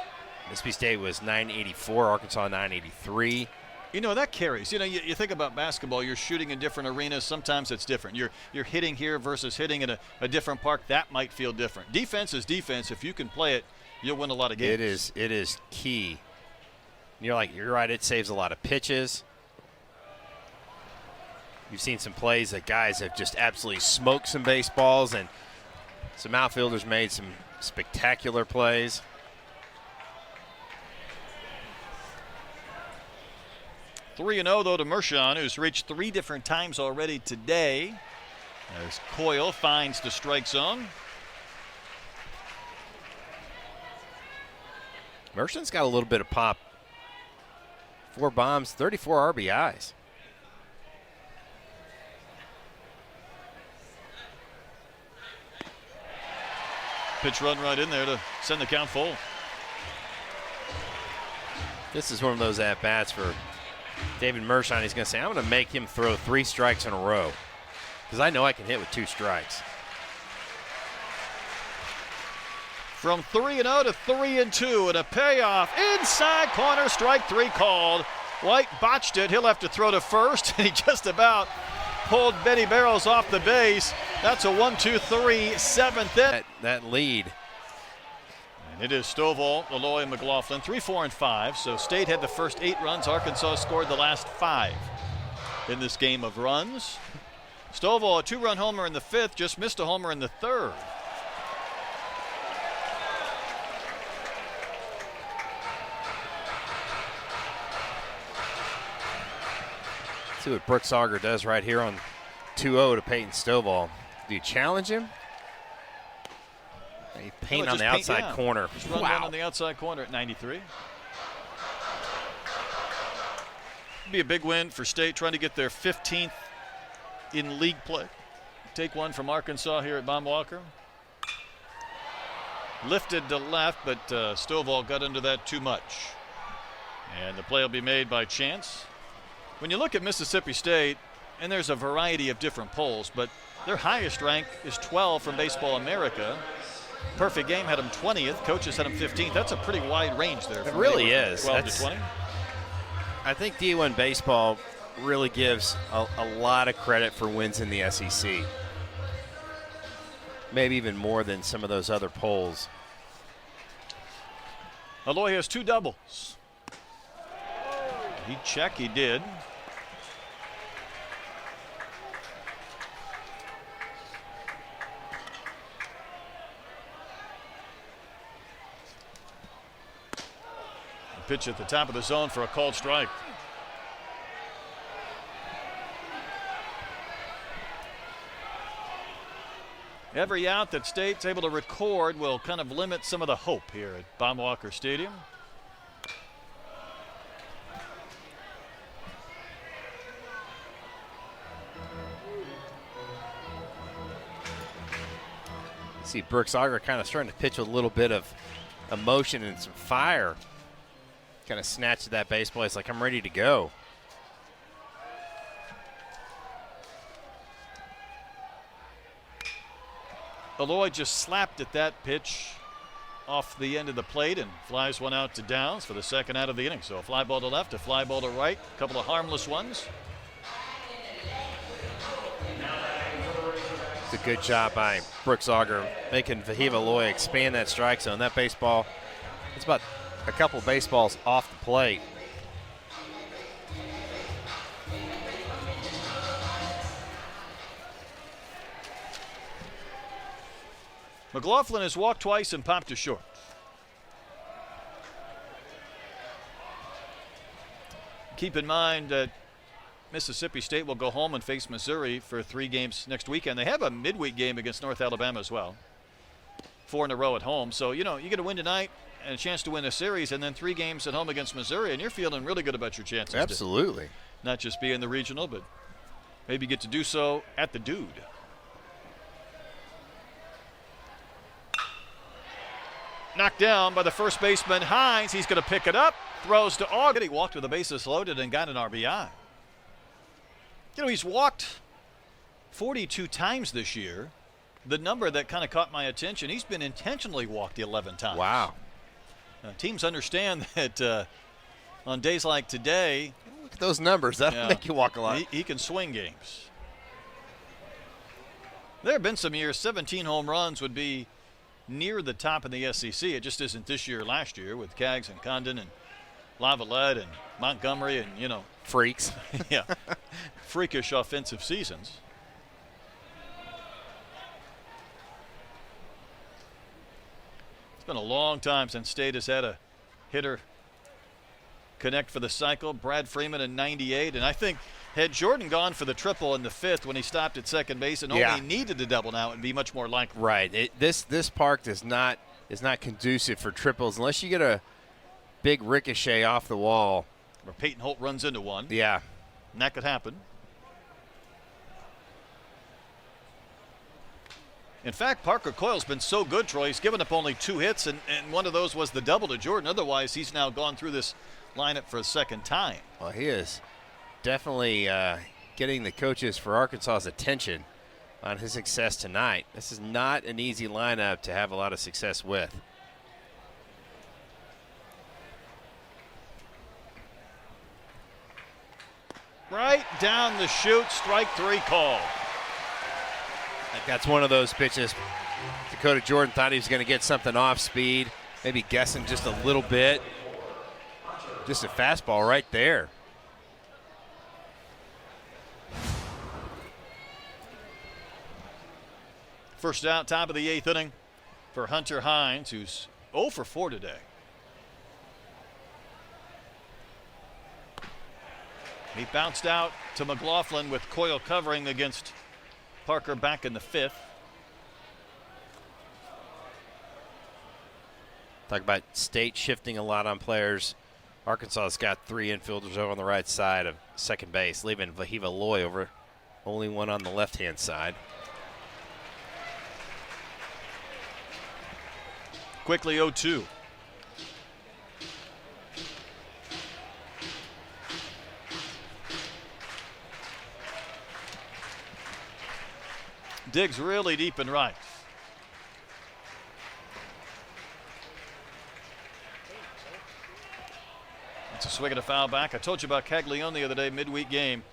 Mississippi State was 984, Arkansas 983. You know, that carries. You know, you think about basketball, you're shooting in different arenas. Sometimes it's different. You're hitting here versus hitting in a different park. That might feel different. Defense is defense. If you can play it, you'll win a lot of games. It is key. You're right, it saves a lot of pitches. You've seen some plays that guys have just absolutely smoked some baseballs, and some outfielders made some spectacular plays. (3-0) though to Mershon, who's reached 3 different times already today. As Coyle finds the strike zone. Mershon's got a little bit of pop. 4 bombs, 34 RBIs. Pitch run right in there to send the count full. This is one of those at-bats for David Mershon. He's going to say, I'm going to make him throw 3 strikes in a row because I know I can hit with 2 strikes. From 3-0 to 3-2 and a payoff. Inside corner, strike 3 called. White botched it. He'll have to throw to first, and he just about pulled Benny Barrows off the base. That's a 1-2-3, 7th inning. That lead. And it is Stovall, Aloy, and McLaughlin, 3, 4, and 5. So State had the first 8 runs. Arkansas scored the last 5 in this game of runs. Stovall, a 2-run homer in the 5th, just missed a homer in the 3rd. See what Brooks Auger does right here on 2-0 to Peyton Stovall. Do you challenge him? He paint on the outside corner. Just run one on the outside corner at 93. Be a big win for State, trying to get their 15th in league play. Take one from Arkansas here at Baum-Walker. Lifted to left, but Stovall got into that too much. And the play will be made by Chance. When you look at Mississippi State, and there's a variety of different polls, but their highest rank is 12 from Baseball America. Perfect Game had them 20th. Coaches had them 15th. That's a pretty wide range there. It really is. 12 to 20. I think D1 Baseball really gives a lot of credit for wins in the SEC. Maybe even more than some of those other polls. Aloy has 2 doubles. He check, he did. Pitch at the top of the zone for a called strike. Every out that State's able to record will kind of limit some of the hope here at Baum-Walker Stadium. See Brooks Auger kind of starting to pitch with a little bit of emotion and some fire. Kind of snatched at that baseball. It's like, I'm ready to go. Aloy just slapped at that pitch off the end of the plate and flies one out to Downs for the second out of the inning. So a fly ball to left, a fly ball to right, a couple of harmless ones. It's a good job by Brooks Auger making Vahiva Aloy expand that strike zone. That baseball, it's about a couple baseballs off the plate. McLaughlin has walked twice and popped to short. Keep in mind that Mississippi State will go home and face Missouri for 3 games next weekend. They have a midweek game against North Alabama as well. 4 in a row at home. So, you know, you get a win tonight, and a chance to win a series, and then 3 games at home against Missouri, and you're feeling really good about your chances. Absolutely. To not just be in the regional, but maybe get to do so at the Dude. Knocked down by the first baseman, Hines. He's going to pick it up. Throws to August. He walked with the bases loaded and got an RBI. You know, he's walked 42 times this year. The number that kind of caught my attention, he's been intentionally walked 11 times. Wow. Teams understand that on days like today, Look at those numbers. That'll make you walk a lot. he can swing games. There have been some years 17 home runs would be near the top in the SEC. It just isn't this year, last year with Kaggs and Condon and Lavalette and Montgomery and, you know. Freaks. Yeah, freakish offensive seasons. It's been a long time since State has had a hitter connect for the cycle. Brad Freeman in 98. And I think had Jordan gone for the triple in the 5th when he stopped at second base and only needed to double now, it would be much more likely. Right. This park is not conducive for triples unless you get a big ricochet off the wall. Where Peyton Holt runs into one. Yeah. And that could happen. In fact, Parker Coyle's been so good, Troy. He's given up only 2 hits, and one of those was the double to Jordan. Otherwise, he's now gone through this lineup for a second time. Well, he is definitely getting the coaches for Arkansas's attention on his success tonight. This is not an easy lineup to have a lot of success with. Right down the chute, strike 3 call. That's one of those pitches. Dakota Jordan thought he was going to get something off speed, maybe guessing just a little bit. Just a fastball right there. First out, top of the 8th inning for Hunter Hines, who's 0 for 4 today. He bounced out to McLaughlin with Coyle covering against Parker back in the 5th. Talk about State shifting a lot on players. Arkansas's got 3 infielders over on the right side of second base, leaving Vahiva Loy over, only one on the left-hand side. Quickly 0-2. Digs really deep and right. It's a swing and a foul back. I told you about Caglione the other day, midweek game.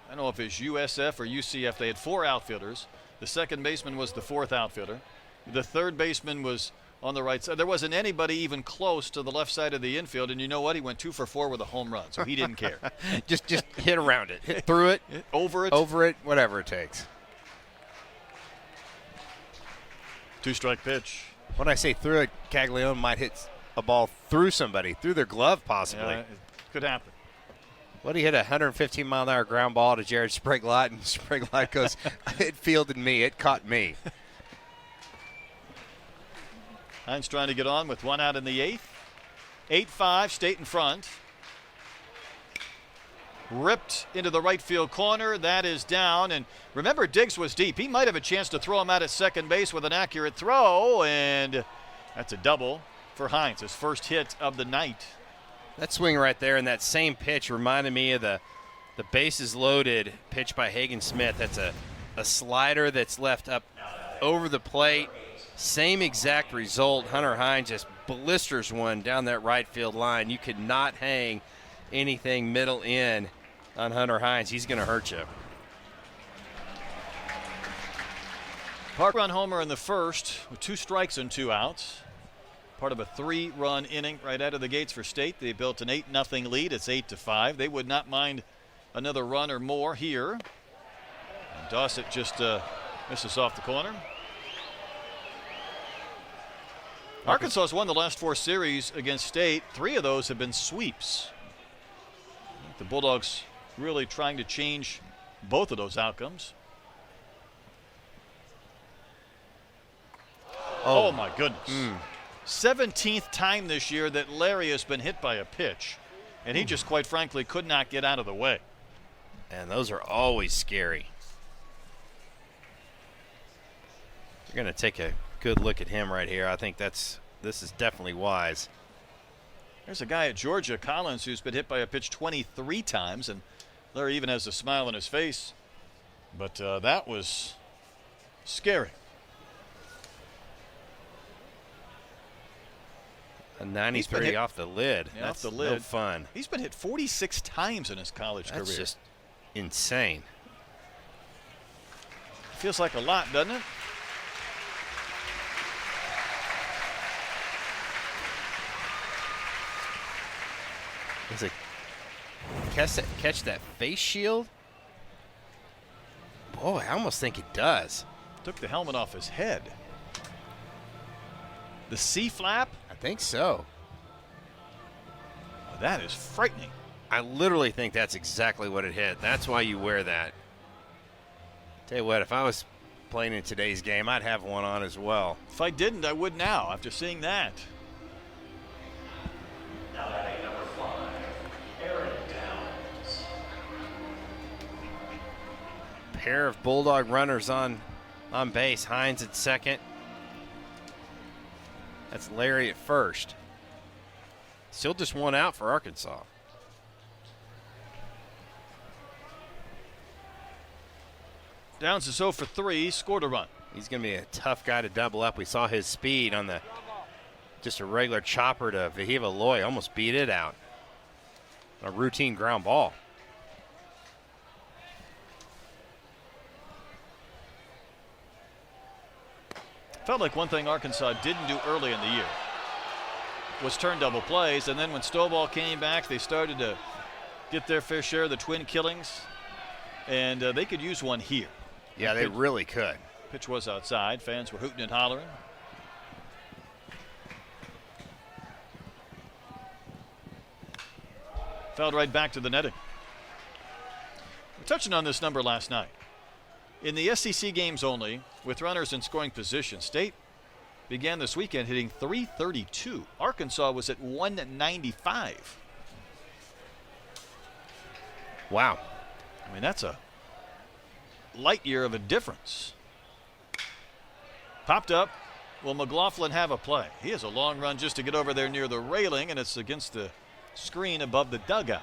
I don't know if it's USF or UCF. They had 4 outfielders. The second baseman was the 4th outfielder. The third baseman was on the right side. There wasn't anybody even close to the left side of the infield, and you know what? He went 2 for 4 with a home run, so he didn't care. just hit around it, hit through it, over it, whatever it takes. 2-strike pitch. When I say through it, Caglione might hit a ball through somebody, through their glove possibly. Yeah, it could happen. What, he hit a 115-mile-an-hour ground ball to Jared Spraglott, and Spraglott goes, it fielded me, it caught me. Hines trying to get on with 1 out in the 8th. 8-5, State in front. Ripped into the right field corner. That is down. And remember, Diggs was deep. He might have a chance to throw him out at second base with an accurate throw. And that's a double for Hines, his first hit of the night. That swing right there and that same pitch reminded me of the bases loaded pitch by Hagen Smith. That's a slider that's left up over the plate. Same exact result. Hunter Hines just blisters one down that right field line. You could not hang anything middle in on Hunter Hines. He's going to hurt you. Park run homer in the first with 2 strikes and 2 outs. Part of a 3-run inning right out of the gates for State. They built an 8-0 lead. It's 8-5. They would not mind another run or more here. And Dossett just misses off the corner. Arkansas has won the last 4 series against State. 3 of those have been sweeps. The Bulldogs really trying to change both of those outcomes. Oh my goodness. 17th time this year that Larry has been hit by a pitch, and he just quite frankly could not get out of the way. And those are always scary. You're going to take a good look at him right here. I think this is definitely wise. There's a guy at Georgia, Collins, who's been hit by a pitch 23 times, and Larry even has a smile on his face. But that was scary. A 93 off the lid. Yeah, That's off the lid. no fun. He's been hit 46 times in his college That's career. just insane. Feels like a lot, doesn't it? Does it catch that face shield? Boy, I almost think it does. Took the helmet off his head. The C-flap? I think so. Oh, that is frightening. I literally think that's exactly what it hit. That's why you wear that. Tell you what, if I was playing in today's game, I'd have one on as well. If I didn't, I would now after seeing that. Now batting number 5, Aaron Downs. Pair of Bulldog runners on base. Hines at second. That's Larry at first. Still just one out for Arkansas. Downs is 0 for 3, scored a run. He's going to be a tough guy to double up. We saw his speed on just a regular chopper to Vahiva Loy. Almost beat it out. A routine ground ball. Felt like one thing Arkansas didn't do early in the year was turn double plays, and then when Stovall came back, they started to get their fair share of the twin killings, and they could use one here. Yeah, they really could. Pitch was outside. Fans were hooting and hollering. Fouled right back to the netting. We're touching on this number last night. In the SEC games only, with runners in scoring position, State began this weekend hitting 332. Arkansas was at 195. Wow. I mean, that's a light year of a difference. Popped up. Will McLaughlin have a play? He has a long run just to get over there near the railing, and it's against the screen above the dugout.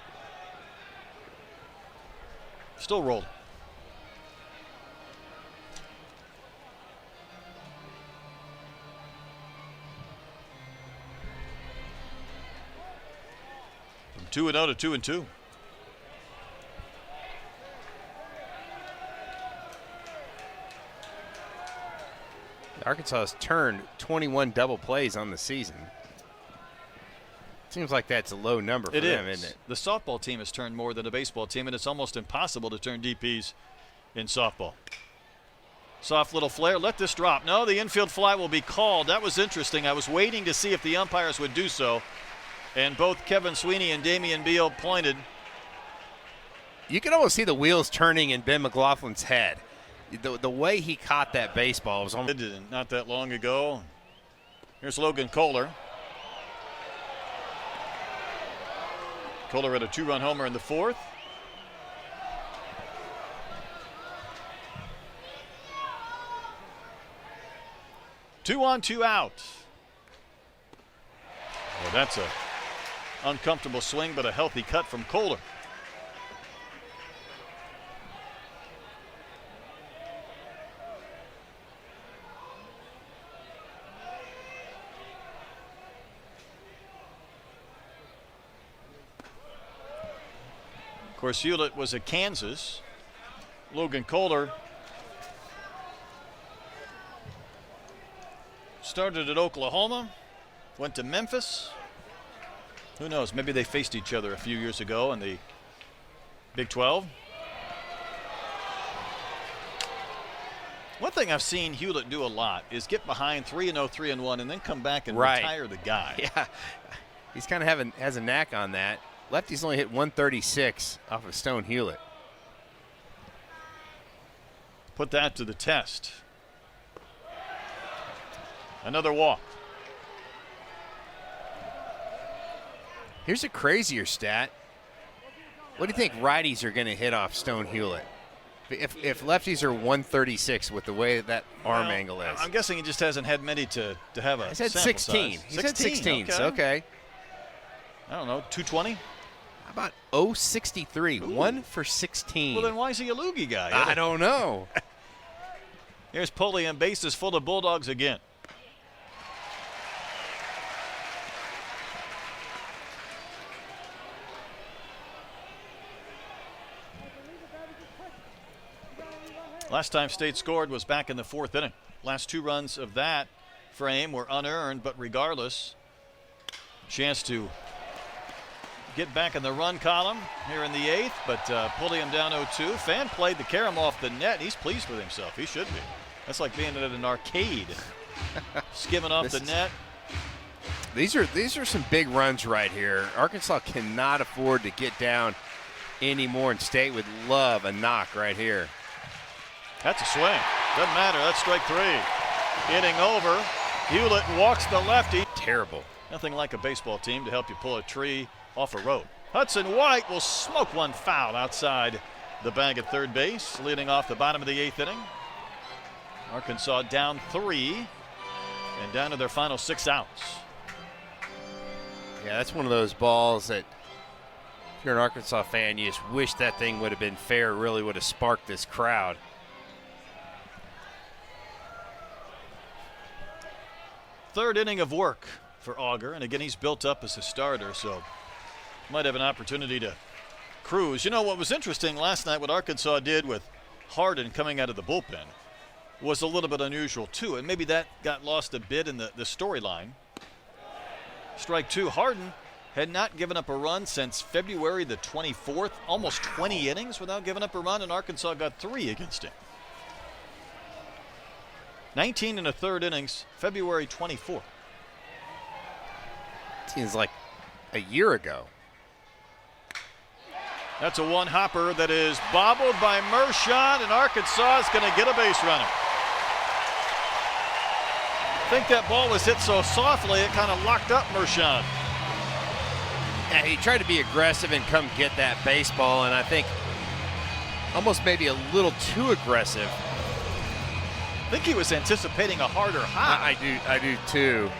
Still rolling. From 2-0 to 2-2. Arkansas has turned 21 double plays on the season. Seems like that's a low number for them, isn't it? The softball team has turned more than the baseball team, and it's almost impossible to turn DPs in softball. Soft little flare. Let this drop. No, the infield fly will be called. That was interesting. I was waiting to see if the umpires would do so, and both Kevin Sweeney and Damian Beal pointed. You can almost see the wheels turning in Ben McLaughlin's head. The way he caught that baseball was almost... Not that long ago. Here's Logan Kohler. Kohler had a 2-run homer in the fourth. Two on, two out. Well, that's a uncomfortable swing, but a healthy cut from Kohler. Of course, Hewlett was at Kansas. Logan Kohler started at Oklahoma, went to Memphis. Who knows? Maybe they faced each other a few years ago in the Big 12. One thing I've seen Hewlett do a lot is get behind 3-0, 3-1, and then come back and retire the guy. Yeah, he's kind of has a knack on that. Lefty's only hit 136 off of Stone Hewlett. Put that to the test. Another walk. Here's a crazier stat. What do you think righties are going to hit off Stone Hewlett? If lefties are 136 with the way that arm angle is. I'm guessing he just hasn't had many to have a He's had sample 16. size. He's had 16, so okay. I don't know, 220? How about 063? 1 for 16. Well, then why is he a loogie guy? I don't know. Here's Pulliam, bases full of Bulldogs again. Last time State scored was back in the 4th inning. Last 2 runs of that frame were unearned, but regardless, chance to get back in the run column here in the 8th, but Pulliam down 0-2. Fan played the carom off the net. He's pleased with himself. He should be. That's like being at an arcade. Skimming off the net. These are some big runs right here. Arkansas cannot afford to get down anymore, and State would love a knock right here. That's a swing. Doesn't matter. That's strike 3. Hitting over. Hewlett walks the lefty. Terrible. Nothing like a baseball team to help you pull a tree off a road. Hudson White will smoke one foul outside the bag at third base, leading off the bottom of the 8th inning. Arkansas down 3 and down to their final 6 outs. Yeah, that's one of those balls that if you're an Arkansas fan, you just wish that thing would have been fair, really would have sparked this crowd. Third inning of work for Auger, and again, he's built up as a starter, so might have an opportunity to cruise. You know, what was interesting last night, what Arkansas did with Harden coming out of the bullpen was a little bit unusual, too, and maybe that got lost a bit in the storyline. Strike 2, Harden had not given up a run since February the 24th, almost 20 innings without giving up a run, and Arkansas got 3 against him. 19 and a third innings, February 24th. Seems like a year ago. That's a one-hopper that is bobbled by Mershon, and Arkansas is going to get a base runner. I think that ball was hit so softly it kind of locked up Mershon. Yeah, he tried to be aggressive and come get that baseball, and I think almost maybe a little too aggressive. I think he was anticipating a harder hop. I do too.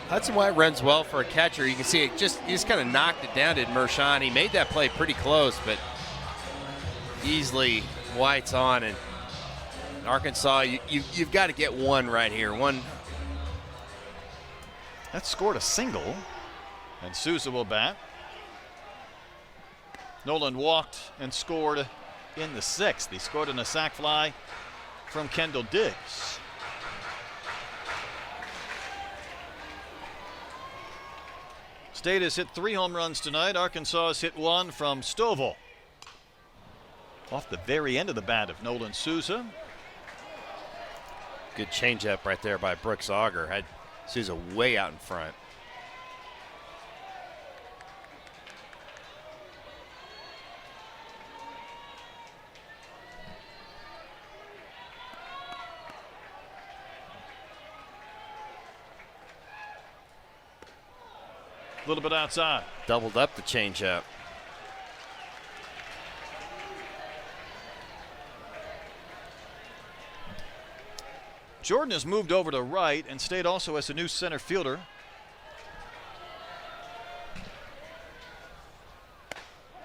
Hudson White runs well for a catcher. You can see he just kind of knocked it down, did Mershon. He made that play pretty close, but easily White's on, and Arkansas, you've got to get one right here. One. That scored a single, and Souza will bat. Nolan walked and scored in the 6th. He scored in a sac fly from Kendall Diggs. State has hit 3 home runs tonight. Arkansas has hit 1 from Stovall. Off the very end of the bat of Nolan Souza. Good changeup right there by Brooks Auger. Had Souza way out in front. A little bit outside. Doubled up the changeup. Jordan has moved over to right, and State also has a new center fielder.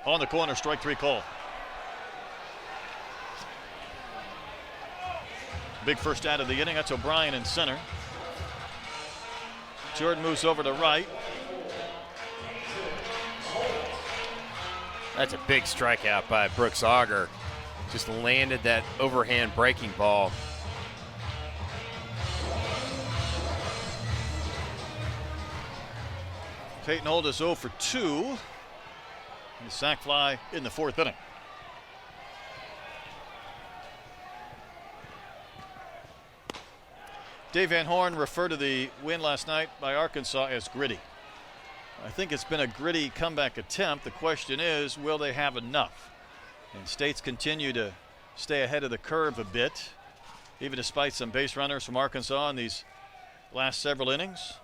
On the corner, strike 3 call. Big first out of the inning. That's O'Brien in center. Jordan moves over to right. That's a big strikeout by Brooks Auger. Just landed that overhand breaking ball. Peyton Holdis 0 for 2. The sac fly in the 4th inning. Dave Van Horn referred to the win last night by Arkansas as gritty. I think it's been a gritty comeback attempt. The question is, will they have enough? And State's continue to stay ahead of the curve a bit, even despite some base runners from Arkansas in these last several innings.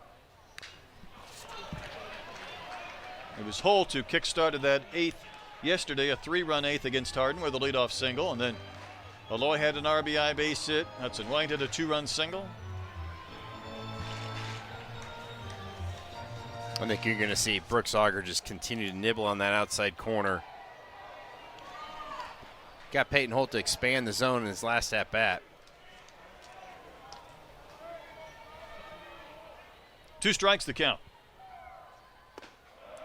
It was Holt who kick-started that eighth yesterday, a 3-run eighth against Hardin with a leadoff single, and then Aloy had an RBI base hit. Hudson White had a 2-run single. I think you're going to see Brooks Auger just continue to nibble on that outside corner. Got Peyton Holt to expand the zone in his last at-bat. 2 strikes the count.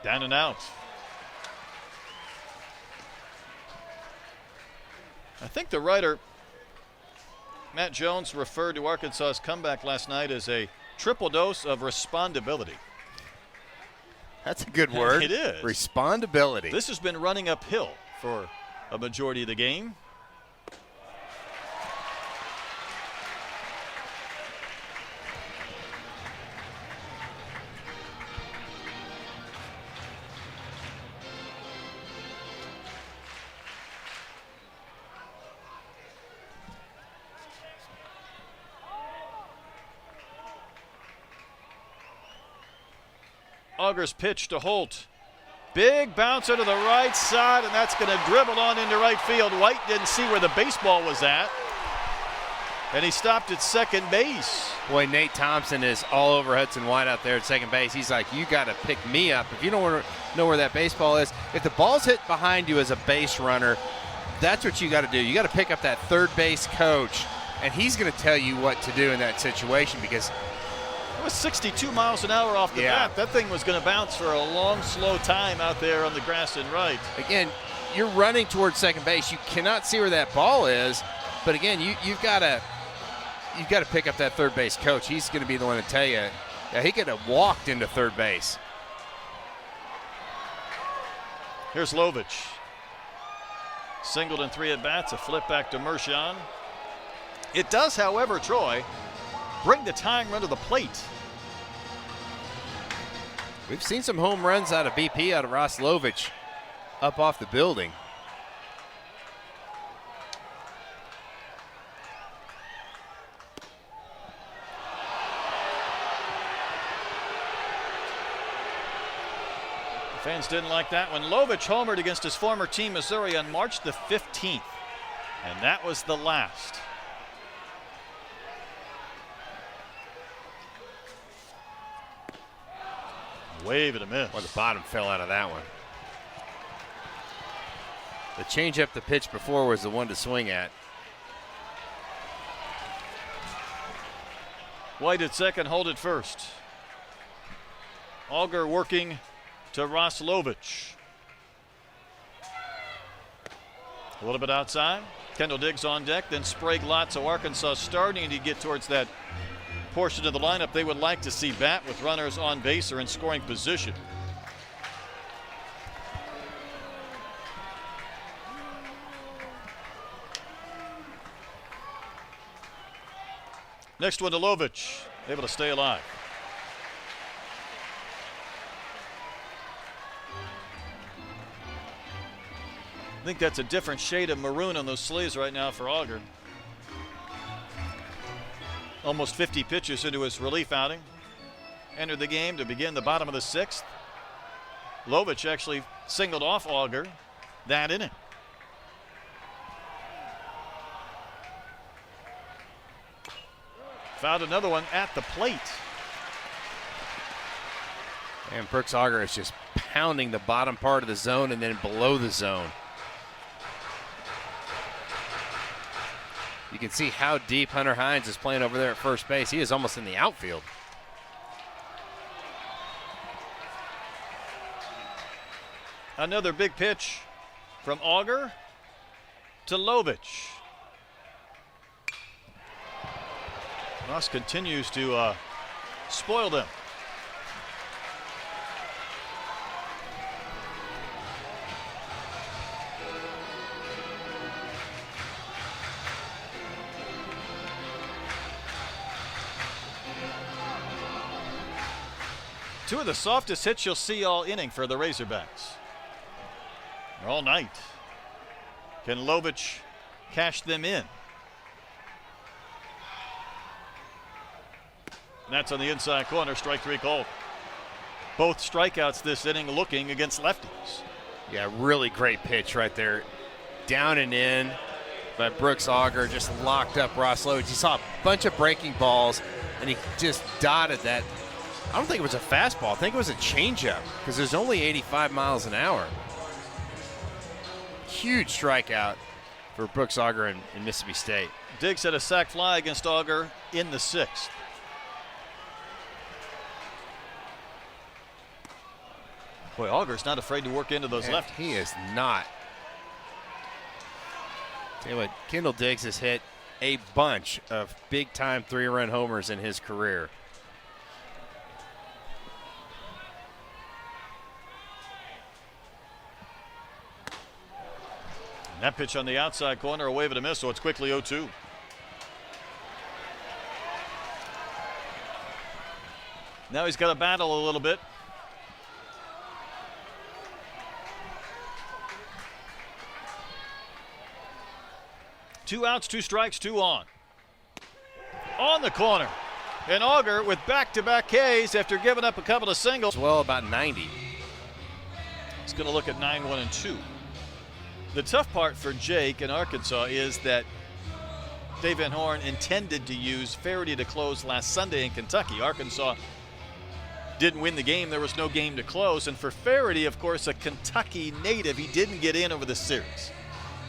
Down and out. I think the writer, Matt Jones, referred to Arkansas's comeback last night as a triple dose of respondability. That's a good word. It is. Respondability. This has been running uphill for a majority of the game. Auger's pitch to Holt. Big bouncer to the right side, and that's going to dribble on into right field. White didn't see where the baseball was at, and he stopped at second base. Boy, Nate Thompson is all over Hudson White out there at second base. He's like, you got to pick me up. If you don't know where that baseball is, if the ball's hit behind you as a base runner, that's what you got to do. You got to pick up that third base coach, and he's going to tell you what to do in that situation because it was 62 miles an hour off the bat. That thing was going to bounce for a long, slow time out there on the grass in right. Again, you're running towards second base. You cannot see where that ball is, but again, you've got to pick up that third base coach. He's going to be the one to tell you. Yeah, he could have walked into third base. Here's Lovich. Singled in 3 at-bats, a flip back to Mershon. It does, however, Troy, bring the tying run to the plate. We've seen some home runs out of BP, out of Ross Lovich, up off the building. Fans didn't like that when Lovich homered against his former team, Missouri, on March the 15th. And that was the last. Wave and a miss. Well, the bottom fell out of that one. The changeup the pitch before was the one to swing at. White at second, Holt at first. Auger working to Ross Lovich. A little bit outside. Kendall Diggs on deck, then Sprague Lotso. Arkansas starting to get towards that portion of the lineup they would like to see bat with runners on base or in scoring position. Next one to Lovich, able to stay alive. I think that's a different shade of maroon on those sleeves right now for Auger. Almost 50 pitches into his relief outing. Entered the game to begin the bottom of the 6th. Lovich actually singled off Auger that inning. Fouled another one at the plate. And Brooks Auger is just pounding the bottom part of the zone and then below the zone. You can see how deep Hunter Hines is playing over there at first base. He is almost in the outfield. Another big pitch from Auger to Lovich. Ross continues to spoil them. Two of the softest hits you'll see all inning for the Razorbacks. Or all night. Can Lovich cash them in? That's on the inside corner, strike 3 called. Both strikeouts this inning looking against lefties. Yeah, really great pitch right there. Down and in, but Brooks Auger just locked up Ross Lowitt. He saw a bunch of breaking balls, and he just dotted that. I don't think it was a fastball. I think it was a changeup because there's only 85 miles an hour. Huge strikeout for Brooks Auger in Mississippi State. Diggs had a sac fly against Auger in the 6th. Boy, Auger's not afraid to work into those Man, lefties. He is not. Tell you what, Kendall Diggs has hit a bunch of big-time 3-run homers in his career. And that pitch on the outside corner, a wave and a miss, so it's quickly 0-2. Now he's got to battle a little bit. Two outs, 2 strikes, 2 on. On the corner. And Auger with back-to-back Ks after giving up a couple of singles. As well, about 90. He's going to look at 9-1 and 2. The tough part for Jake in Arkansas is that Dave Van Horn intended to use Faraday to close last Sunday in Kentucky. Arkansas didn't win the game. There was no game to close. And for Faraday, of course, a Kentucky native, he didn't get in over the series.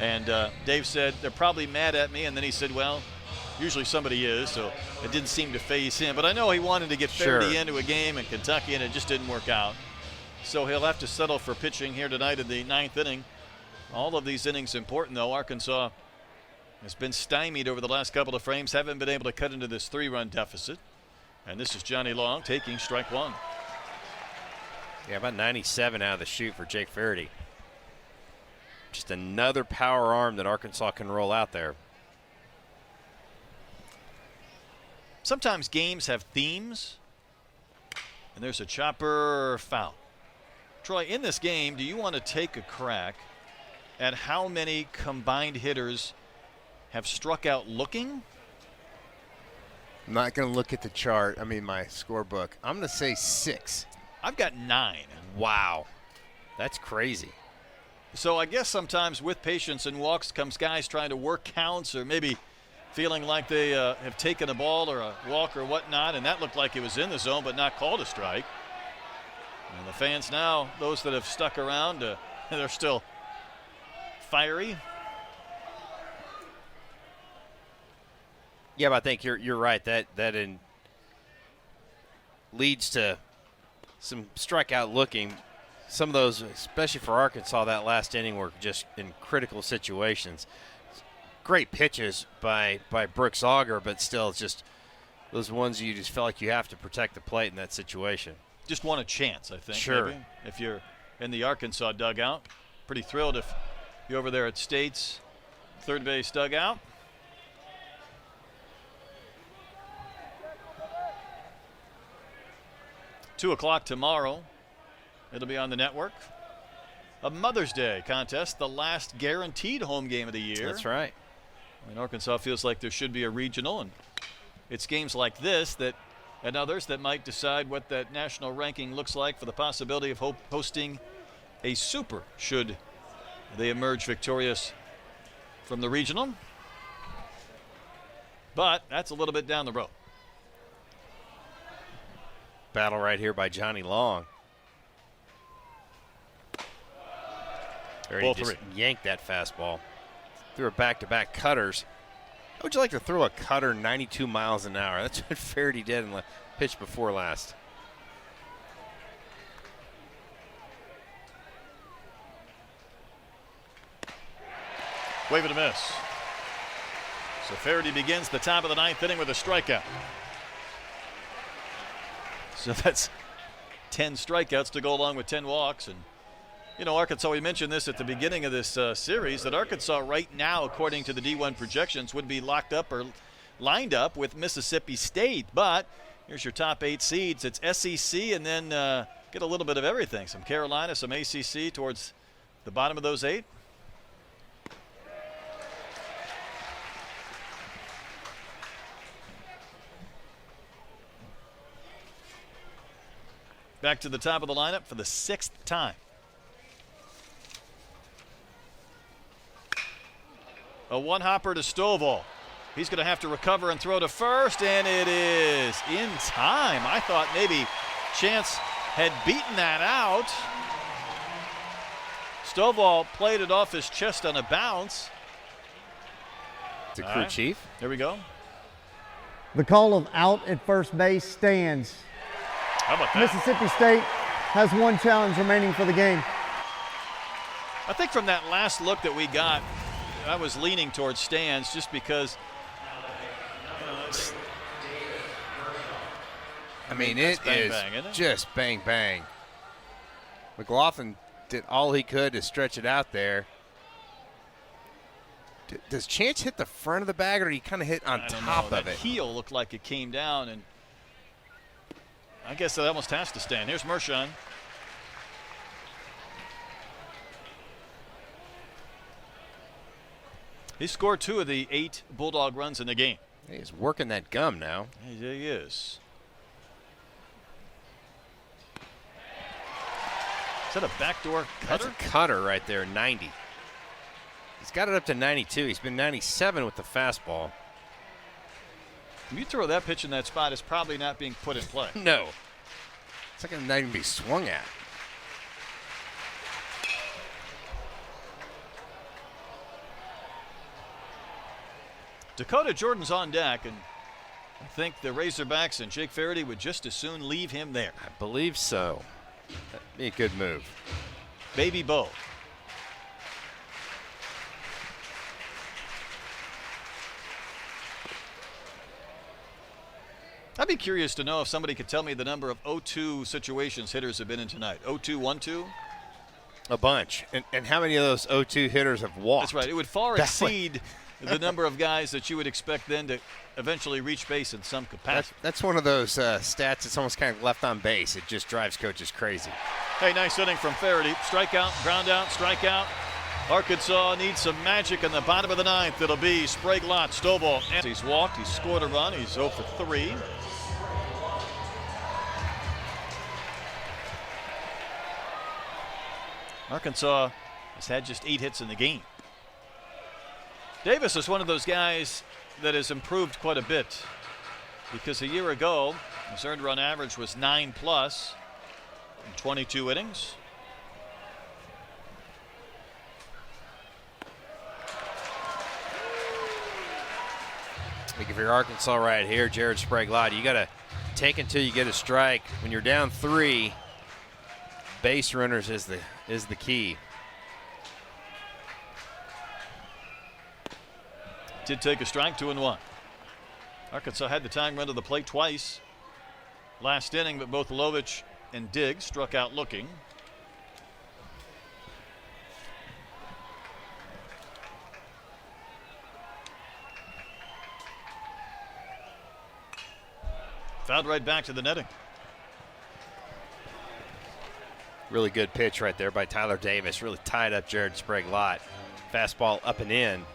And Dave said, they're probably mad at me. And then he said, well, usually somebody is, so it didn't seem to phase him. But I know he wanted to get Faraday into a game in Kentucky, and it just didn't work out. So he'll have to settle for pitching here tonight in the 9th inning. All of these innings important, though. Arkansas has been stymied over the last couple of frames, haven't been able to cut into this 3-run deficit. And this is Johnny Long taking strike 1. Yeah, about 97 out of the chute for Jake Faraday. Just another power arm that Arkansas can roll out there. Sometimes games have themes, and there's a chopper foul. Troy, in this game, do you want to take a crack at how many combined hitters have struck out looking? I'm not going to look at the chart. I mean, my scorebook. I'm going to say 6. I've got 9. Wow. That's crazy. So I guess sometimes with patience and walks comes guys trying to work counts or maybe feeling like they have taken a ball or a walk or whatnot, and that looked like it was in the zone but not called a strike. And the fans now, those that have stuck around, they're still fiery. Yeah, but I think you're right. That leads to some strikeout looking. Some of those, especially for Arkansas, that last inning were just in critical situations. Great pitches by Brooks Auger, but still, it's just those ones you just felt like you have to protect the plate in that situation. Just want a chance, I think. Sure. Maybe, if you're in the Arkansas dugout. Pretty thrilled if you're over there at State's third base dugout. Two o'clock tomorrow. It'll be on the network. A Mother's Day contest, the last guaranteed home game of the year. That's right. And Arkansas feels like there should be a regional, and it's games like this that and others that might decide what that national ranking looks like for the possibility of hosting a super should they emerge victorious from the regional. But that's a little bit down the road. Battle right here by Johnny Long. Ball Just 3. yanked that fastball. Threw a back-to-back cutters. How would you like to throw a cutter 92 miles an hour? That's what Faraday did in the pitch before last. Wave and a miss. So Faraday begins the top of the 9th inning with a strikeout. So that's 10 strikeouts to go along with 10 walks. And, you know, Arkansas, we mentioned this at the beginning of this series, that Arkansas right now, according to the D1 projections, would be locked up or lined up with Mississippi State. But here's your top 8 seeds. It's SEC and then get a little bit of everything. Some Carolina, some ACC towards the bottom of those 8. back to the top of the lineup for the 6th time. A one-hopper to Stovall. He's going to have to recover and throw to first, and it is in time. I thought maybe Chance had beaten that out. Stovall played it off his chest on a bounce. It's a crew chief. There we go. The call of out at first base stands. How about that? Mississippi State has one challenge remaining for the game. I think from that last look that we got, I was leaning towards stands just because. I mean, it bang, is bang, isn't it? just bang, bang. McLaughlin did all he could to stretch it out there. Does Chance hit the front of the bag, or he kind of hit on I don't top know. of That it? heel looked like it came down, and I guess that almost has to stand. Here's Mershon. He scored 2 of the 8 Bulldog runs in the game. He's working that gum now. He is. Is that a backdoor That's cutter? a cutter right there, 90. He's got it up to 92. He's been 97 with the fastball. If you throw that pitch in that spot, it's probably not being put in play. No. It's like it not even be swung at. Dakota Jordan's on deck, and I think the Razorbacks and Jake Faraday would just as soon leave him there. I believe so. That'd be a good move. Baby Bo. I'd be curious to know if somebody could tell me the number of 0-2 situations hitters have been in tonight. 0-2, 1-2? A bunch. And how many of those 0-2 hitters have walked? That's right. It would far That's what- exceed the number of guys that you would expect then to eventually reach base in some capacity. That's one of those stats that's almost kind of left on base. It just drives coaches crazy. Hey, nice inning from Faraday. Strikeout, ground out, strikeout. Arkansas needs some magic in the bottom of the 9th. It'll be Sprague, Lott, Stovall. And he's walked. He's scored a run. He's 0 for 3. Arkansas has had just 8 hits in the game. Davis is one of those guys that has improved quite a bit, because a year ago his earned run average was 9+ in 22 innings. I think if you're Arkansas right here, Jared Sprague-Lott, you got to take until you get a strike. When you're down 3, base runners is the key. Did take a strike, 2-1. Arkansas had the tying run to the plate twice last inning, but both Lovich and Diggs struck out looking. Fouled right back to the netting. Really good pitch right there by Tyler Davis. Really tied up Jared Sprague-Lott. Fastball up and in.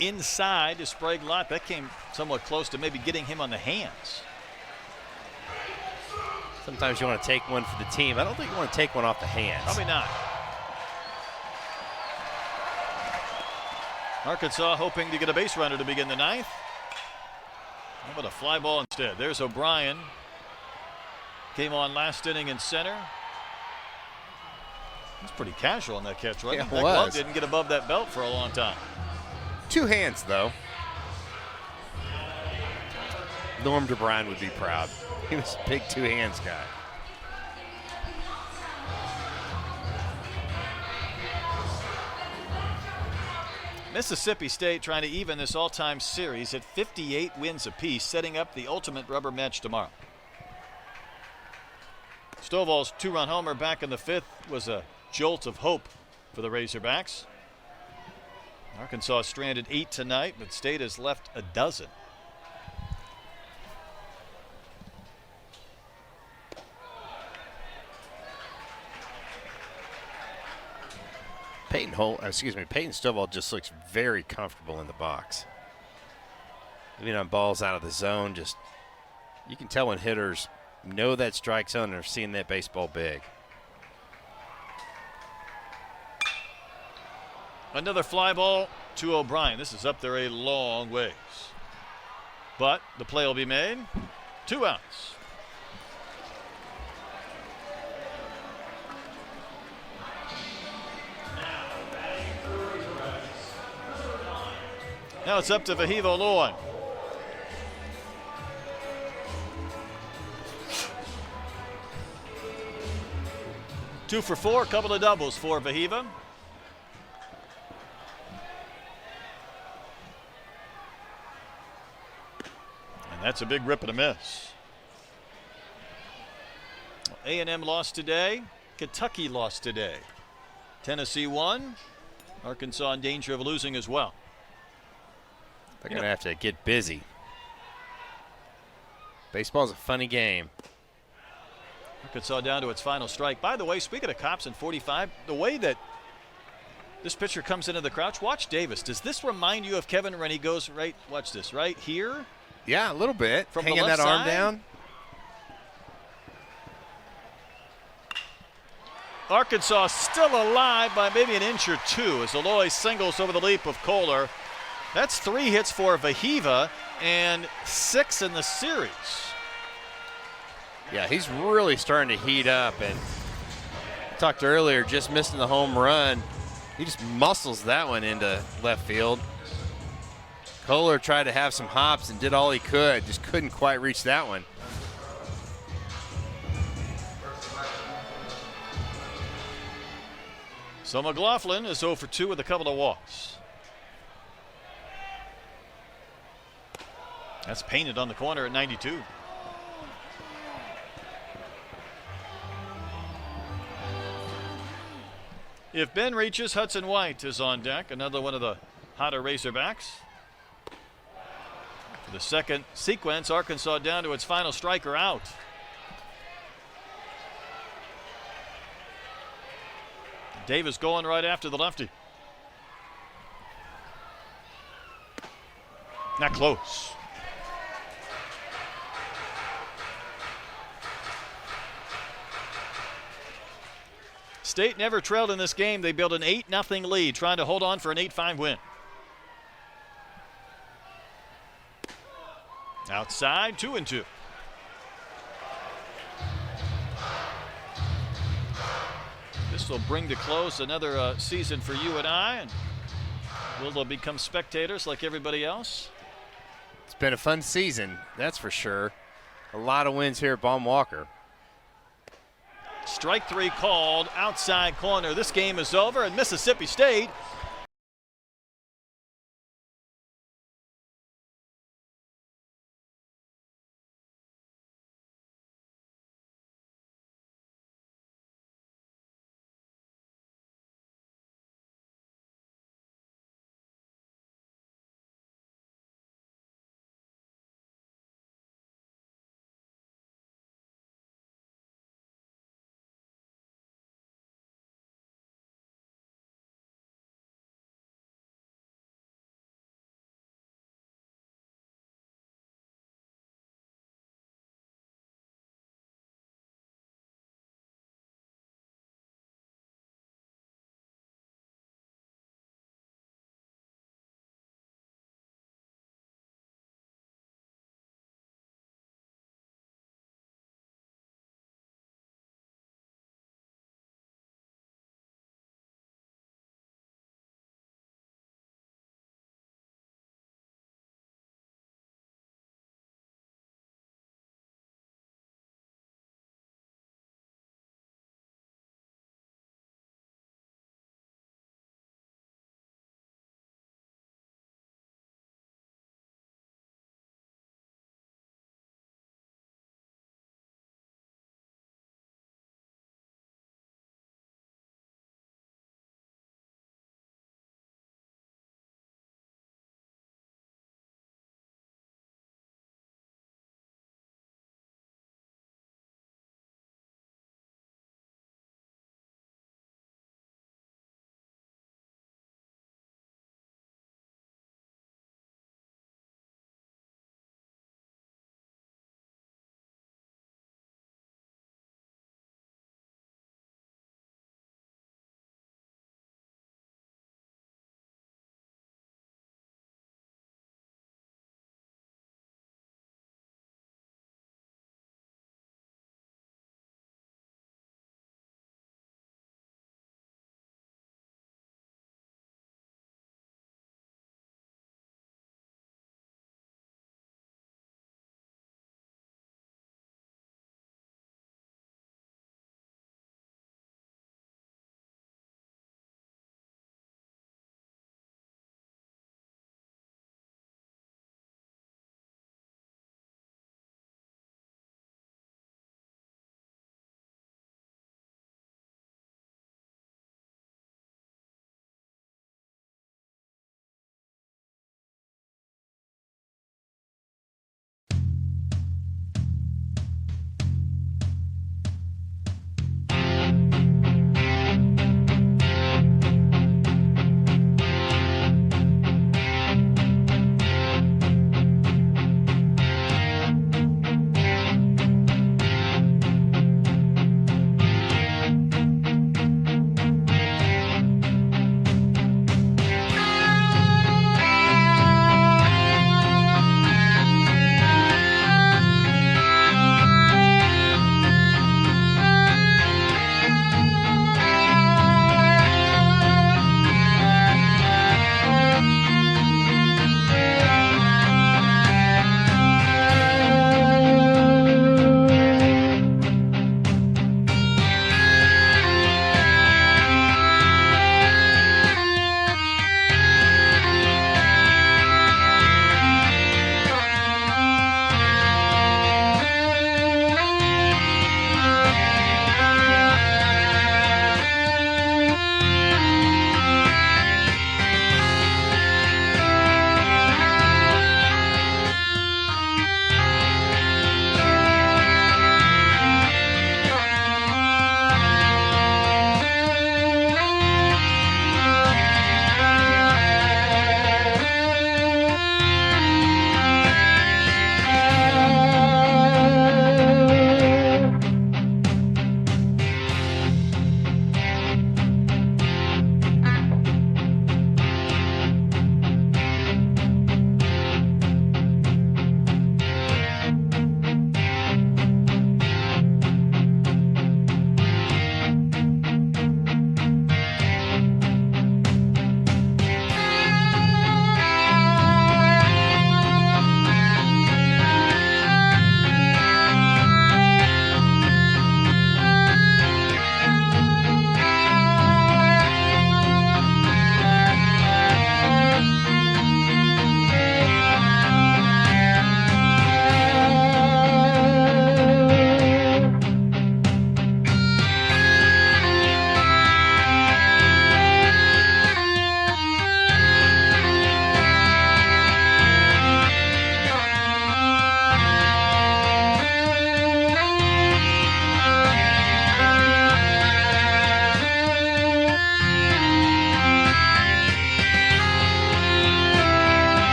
Inside to Sprague-Lott. That came somewhat close to maybe getting him on the hands. Sometimes you want to take one for the team. I don't think you want to take one off the hands. Probably not. Arkansas hoping to get a base runner to begin the 9th. How about a fly ball instead? There's O'Brien. Came on last inning in center. He's pretty casual on that catch, right? Yeah, That it glove was. didn't get above that belt for a long time. 2 hands, though. Norm DeBryan would be proud. He was a big 2 hands guy. Mississippi State trying to even this all-time series at 58 wins apiece, setting up the ultimate rubber match tomorrow. Stovall's 2-run homer back in the 5th was a jolt of hope for the Razorbacks. Arkansas stranded 8 tonight, but State has left a dozen. Peyton Stovall just looks very comfortable in the box. Even on balls out of the zone, just you can tell when hitters know that strike zone and are seeing that baseball big. Another fly ball to O'Brien. This is up there a long ways. But the play will be made. 2 outs. Now it's up to Vahiva Loy. Two for 4, couple of doubles for Vahiva. And that's a big rip and a miss. A&M lost today. Kentucky lost today. Tennessee won. Arkansas in danger of losing as well. They're going to have to get busy. Baseball's a funny game. Arkansas down to its final strike. By the way, speaking of cops in 45, the way that this pitcher comes into the crouch, watch Davis. Does this remind you of Kevin when he goes right, watch this, right here? Yeah, a little bit. From hanging the left that arm side? down. Arkansas still alive by maybe an inch or 2 as Aloy singles over the leap of Kohler. That's 3 hits for Vahiva and 6 in the series. Yeah, he's really starting to heat up. And I talked earlier, just missing the home run. He just muscles that one into left field. Kohler tried to have some hops and did all he could. Just couldn't quite reach that one. So McLaughlin is 0 for 2 with a couple of walks. That's painted on the corner at 92. If Ben reaches, Hudson White is on deck, another one of the hotter Razorbacks. For the second sequence, Arkansas down to its final striker out. Davis going right after the lefty. Not close. State never trailed in this game. They built an 8-0 lead, trying to hold on for an 8-5 win. Outside, 2-2. This will bring to close another season for you and I, and we'll become spectators like everybody else. It's been a fun season, that's for sure. A lot of wins here at Baum Walker. Strike 3 called, outside corner. This game is over, and Mississippi State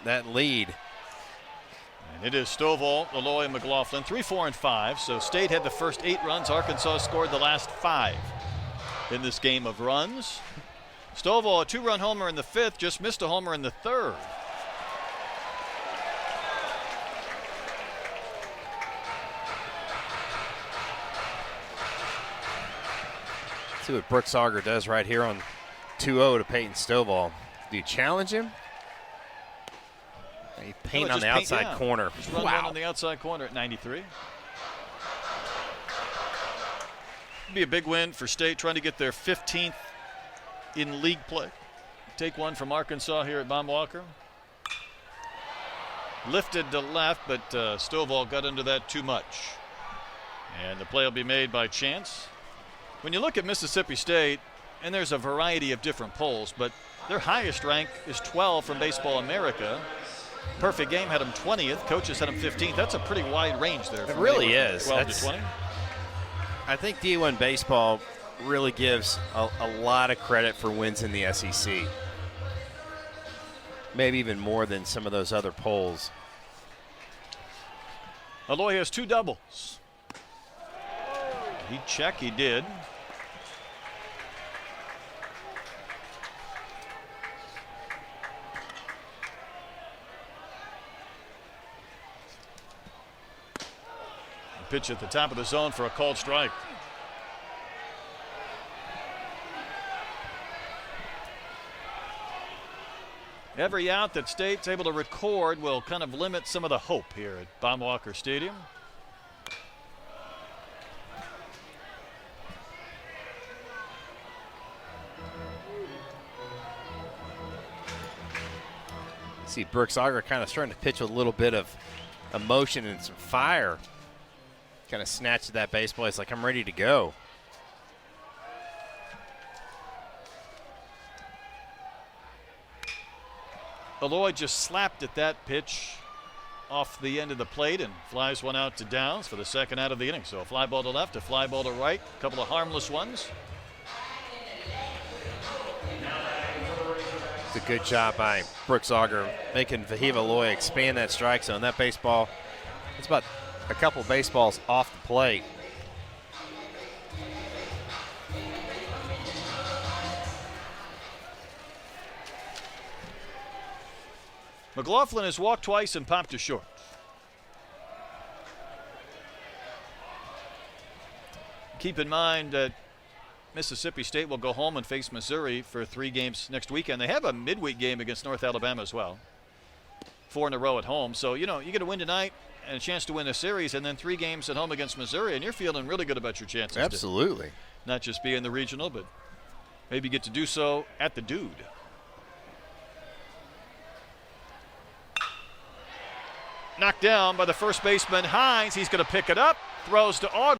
that lead. And it is Stovall, Aloy, and McLaughlin, 3, 4, and 5. So State had the first 8 runs. Arkansas scored the last 5 in this game of runs. Stovall, a 2-run homer in the 5th, just missed a homer in the 3rd. See what Brooks Auger does right here on 2-0 to Peyton Stovall. Do you challenge him? He paint on the outside corner. Just run one on the outside corner at 93. Be a big win for State, trying to get their 15th in league play. Take one from Arkansas here at Baum Walker. Lifted to left, but Stovall got into that too much. And the play will be made by Chance. When you look at Mississippi State, and there's a variety of different polls, but their highest rank is 12 from Baseball America. Perfect Game had them 20th. Coaches had them 15th. That's a pretty wide range there. It really is. 12 to 20. I think D1 Baseball really gives a lot of credit for wins in the SEC. Maybe even more than some of those other polls. Aloy has 2 doubles. He check, he did. Pitch at the top of the zone for a called strike. Every out that State's able to record will kind of limit some of the hope here at Baum Walker Stadium. See Brooks Auger kind of starting to pitch with a little bit of emotion and some fire. Kind of snatched at that baseball. It's like, I'm ready to go. Aloy just slapped at that pitch off the end of the plate and flies one out to Downs for the second out of the inning. So a fly ball to left, a fly ball to right, a couple of harmless ones. It's a good job by Brooks Auger making Vahiva Aloy expand that strike zone. That baseball, it's about a couple baseballs off the plate. McLaughlin has walked twice and popped to short. Keep in mind that Mississippi State will go home and face Missouri for 3 games next weekend. They have a midweek game against North Alabama as well. 4 in a row at home. So, you know, you get a win tonight and a chance to win a series, and then 3 games at home against Missouri, and you're feeling really good about your chances. Absolutely. Not just be in the regional, but maybe get to do so at the Dude. Knocked down by the first baseman, Hines. He's going to pick it up, throws to Auger.